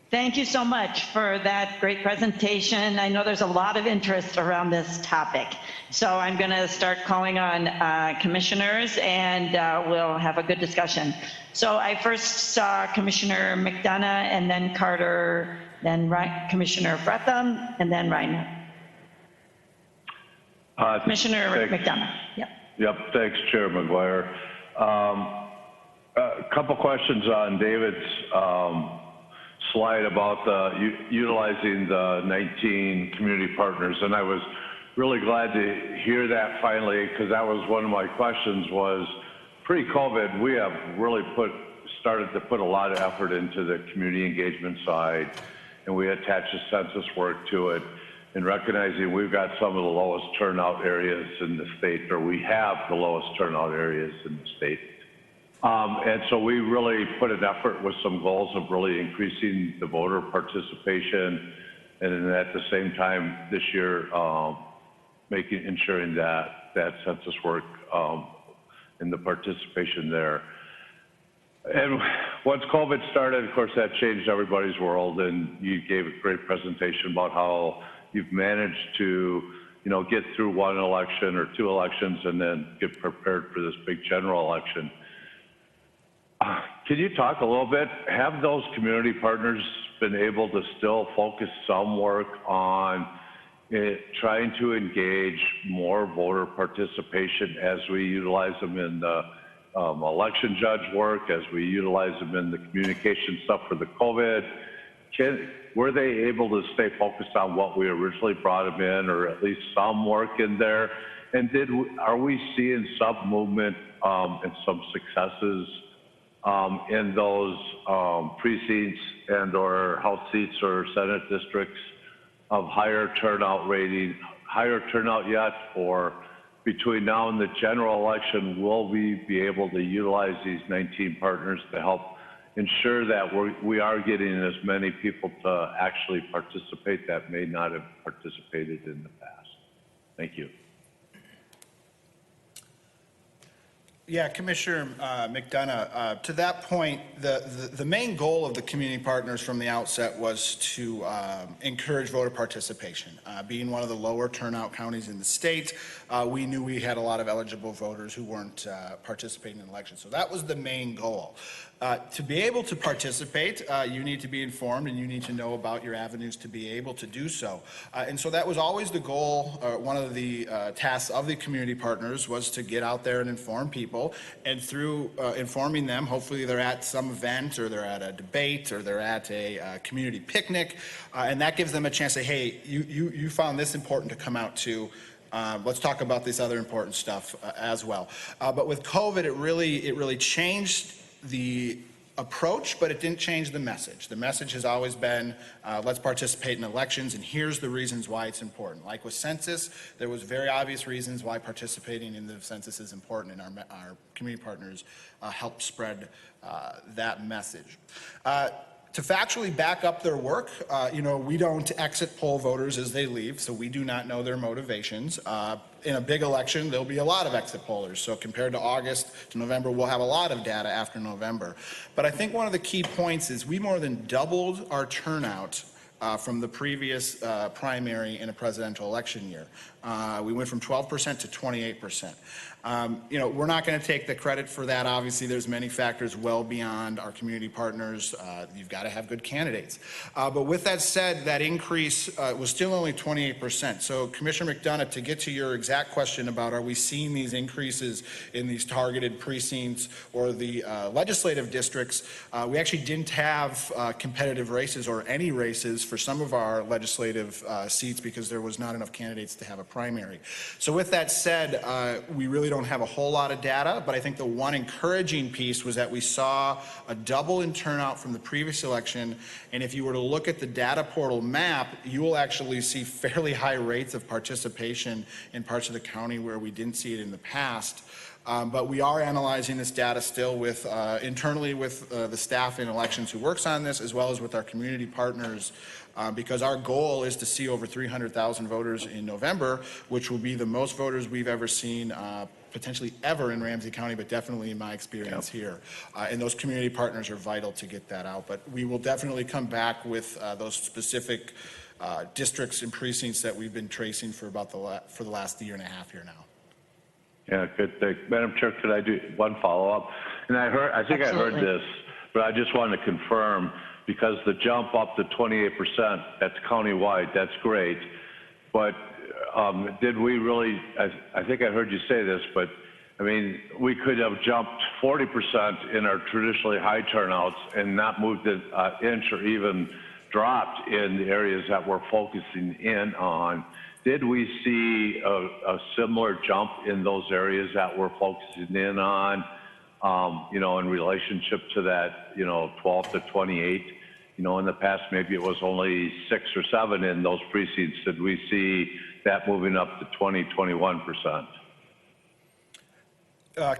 Thank you so much for that great presentation. I know there's a lot of interest around this topic. So I'm going to start calling on commissioners and we'll have a good discussion. So I first saw Commissioner McDonough and then Carter, then Commissioner Bretham, and then Reiner. Commissioner McDonough. Yep. Yep, thanks, Chair McGuire. A couple questions on David's slide about utilizing the 19 community partners, and I was really glad to hear that finally, because that was one of my questions. Was pre-COVID, we have really started to put a lot of effort into the community engagement side, and we attach the census work to it, and recognizing we've got some of the lowest turnout areas in the state, or we have the lowest turnout areas in the state. And so we really put an effort with some goals of really increasing the voter participation, and then at the same time this year, ensuring that census work and the participation there. And once COVID started, of course, that changed everybody's world, and you gave a great presentation about how you've managed to, get through one election or two elections and then get prepared for this big general election. Can you talk a little bit? Have those community partners been able to still focus some work on trying to engage more voter participation as we utilize them in the election judge work, as we utilize them in the communication stuff for the COVID? Were they able to stay focused on what we originally brought them in, or at least some work in there? And are we seeing some movement and some successes in those precincts and or House seats or Senate districts of higher turnout yet? Or between now and the general election, will we be able to utilize these 19 partners to help ensure that we are getting as many people to actually participate that may not have participated in the past? Thank you. Yeah, Commissioner McDonough, to that point, the main goal of the community partners from the outset was to encourage voter participation. Being one of the lower turnout counties in the state, we knew we had a lot of eligible voters who weren't participating in elections. So that was the main goal. To be able to participate, you need to be informed and you need to know about your avenues to be able to do so. And so that was always the goal. One of the tasks of the community partners was to get out there and inform people. And through informing them, hopefully they're at some event or they're at a debate or they're at a community picnic. And that gives them a chance to say, hey, you found this important to come out to. Let's talk about this other important stuff as well. But with COVID, it really changed the approach, but it didn't change the message. The message has always been, let's participate in elections, and here's the reasons why it's important. Like with census, there was very obvious reasons why participating in the census is important, and our community partners help spread that message. To factually back up their work, we don't exit poll voters as they leave, so we do not know their motivations. In a big election, there'll be a lot of exit pollers. So compared to August to November, we'll have a lot of data after November. But I think one of the key points is we more than doubled our turnout from the previous primary in a presidential election year. We went from 12% to 28%. We're not going to take the credit for that. Obviously, there's many factors well beyond our community partners. You've got to have good candidates. But with that said, that increase was still only 28%. So Commissioner McDonough, to get to your exact question about are we seeing these increases in these targeted precincts or the legislative districts, we actually didn't have competitive races or any races for some of our legislative seats because there was not enough candidates to have a primary. So with that said, we really don't have a whole lot of data, but I think the one encouraging piece was that we saw a double in turnout from the previous election. And if you were to look at the data portal map, you will actually see fairly high rates of participation in parts of the county where we didn't see it in the past. But we are analyzing this data still with internally with the staff in elections who works on this, as well as with our community partners, because our goal is to see over 300,000 voters in November, which will be the most voters we've ever seen potentially ever in Ramsey County, but definitely in my experience here. And those community partners are vital to get that out. But we will definitely come back with those specific districts and precincts that we've been tracing for about the last year and a half here now. Yeah, good. Madam Chair, could I do one follow-up? And I think Absolutely. I heard this, but I just wanted to confirm, because the jump up to 28%, that's countywide, that's great. But did we really, I think I heard you say this, but I mean, we could have jumped 40% in our traditionally high turnouts and not moved an inch or even dropped in the areas that we're focusing in on. Did we see a similar jump in those areas that we're focusing in on, you know, in relationship to that, you know, 12 to 28? You know, in the past, maybe it was only 6 or 7 in those precincts. Did we see that moving up to 20, 21%?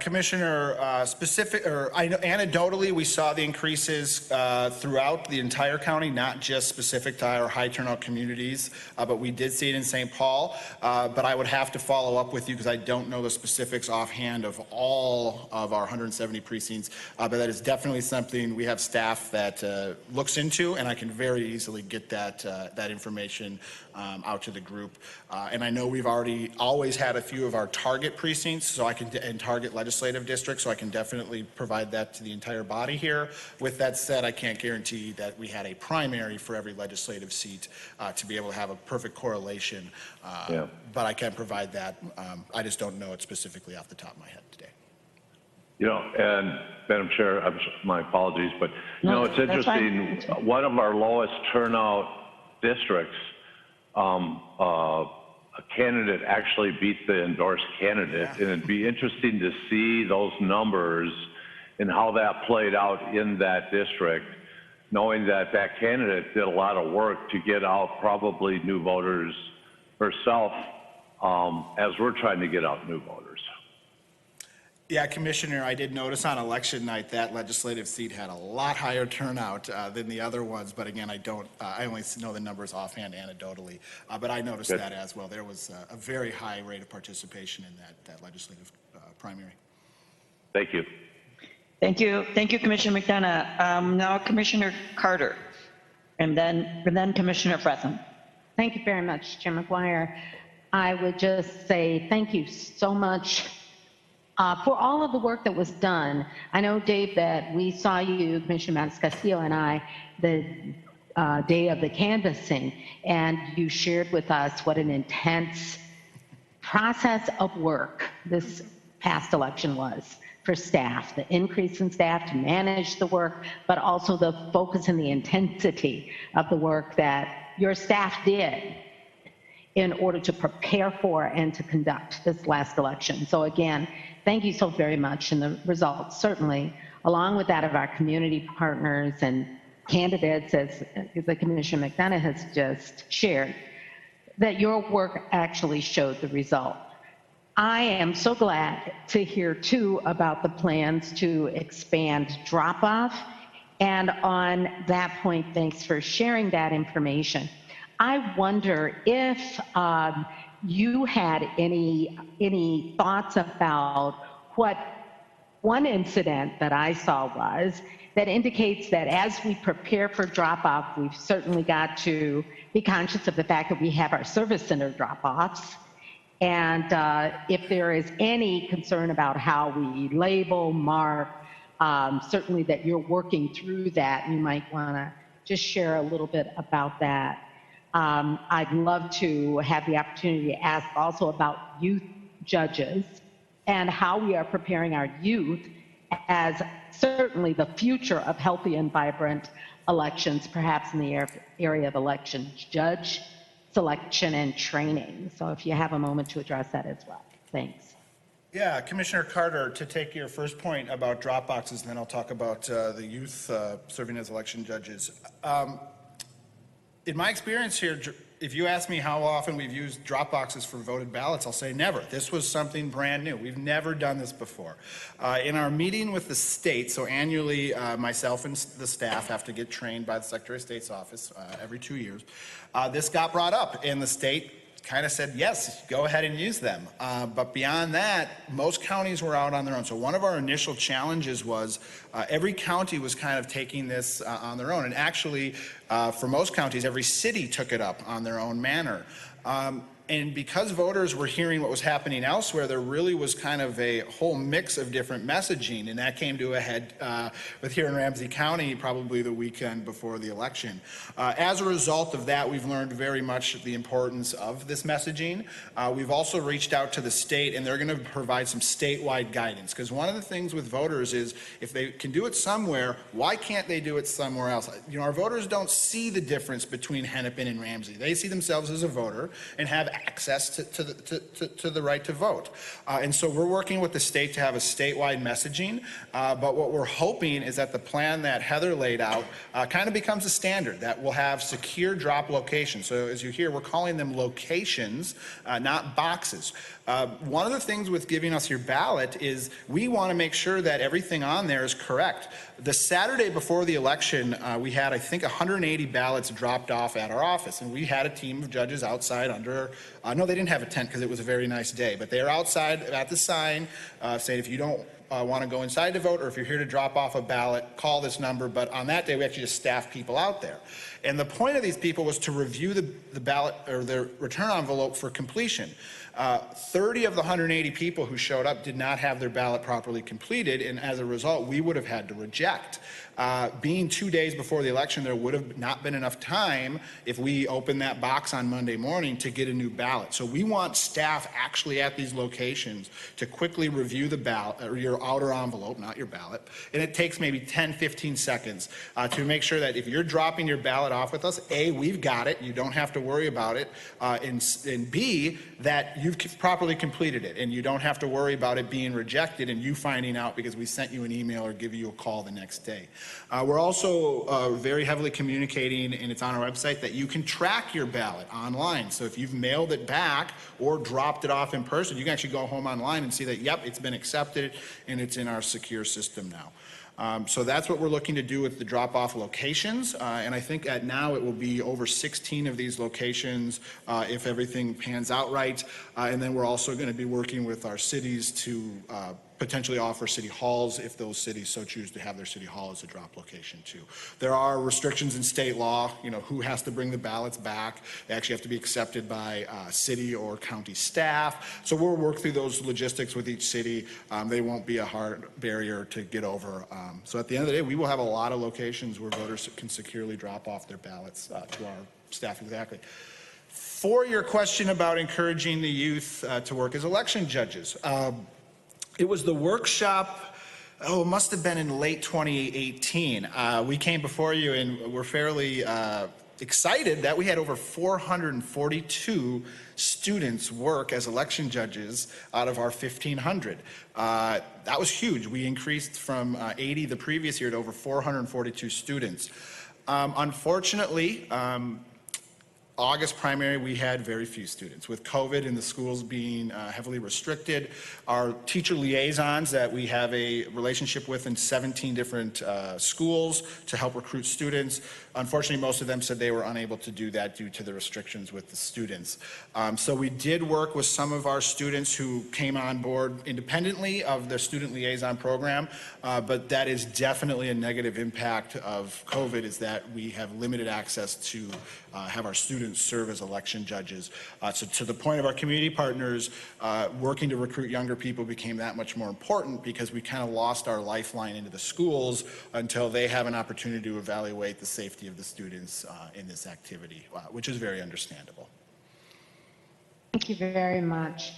Commissioner, anecdotally, we saw the increases throughout the entire county, not just specific to our high turnout communities, but we did see it in St. Paul. But I would have to follow up with you because I don't know the specifics offhand of all of our 170 precincts. But that is definitely something we have staff that looks into, and I can very easily get that information out to the group. And I know we've always had a few of our target precincts, so I can and target legislative districts, so I can definitely provide that to the entire body here. With that said, I can't guarantee that we had a primary for every legislative seat to be able to have a perfect correlation, but I can provide that. I just don't know it specifically off the top of my head today. You know, and Madam Chair, my apologies, but you know, it's interesting. One of our lowest turnout districts, a candidate actually beat the endorsed candidate, and it'd be interesting to see those numbers and how that played out in that district, knowing that that candidate did a lot of work to get out probably new voters herself, as we're trying to get out new voters. Yeah, Commissioner, I did notice on election night that legislative seat had a lot higher turnout than the other ones, but again, I only know the numbers offhand anecdotally, but I noticed that as well. There was a very high rate of participation in that legislative primary. Thank you. Thank you, Commissioner McDonough. Now Commissioner Carter, and then Commissioner Fretham. Thank you very much, Chair McGuire. I would just say thank you so much for all of the work that was done. I know, Dave, that we saw you, Commissioner Maniscalco and I, the day of the canvassing, and you shared with us what an intense process of work this past election was for staff, the increase in staff to manage the work, but also the focus and the intensity of the work that your staff did in order to prepare for and to conduct this last election. So again, thank you so very much. And the results, certainly, along with that of our community partners and candidates, as the Commissioner McDonough has just shared, that your work actually showed the result. I am so glad to hear, too, about the plans to expand drop-off. And on that point, thanks for sharing that information. I wonder if you had any thoughts about what one incident that I saw was that indicates that as we prepare for drop-off, we've certainly got to be conscious of the fact that we have our service center drop-offs. And if there is any concern about how we label, mark, certainly that you're working through that, you might want to just share a little bit about that. I'd love to have the opportunity to ask also about youth judges and how we are preparing our youth as certainly the future of healthy and vibrant elections, perhaps in the area of election judge selection and training. So if you have a moment to address that as well. Thanks. Yeah, Commissioner Carter, to take your first point about drop boxes, and then I'll talk about the youth serving as election judges. In my experience here, if you ask me how often we've used drop boxes for voted ballots, I'll say never. This was something brand new. We've never done this before. In our meeting with the state, so annually myself and the staff have to get trained by the Secretary of State's office every 2 years. This got brought up, and the state kind of said, yes, go ahead and use them. But beyond that, most counties were out on their own. So one of our initial challenges was every county was kind of taking this on their own. And actually, for most counties, every city took it up on their own manner. And because voters were hearing what was happening elsewhere, there really was kind of a whole mix of different messaging, and that came to a head with here in Ramsey County probably the weekend before the election. As a result of that, we've learned very much the importance of this messaging. We've also reached out to the state, and they're going to provide some statewide guidance, because one of the things with voters is if they can do it somewhere, why can't they do it somewhere else? You know, our voters don't see the difference between Hennepin and Ramsey. They see themselves as a voter and have access to the right to vote. And so we're working with the state to have a statewide messaging, but what we're hoping is that the plan that Heather laid out kind of becomes a standard, that will have secure drop locations. So as you hear, we're calling them locations, not boxes. One of the things with giving us your ballot is we want to make sure that everything on there is correct. The Saturday before the election, we had, I think, 180 ballots dropped off at our office, and we had a team of judges outside under, no, they didn't have a tent because it was a very nice day, but they were outside at the sign saying if you don't want to go inside to vote, or if you're here to drop off a ballot, call this number. But on that day, we actually just staffed people out there. And the point of these people was to review the ballot or their return envelope for completion. 30 of the 180 people who showed up did not have their ballot properly completed, and as a result, we would have had to reject. Being 2 days before the election, there would have not been enough time if we opened that box on Monday morning to get a new ballot. So we want staff actually at these locations to quickly review the ballot, or your outer envelope, not your ballot, and it takes maybe 10, 15 seconds to make sure that if you're dropping your ballot off with us, A, we've got it, you don't have to worry about it, and B, that you've properly completed it, and you don't have to worry about it being rejected and you finding out because we sent you an email or give you a call the next day. We're also very heavily communicating, and it's on our website, that you can track your ballot online. So if you've mailed it back or dropped it off in person, you can actually go home online and see that, yep, it's been accepted and it's in our secure system now. So that's what we're looking to do with the drop-off locations, and I think at now it will be over 16 of these locations if everything pans out right, and then we're also going to be working with our cities to potentially offer city halls if those cities so choose to have their city hall as a drop location too. There are restrictions in state law, you know, who has to bring the ballots back. They actually have to be accepted by city or county staff. So we'll work through those logistics with each city. They won't be a hard barrier to get over. So at the end of the day, we will have a lot of locations where voters can securely drop off their ballots to our staff. Exactly. For your question about encouraging the youth to work as election judges, it was the workshop, it must have been in late 2018. We came before you and we're fairly excited that we had over 442 students work as election judges out of our 1,500. That was huge. We increased from 80 the previous year to over 442 students. Unfortunately, August primary, we had very few students. With COVID and the schools being heavily restricted, our teacher liaisons that we have a relationship with in 17 different schools to help recruit students, unfortunately, most of them said they were unable to do that due to the restrictions with the students. So we did work with some of our students who came on board independently of the student liaison program, but that is definitely a negative impact of COVID, is that we have limited access to have our students serve as election judges. So to the point of our community partners, working to recruit younger people became that much more important because we kind of lost our lifeline into the schools until they have an opportunity to evaluate the safety of the students in this activity, which is very understandable. Thank you very much.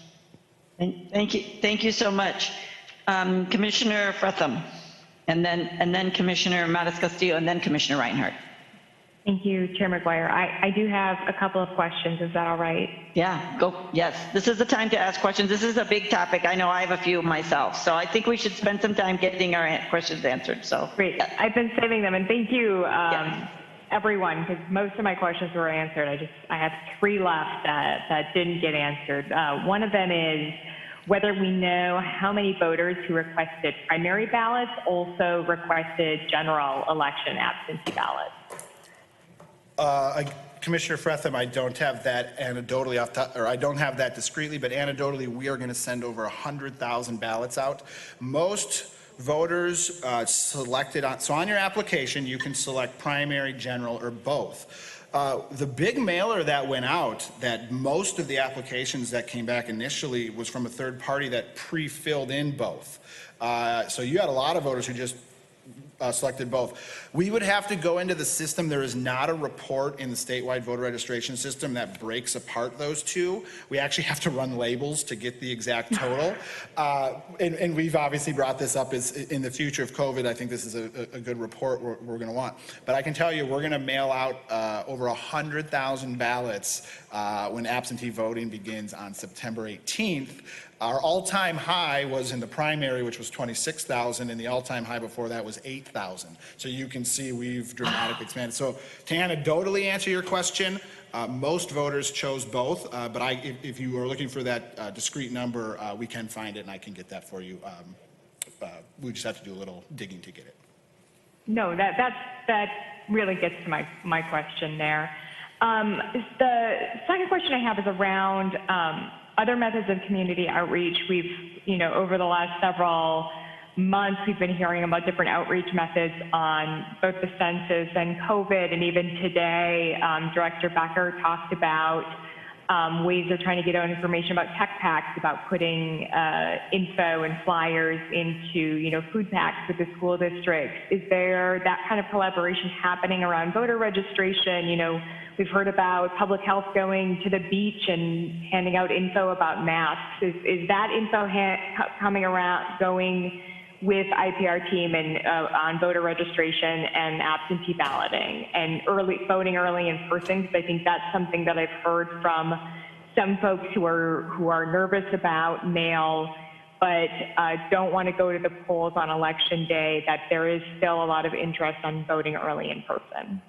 Thank you so much. Commissioner Fretham. and then Commissioner Matis Castillo, and then Commissioner Reinhardt. Thank you, Chair McGuire. I do have a couple of questions. Is that all right? Yeah, go. Yes, this is the time to ask questions. This is a big topic. I know I have a few myself, so I think we should spend some time getting our questions answered. So great. Yeah. I've been saving them, and thank you, everyone, because most of my questions were answered. I have 3 left that didn't get answered. One of them is whether we know how many voters who requested primary ballots also requested general election absentee ballots. Commissioner Fretham, I don't have that anecdotally I don't have that discreetly, but anecdotally, we are going to send over 100,000 ballots out. Most voters selected on your application, you can select primary, general, or both. The big mailer that went out, that most of the applications that came back initially was from a third party that pre-filled in both. So you had a lot of voters who just selected both. We would have to go into the system. There is not a report in the statewide voter registration system that breaks apart those two. We actually have to run labels to get the exact total. And we've obviously brought this up as in the future of COVID. I think this is a good report we're going to want. But I can tell you, we're going to mail out over 100,000 ballots when absentee voting begins on September 18th. Our all-time high was in the primary, which was 26,000, and the all-time high before that was 8,000. So you can see we've dramatically expanded. So to anecdotally answer your question, most voters chose both, but if you are looking for that discrete number, we can find it and I can get that for you. We just have to do a little digging to get it. No, that really gets to my question there. The second question I have is around other methods of community outreach. We've, over the last several months, we've been hearing about different outreach methods on both the census and COVID, and even today, Director Becker talked about ways they're trying to get out information about tech packs, about putting info and flyers into, food packs with the school districts. Is there that kind of collaboration happening around voter registration? We've heard about public health going to the beach and handing out info about masks. Is that info going with IPR team and on voter registration and absentee balloting and voting early in person? Because I think that's something that I've heard from some folks who are nervous about mail, but don't want to go to the polls on election day, that there is still a lot of interest on voting early in person.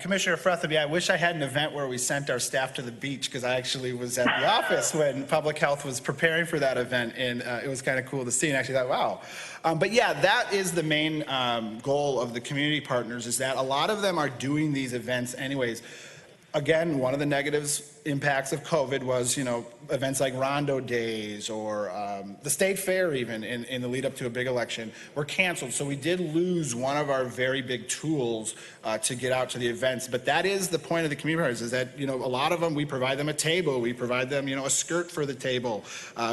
Commissioner Fretham, I wish I had an event where we sent our staff to the beach, because I actually was at the office when Public Health was preparing for that event, and it was kind of cool to see, and actually thought, wow. But yeah, that is the main goal of the community partners, is that a lot of them are doing these events anyways. Again, one of the impacts of COVID was, events like Rondo Days or the State Fair even in the lead up to a big election were canceled. So we did lose one of our very big tools to get out to the events. But that is the point of the community partners, is that, a lot of them, we provide them a table, we provide them, a skirt for the table.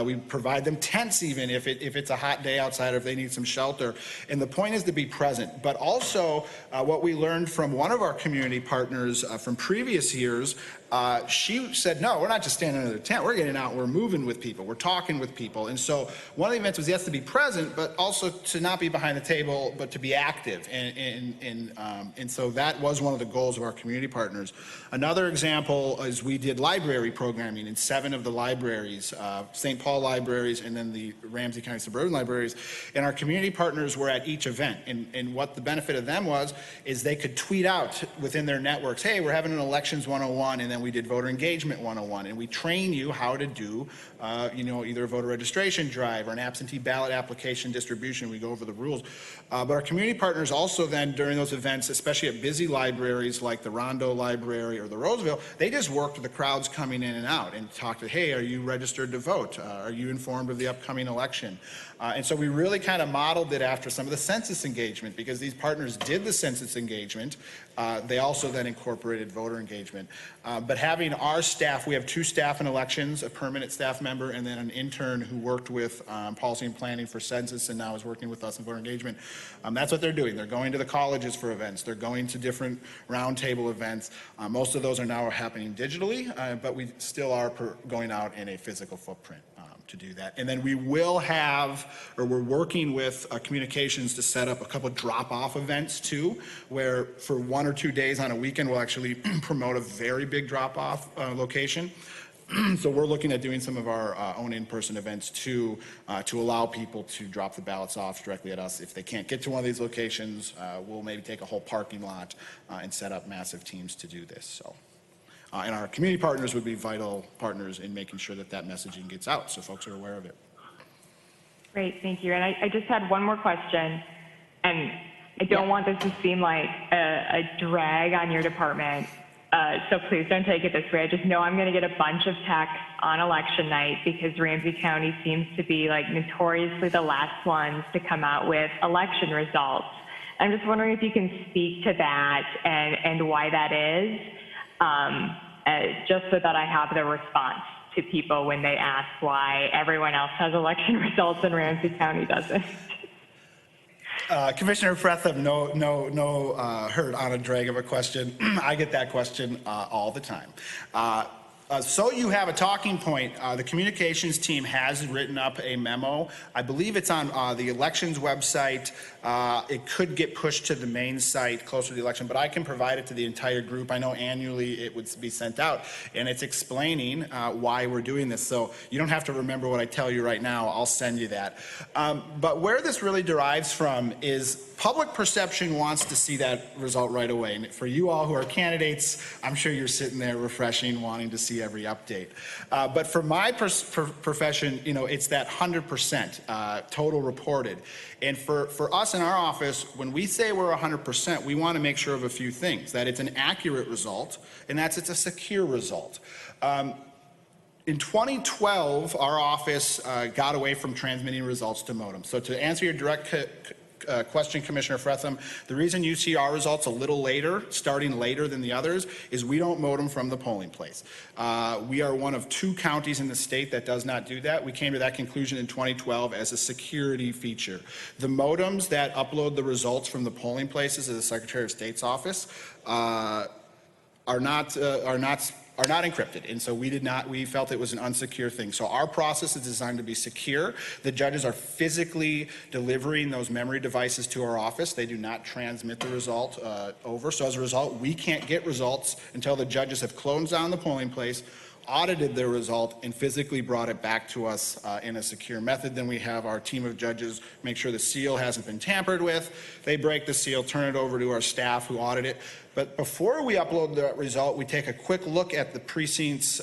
We provide them tents even if it's a hot day outside or if they need some shelter. And the point is to be present. But also what we learned from one of our community partners from previous years, she said, no, we're not just standing under the tent. We're getting out. We're moving with people. We're talking with people. And so one of the events was, yes, to be present, but also to not be behind the table, but to be active. And so that was one of the goals of our community partners. Another example is we did library programming in 7 of the libraries, St. Paul libraries, and then the Ramsey County Suburban libraries. And our community partners were at each event. And what the benefit of them was, is they could tweet out within their networks, hey, we're having an elections 101, and then we did voter engagement 101, and we train you how to do, either a voter registration drive or an absentee ballot application distribution. We go over the rules. But our community partners also then, during those events, especially at busy libraries like the Rondo Library or the Roseville, they just worked with the crowds coming in and out and talked to, hey, are you registered to vote? Are you informed of the upcoming election? And so we really kind of modeled it after some of the census engagement, because these partners did the census engagement. They also then incorporated voter engagement. But having our staff, we have 2 staff in elections, a permanent staff member, and then an intern who worked with policy and planning for census and now is working with us in voter engagement. That's what they're doing. They're going to the colleges for events. They're going to different roundtable events. Most of those are now happening digitally, but we still are going out in a physical footprint. to do that. And then we will have, or we're working with communications to set up a couple drop-off events too, where for 1 or 2 days on a weekend, we'll actually promote a very big drop-off location. So we're looking at doing some of our own in-person events too, to allow people to drop the ballots off directly at us. If they can't get to one of these locations, we'll maybe take a whole parking lot and set up massive teams to do this. So. And our community partners would be vital partners in making sure that that messaging gets out so folks are aware of it. Great, thank you. And I just had one more question, and I don't want this to seem like a drag on your department, so please don't take it this way. I just know I'm going to get a bunch of texts on election night because Ramsey County seems to be like notoriously the last ones to come out with election results. I'm just wondering if you can speak to that and why that is. Just so that I have the response to people when they ask why everyone else has election results and Ramsey County doesn't. Commissioner Fretham, no hurt on a drag of a question. I get that question all the time. So you have a talking point. The communications team has written up a memo. I believe it's on the elections website. It could get pushed to the main site closer to the election, but I can provide it to the entire group. I know annually it would be sent out, and it's explaining why we're doing this. So you don't have to remember what I tell you right now. I'll send you that. But where this really derives from is public perception wants to see that result right away. And for you all who are candidates, I'm sure you're sitting there refreshing, wanting to see every update. But for my profession, you know, it's that 100% total reported. And for us in our office, when we say we're 100%, we want to make sure of a few things, that it's an accurate result, and that's it's a secure result. In 2012, our office got away from transmitting results to modems. So to answer your direct question, Commissioner Fretham, the reason you see our results a little later, starting later than the others, is we don't modem from the polling place. We are one of 2 counties in the state that does not do that. We came to that conclusion in 2012 as a security feature. The modems that upload the results from the polling places to the Secretary of State's office are not encrypted, and so we felt it was an unsecure thing. So our process is designed to be secure. The judges are physically delivering those memory devices to our office. They do not transmit the result over. So as a result, we can't get results until the judges have closed down the polling place, audited their result, and physically brought it back to us in a secure method. Then we have our team of judges make sure the seal hasn't been tampered with. They break the seal, turn it over to our staff who audit it. But before we upload the result, we take a quick look at the precinct's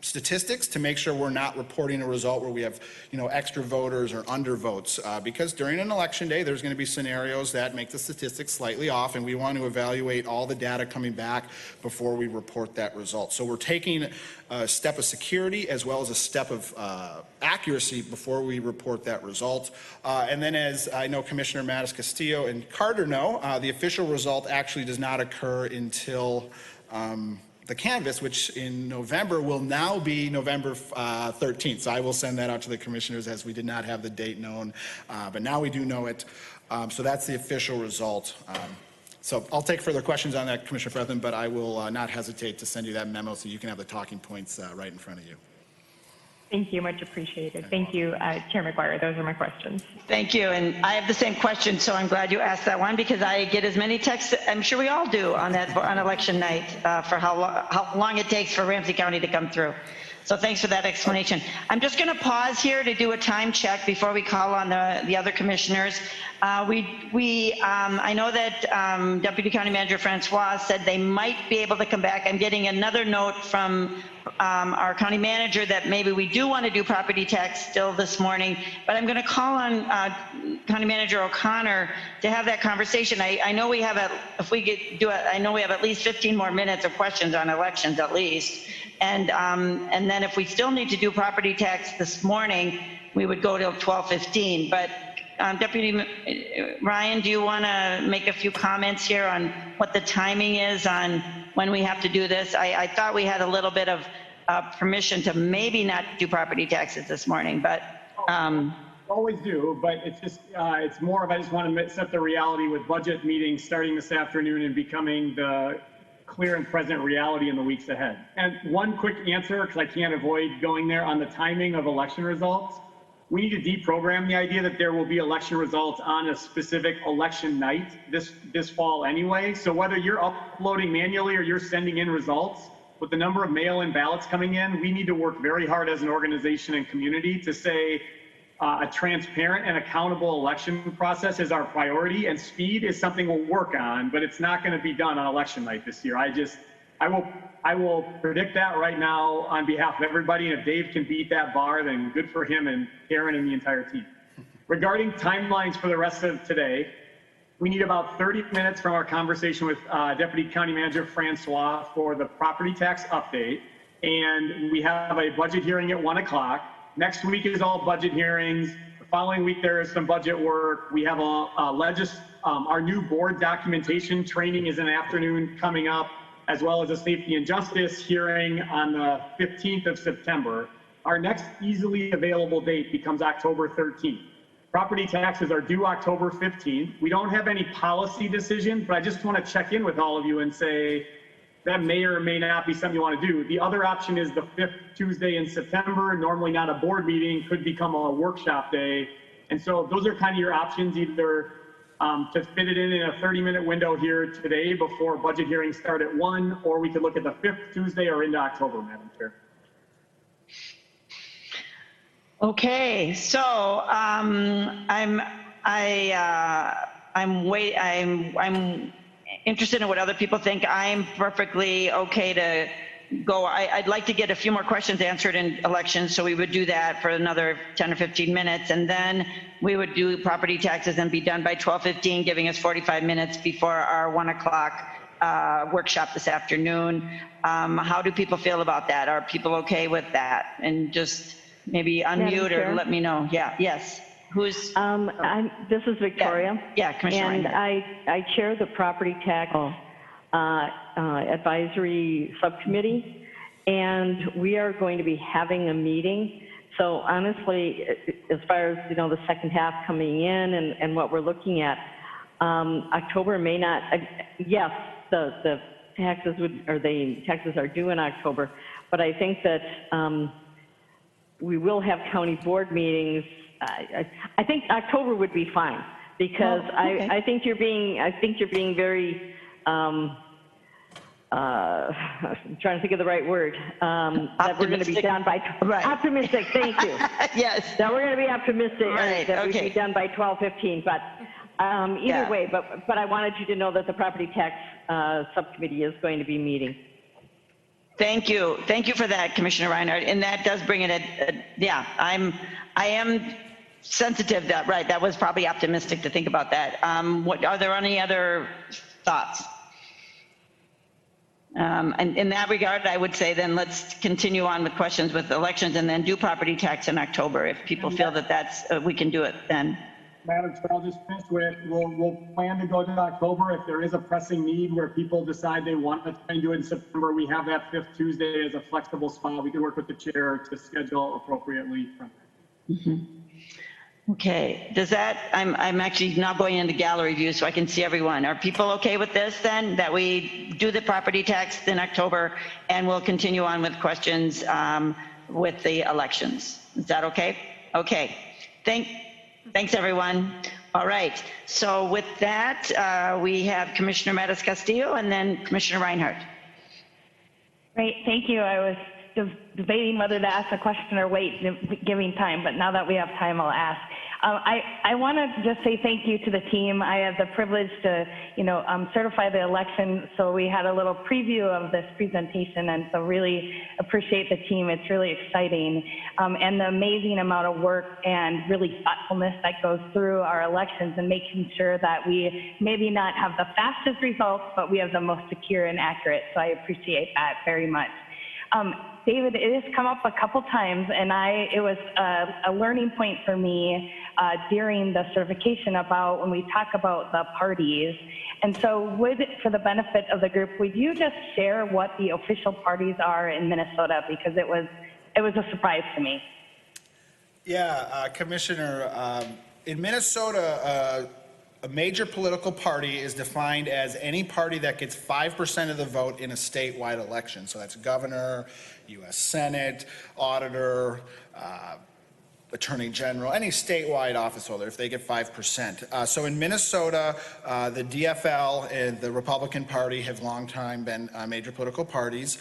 statistics to make sure we're not reporting a result where we have, you know, extra voters or undervotes, because during an election day there's going to be scenarios that make the statistics slightly off, and we want to evaluate all the data coming back before we report that result. So we're taking a step of security as well as a step of accuracy before we report that result. And then, as I know Commissioner Mattis Castillo and Carter know, the official result actually does not occur until the canvass, which in November will now be November 13th. So I will send that out to the commissioners, as we did not have the date known, but now we do know it. So that's the official result. So I'll take further questions on that, Commissioner Fretham, but I will not hesitate to send you that memo so you can have the talking points right in front of you. Thank you, much appreciated. Thank you, Chair McGuire. Those are my questions. Thank you, and I have the same question, so I'm glad you asked that one, because I get as many texts, I'm sure we all do, on election night for how long it takes for Ramsey County to come through. So thanks for that explanation. I'm just going to pause here to do a time check before we call on the other commissioners. I know that Deputy County Manager Francois said they might be able to come back. I'm getting another note from our county manager that maybe we do want to do property tax still this morning, but I'm going to call on County Manager O'Connor to have that conversation. I know we have I know we have at least 15 more minutes of questions on elections at least. And then if we still need to do property tax this morning, we would go till 12:15. But Deputy Ryan, do you want to make a few comments here on what the timing is on when we have to do this? I thought we had a little bit of permission to maybe not do property taxes this morning, but. Always do, but it's just, it's more of, I just want to set the reality with budget meetings starting this afternoon and becoming the clear and present reality in the weeks ahead. And one quick answer, because I can't avoid going there, on the timing of election results. We need to deprogram the idea that there will be election results on a specific election night this fall anyway. So whether you're uploading manually or you're sending in results, with the number of mail-in ballots coming in, we need to work very hard as an organization and community to say a transparent and accountable election process is our priority, and speed is something we'll work on, but it's not going to be done on election night this year. I will predict that right now on behalf of everybody, and if Dave can beat that bar, then good for him and Karen and the entire team. Regarding timelines for the rest of today, we need about 30 minutes from our conversation with Deputy County Manager Francois for the property tax update, and we have a budget hearing at 1 o'clock. Next week is all budget hearings. The following week there is some budget work. We have our new board documentation training is an afternoon coming up, as well as a safety and justice hearing on the 15th of September. Our next easily available date becomes October 13th. Property taxes are due October 15th. We don't have any policy decision, but I just want to check in with all of you and say that may or may not be something you want to do. The other option is the 5th Tuesday in September, normally not a board meeting, could become a workshop day. And so those are kind of your options, either to fit it in a 30-minute window here today before budget hearings start at 1, or we could look at the 5th Tuesday or into October, Madam Chair. Okay, so I'm interested in what other people think. I'm perfectly okay to go. I'd like to get a few more questions answered in elections, so we would do that for another 10 or 15 minutes, and then we would do property taxes and be done by 12:15, giving us 45 minutes before our 1 o'clock workshop this afternoon. How do people feel about that? Are people okay with that? And just maybe unmute or let me know. Yeah, yes. Who's? This is Victoria. Yeah, Commissioner. And I chair the property tax advisory subcommittee, and we are going to be having a meeting. So honestly, as far as the second half coming in and what we're looking at, October may not. Yes, the taxes taxes are due in October, but I think that we will have county board meetings. I think October would be fine because I think you're being very. I'm trying to think of the right word. That we're going to be done by optimistic. Thank you. Yes. That we're going to be optimistic. Right. That we'll be done by 12:15. But either way, but I wanted you to know that the property tax subcommittee is going to be meeting. Thank you for that, Commissioner Reinhardt. And that does bring it. I am sensitive. That was probably optimistic to think about that. Are there any other thoughts? And in that regard, I would say then let's continue on with questions with elections and then do property tax in October. If people feel that that's, we can do it then. Madam Chair, I'll just finish with, we'll plan to go to October. If there is a pressing need where people decide they want to try and do it in September, we have that 5th Tuesday as a flexible spot. We can work with the chair to schedule appropriately from there. Mm-hmm. Okay, I'm actually now going into gallery view so I can see everyone. Are people okay with this then, that we do the property tax in October and we'll continue on with questions with the elections? Is that okay? Okay, thanks everyone. All right, so with that, we have Commissioner Mattis Castillo and then Commissioner Reinhardt. Great, thank you. I was debating whether to ask a question or wait, giving time, but now that we have time, I'll ask. I want to just say thank you to the team. I had the privilege to, certify the election, so we had a little preview of this presentation, and so really appreciate the team. It's really exciting, and the amazing amount of work and really thoughtfulness that goes through our elections and making sure that we maybe not have the fastest results, but we have the most secure and accurate. So I appreciate that very much. David, it has come up a couple times, and it was a learning point for me during the certification about when we talk about the parties. And so for the benefit of the group, would you just share what the official parties are in Minnesota? Because it was a surprise to me. Yeah, Commissioner, in Minnesota, A major political party is defined as any party that gets 5% of the vote in a statewide election. So that's governor, U.S. Senate, auditor, Attorney General, any statewide office holder, if they get 5%. So in Minnesota, the DFL and the Republican Party have long time been major political parties.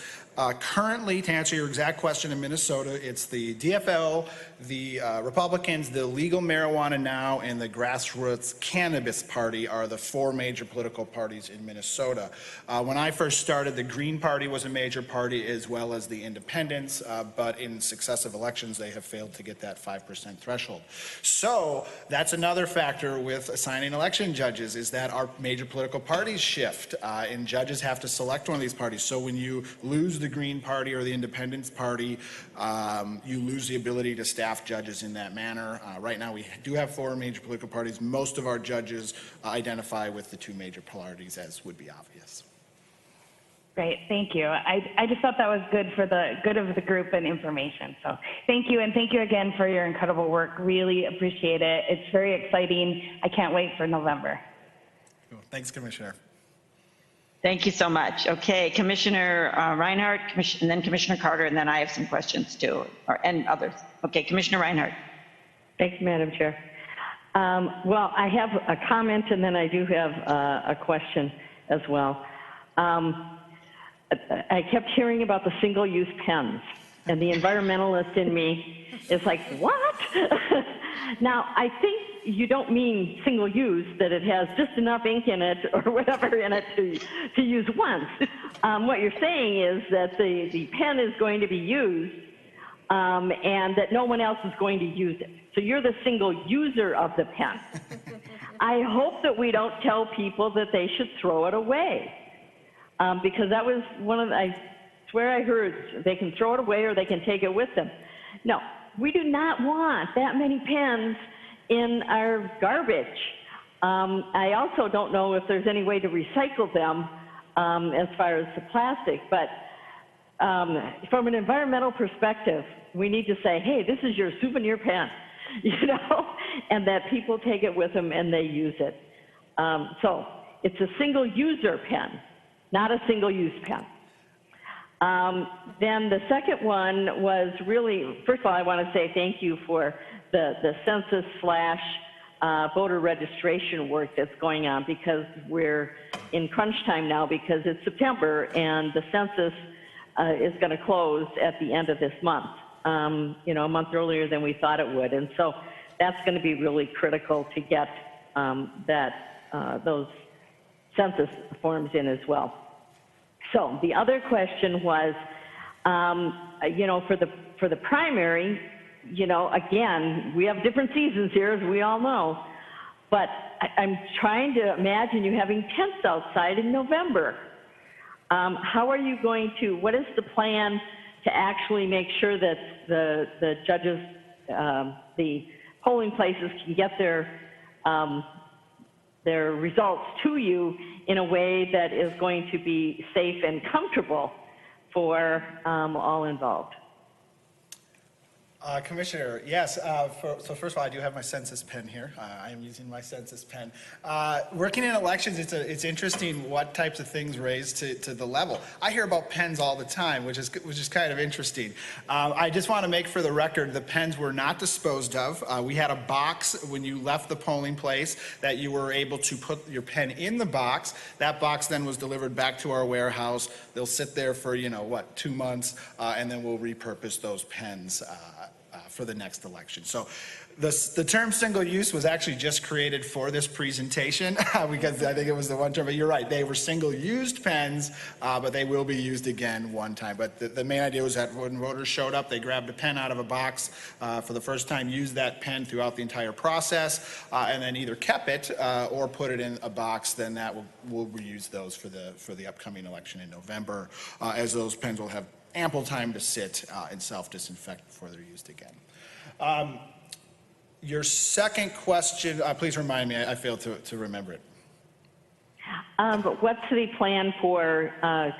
Currently, to answer your exact question, in Minnesota, it's the DFL, the Republicans, the Legal Marijuana Now, and the Grassroots Cannabis Party are the 4 major political parties in Minnesota. When I first started, the Green Party was a major party, as well as the Independents, but in successive elections, they have failed to get that 5% threshold. So that's another factor with assigning election judges, is that our major political parties shift, and judges have to select one of these parties. So when you lose the Green Party or the Independence Party, you lose the ability to staff judges in that manner. Right now we do have 4 major political parties. Most of our judges identify with the 2 major parties, as would be obvious. Great, thank you. I just thought that was good for the good of the group and information. So thank you, and thank you again for your incredible work. Really appreciate it. It's very exciting. I can't wait for November. Cool. Thanks, Commissioner. Thank you so much. Okay, Commissioner Reinhardt, and then Commissioner Carter, and then I have some questions too, and others. Okay, Commissioner Reinhardt. Thank you, Madam Chair. Well, I have a comment, and then I do have a question as well. I kept hearing about the single-use pens, and the environmentalist in me is like, what? Now, I think you don't mean single-use, that it has just enough ink in it or whatever in it to use once. What you're saying is that the pen is going to be used and that no one else is going to use it. So you're the single user of the pen. I hope that we don't tell people that they should throw it away. Because that was one of the, I swear I heard they can throw it away or they can take it with them. No, we do not want that many pens in our garbage. I also don't know if there's any way to recycle them as far as the plastic, but from an environmental perspective, we need to say, hey, this is your souvenir pen, you know, and that people take it with them and they use it. So it's a single user pen, not a single-use pen. Then the second one was really, first of all, I want to say thank you for the census / voter registration work that's going on, because we're in crunch time now because it's September and the census is going to close at the end of this month, you know, a month earlier than we thought it would. And so that's going to be really critical to get those census forms in as well. So the other question was, you know, for the primary, you know, again, we have different seasons here, as we all know, but I'm trying to imagine you having tents outside in November. How are you going to, what is the plan to actually make sure that the judges, the polling places can get their results to you in a way that is going to be safe and comfortable for all involved? Commissioner, yes. So first of all, I do have my census pen here. I am using my census pen. Working in elections, it's interesting what types of things raise to the level. I hear about pens all the time, which is kind of interesting. I just want to make for the record, the pens were not disposed of. We had a box when you left the polling place that you were able to put your pen in the box. That box then was delivered back to our warehouse. They'll sit there for, you know, what, 2 months, and then we'll repurpose those pens for the next election. So the term single use was actually just created for this presentation because I think it was the one term, but you're right, they were single used pens, but they will be used again one time. But the main idea was that when voters showed up, they grabbed a pen out of a box for the first time, used that pen throughout the entire process, and then either kept it or put it in a box. Then that we'll reuse those for the upcoming election in November, as those pens will have ample time to sit and self-disinfect before they're used again. Your second question, please remind me, I failed to remember it. But what's the plan for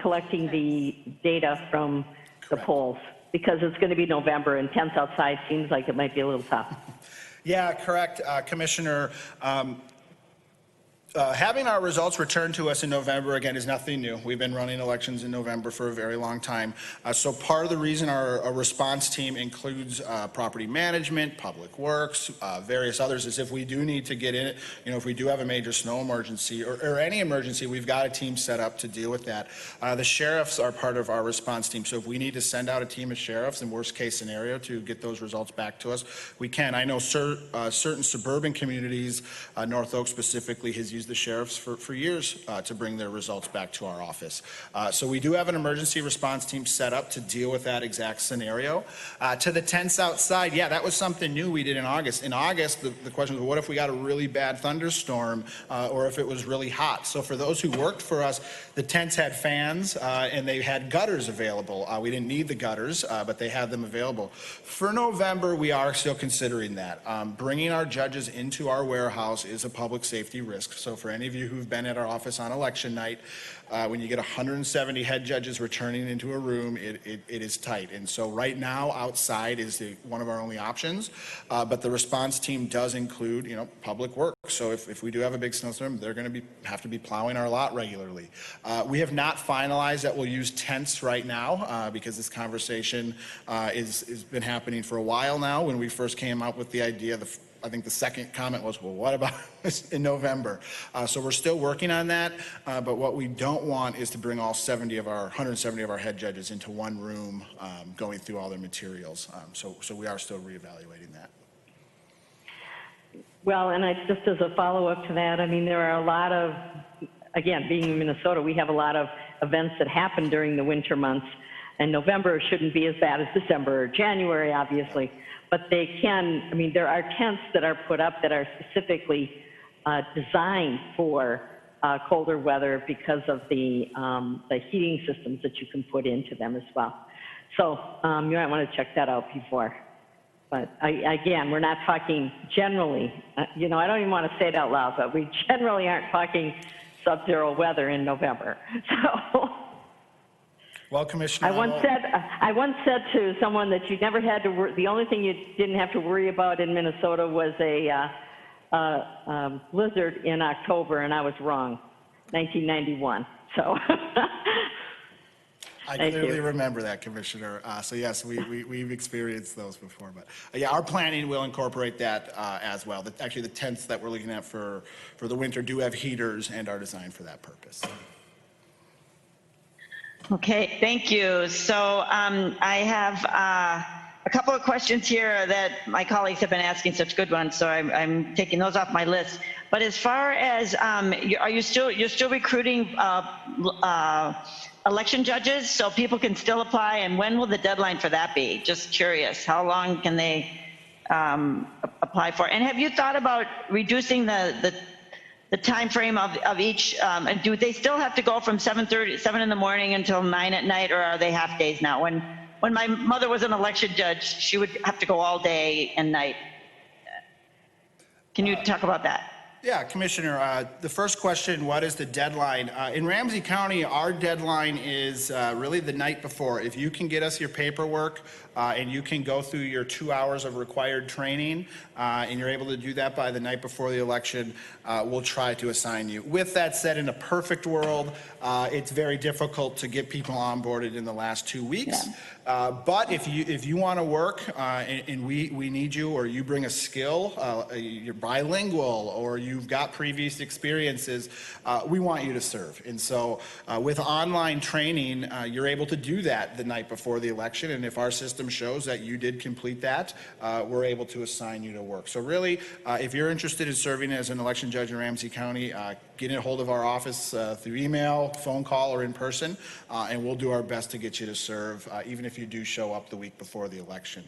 collecting the data from the polls? Because it's going to be November and tents outside seems like it might be a little tough. Yeah, correct, Commissioner. Having our results returned to us in November, again, is nothing new. We've been running elections in November for a very long time. So part of the reason our response team includes property management, public works, various others, is if we do need to get in it, if we do have a major snow emergency or any emergency, we've got a team set up to deal with that. The sheriffs are part of our response team. So if we need to send out a team of sheriffs in worst case scenario to get those results back to us, we can. I know certain suburban communities, North Oak specifically, has used the sheriffs for years to bring their results back to our office. So we do have an emergency response team set up to deal with that exact scenario. To the tents outside, yeah, that was something new we did in August. In August, the question was, what if we got a really bad thunderstorm or if it was really hot? So for those who worked for us, the tents had fans and they had gutters available. We didn't need the gutters, but they had them available. For November, we are still considering that. Bringing our judges into our warehouse is a public safety risk. So for any of you who've been at our office on election night, when you get 170 head judges returning into a room, it is tight. And so right now, outside is one of our only options. But the response team does include, public work. So if we do have a big snowstorm, they're going to have to be plowing our lot regularly. We have not finalized that we'll use tents right now because this conversation has been happening for a while now. When we first came up with the idea, I think the second comment was, well, what about in November? So we're still working on that, but what we don't want is to bring all 170 of our head judges into one room going through all their materials. So we are still reevaluating that. Well, and just as a follow-up to that, I mean, there are a lot of, again, being in Minnesota, we have a lot of events that happen during the winter months, and November shouldn't be as bad as December or January, obviously. But they can, I mean, there are tents that are put up that are specifically designed for colder weather because of the heating systems that you can put into them as well. So you might want to check that out before. But again, we're not talking generally, I don't even want to say it out loud, but we generally aren't talking sub-zero weather in November. So. Well, Commissioner, I once said to someone that you never had to worry. The only thing you didn't have to worry about in Minnesota was a blizzard in October, and I was wrong. 1991. So. I clearly remember that, Commissioner. So yes, we've experienced those before. But yeah, our planning will incorporate that as well. Actually, the tents that we're looking at for the winter do have heaters and are designed for that purpose. Okay, thank you. So I have a couple of questions here that my colleagues have been asking, such good ones, so I'm taking those off my list. But as far as, you're still recruiting election judges, so people can still apply, and when will the deadline for that be? Just curious, how long can they apply for? And have you thought about reducing the time frame of each, and do they still have to go from 7 in the morning until 9 at night, or are they half days now? When my mother was an election judge, she would have to go all day and night. Can you talk about that? Yeah, Commissioner, the first question, what is the deadline? In Ramsey County, our deadline is really the night before. If you can get us your paperwork and you can go through your 2 hours of required training and you're able to do that by the night before the election, we'll try to assign you. With that said, in a perfect world, it's very difficult to get people onboarded in the last 2 weeks. Yeah. But if you want to work and we need you, or you bring a skill, you're bilingual, or you've got previous experiences, we want you to serve. And so with online training, you're able to do that the night before the election. And if our system shows that you did complete that, we're able to assign you to work. So really, if you're interested in serving as an election judge in Ramsey County, get a hold of our office through email, phone call, or in person, and we'll do our best to get you to serve, even if you do show up the week before the election.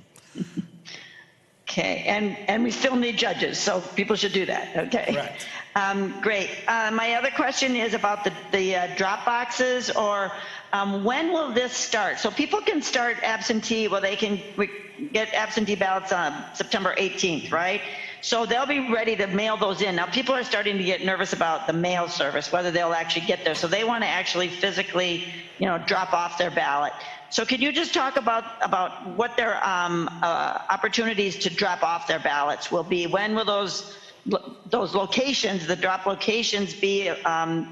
Okay, and we still need judges, so people should do that, okay? Right. Great. My other question is about the drop boxes, or when will this start? So people can start absentee, well, they can get absentee ballots on September 18th, right? So they'll be ready to mail those in. Now, people are starting to get nervous about the mail service, whether they'll actually get there. So they want to actually physically, drop off their ballot. So could you just talk about what their opportunities to drop off their ballots will be? When will those those locations, the drop locations, be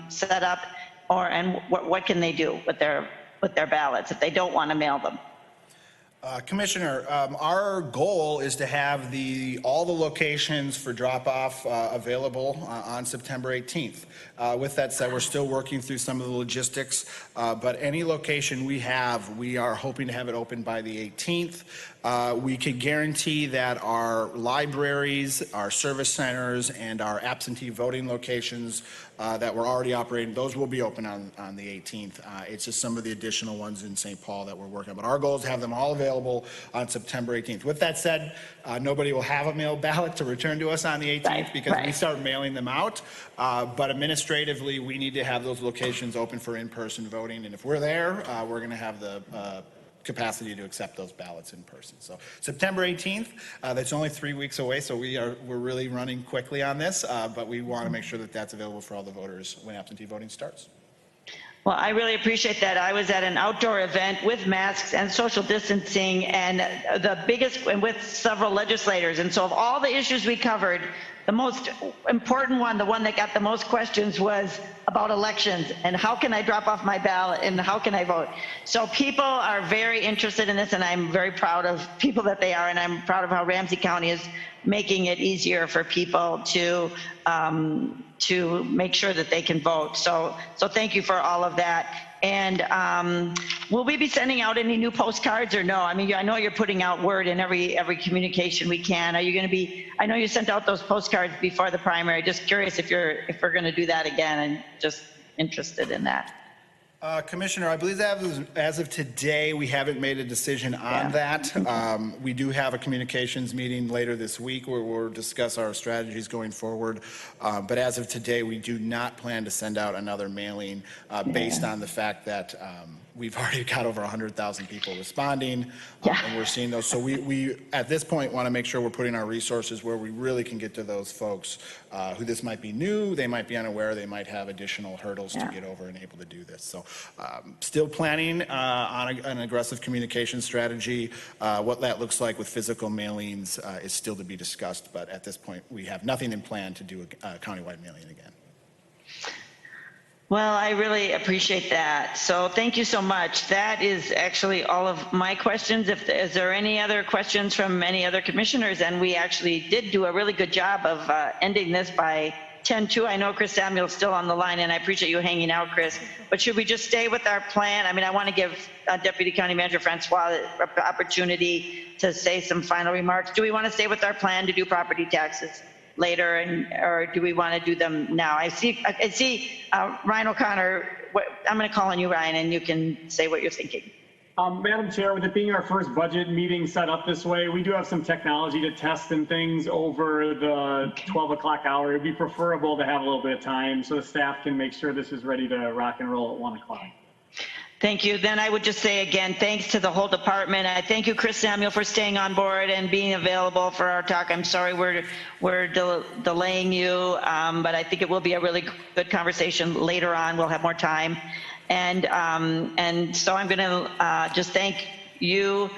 set up, and what can they do with their ballots if they don't want to mail them? Commissioner, our goal is to have all the locations for drop-off available on September 18th. With that said, we're still working through some of the logistics, but any location we are hoping to have it open by the 18th. We can guarantee that our libraries, our service centers, and our absentee voting locations that we're already operating, those will be open on the 18th. It's just some of the additional ones in St. Paul that we're working on. But our goal is to have them all available on September 18th. With that said, nobody will have a mailed ballot to return to us on the 18th because we start mailing them out. But administratively, we need to have those locations open for in-person voting. And if we're there, we're going to have the capacity to accept those ballots in person. So September 18th, that's only 3 weeks away, so we're really running quickly on this, but we want to make sure that that's available for all the voters when absentee voting starts. Well, I really appreciate that. I was at an outdoor event with masks and social distancing, and with several legislators. And so of all the issues we covered, the most important one, the one that got the most questions, was about elections and how can I drop off my ballot and how can I vote. So people are very interested in this, and I'm very proud of people that they are, and I'm proud of how Ramsey County is making it easier for people to make sure that they can vote. So thank you for all of that. And will we be sending out any new postcards or no? I mean, I know you're putting out word in every communication we can. Are you going to be? I know you sent out those postcards before the primary. Just curious if we're going to do that again, and just interested in that. Commissioner, I believe that as of today, we haven't made a decision on that. We do have a communications meeting later this week where we'll discuss our strategies going forward. But as of today, we do not plan to send out another mailing based on the fact that we've already got over 100,000 people responding, and we're seeing those. So we at this point want to make sure we're putting our resources where we really can get to those folks who this might be new, they might be unaware, they might have additional hurdles to get over and able to do this. So still planning on an aggressive communication strategy. What that looks like with physical mailings is still to be discussed, but at this point we have nothing in plan to do a countywide mailing again. Well, I really appreciate that. So thank you so much. That is actually all of my questions. Is there any other questions from any other commissioners? And we actually did do a really good job of ending this by 10:02. I know Chris Samuel's still on the line, and I appreciate you hanging out, Chris. But should we just stay with our plan? I mean, I want to give Deputy County Manager Francois the opportunity to say some final remarks. Do we want to stay with our plan to do property taxes later, or do we want to do them now? I see Ryan O'Connor. I'm going to call on you, Ryan, and you can say what you're thinking. Madam Chair, with it being our first budget meeting set up this way, we do have some technology to test and things over the 12 o'clock hour. It'd be preferable to have a little bit of time so the staff can make sure this is ready to rock and roll at 1 o'clock. Thank you. Then I would just say again, thanks to the whole department. I thank you, Chris Samuel, for staying on board and being available for our talk. I'm sorry we're delaying you, but I think it will be a really good conversation later on. We'll have more time. And so I'm going to just thank you,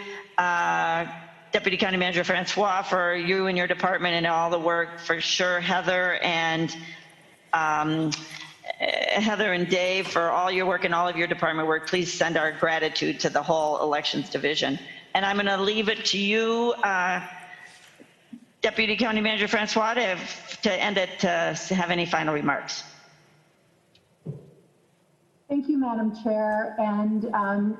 Deputy County Manager Francois, for you and your department and all the work, for sure, Heather and Dave, for all your work and all of your department work. Please send our gratitude to the whole elections division. And I'm going to leave it to you, Deputy County Manager Francois, to end it, to have any final remarks. Thank you, Madam Chair and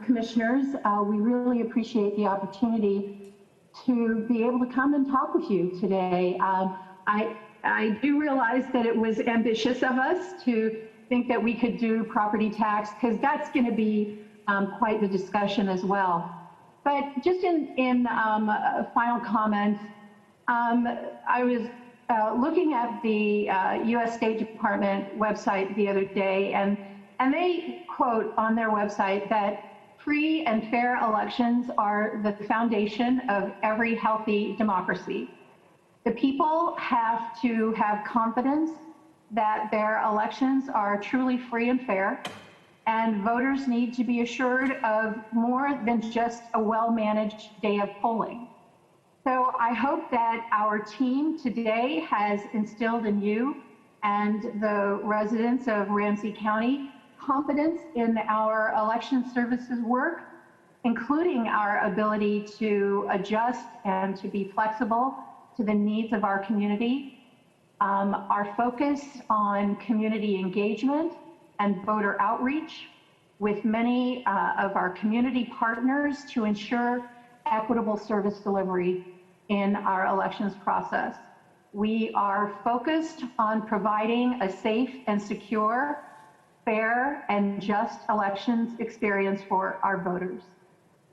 commissioners. We really appreciate the opportunity to be able to come and talk with you today. I do realize that it was ambitious of us to think that we could do property tax, because that's going to be quite the discussion as well. But just in a final comment, I was looking at the U.S. State Department website the other day, and they quote on their website that free and fair elections are the foundation of every healthy democracy. The people have to have confidence that their elections are truly free and fair, and voters need to be assured of more than just a well-managed day of polling. So I hope that our team today has instilled in you and the residents of Ramsey County confidence in our election services work, including our ability to adjust and to be flexible to the needs of our community. Our focus on community engagement and voter outreach with many of our community partners to ensure equitable service delivery in our elections process. We are focused on providing a safe and secure, fair and just elections experience for our voters.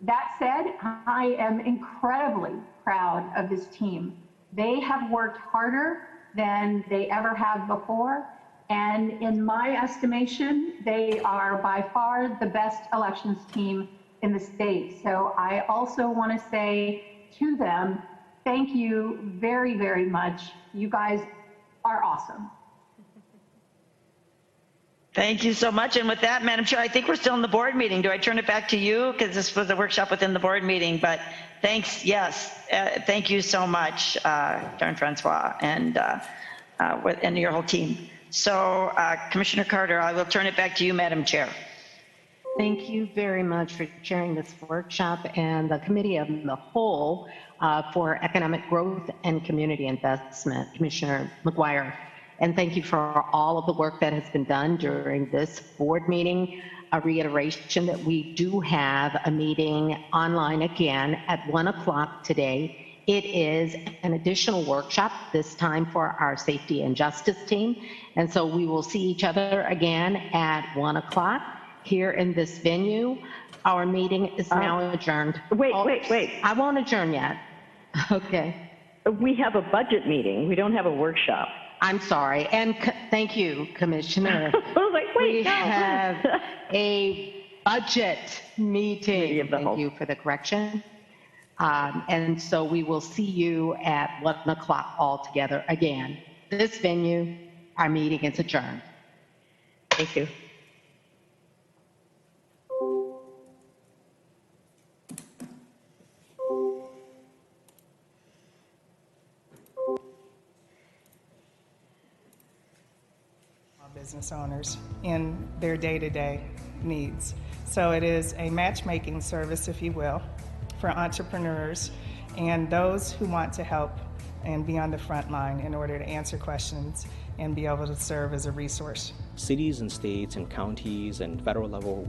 That said, I am incredibly proud of this team. They have worked harder than they ever have before, and in my estimation, they are by far the best elections team in the state. So I also want to say to them, thank you very, very much. You guys are awesome. Thank you so much. And with that, Madam Chair, I think we're still in the board meeting. Do I turn it back to you? Because this was a workshop within the board meeting, but thanks. Yes. Thank you so much, Darren Francois, and your whole team. So Commissioner Carter, I will turn it back to you, Madam Chair. Thank you very much for chairing this workshop and the Committee of the Whole for Economic Growth and Community Investment, Commissioner McGuire. And thank you for all of the work that has been done during this board meeting. A reiteration that we do have a meeting online again at 1 o'clock today. It is an additional workshop, this time for our safety and justice team. And so we will see each other again at 1 o'clock here in this venue. Our meeting is now adjourned. Wait. I won't adjourn yet. Okay. We have a budget meeting. We don't have a workshop. I'm sorry. And thank you, Commissioner. I was like, wait, we no. have a budget meeting. Thank you for the correction. And so we will see you at 1 o'clock all together again. This venue, our meeting is adjourned. Thank you. Business owners in their day-to-day needs. So it is a matchmaking service, if you will, for entrepreneurs and those who want to help and be on the front line in order to answer questions and be able to serve as a resource. Cities and states and counties and federal level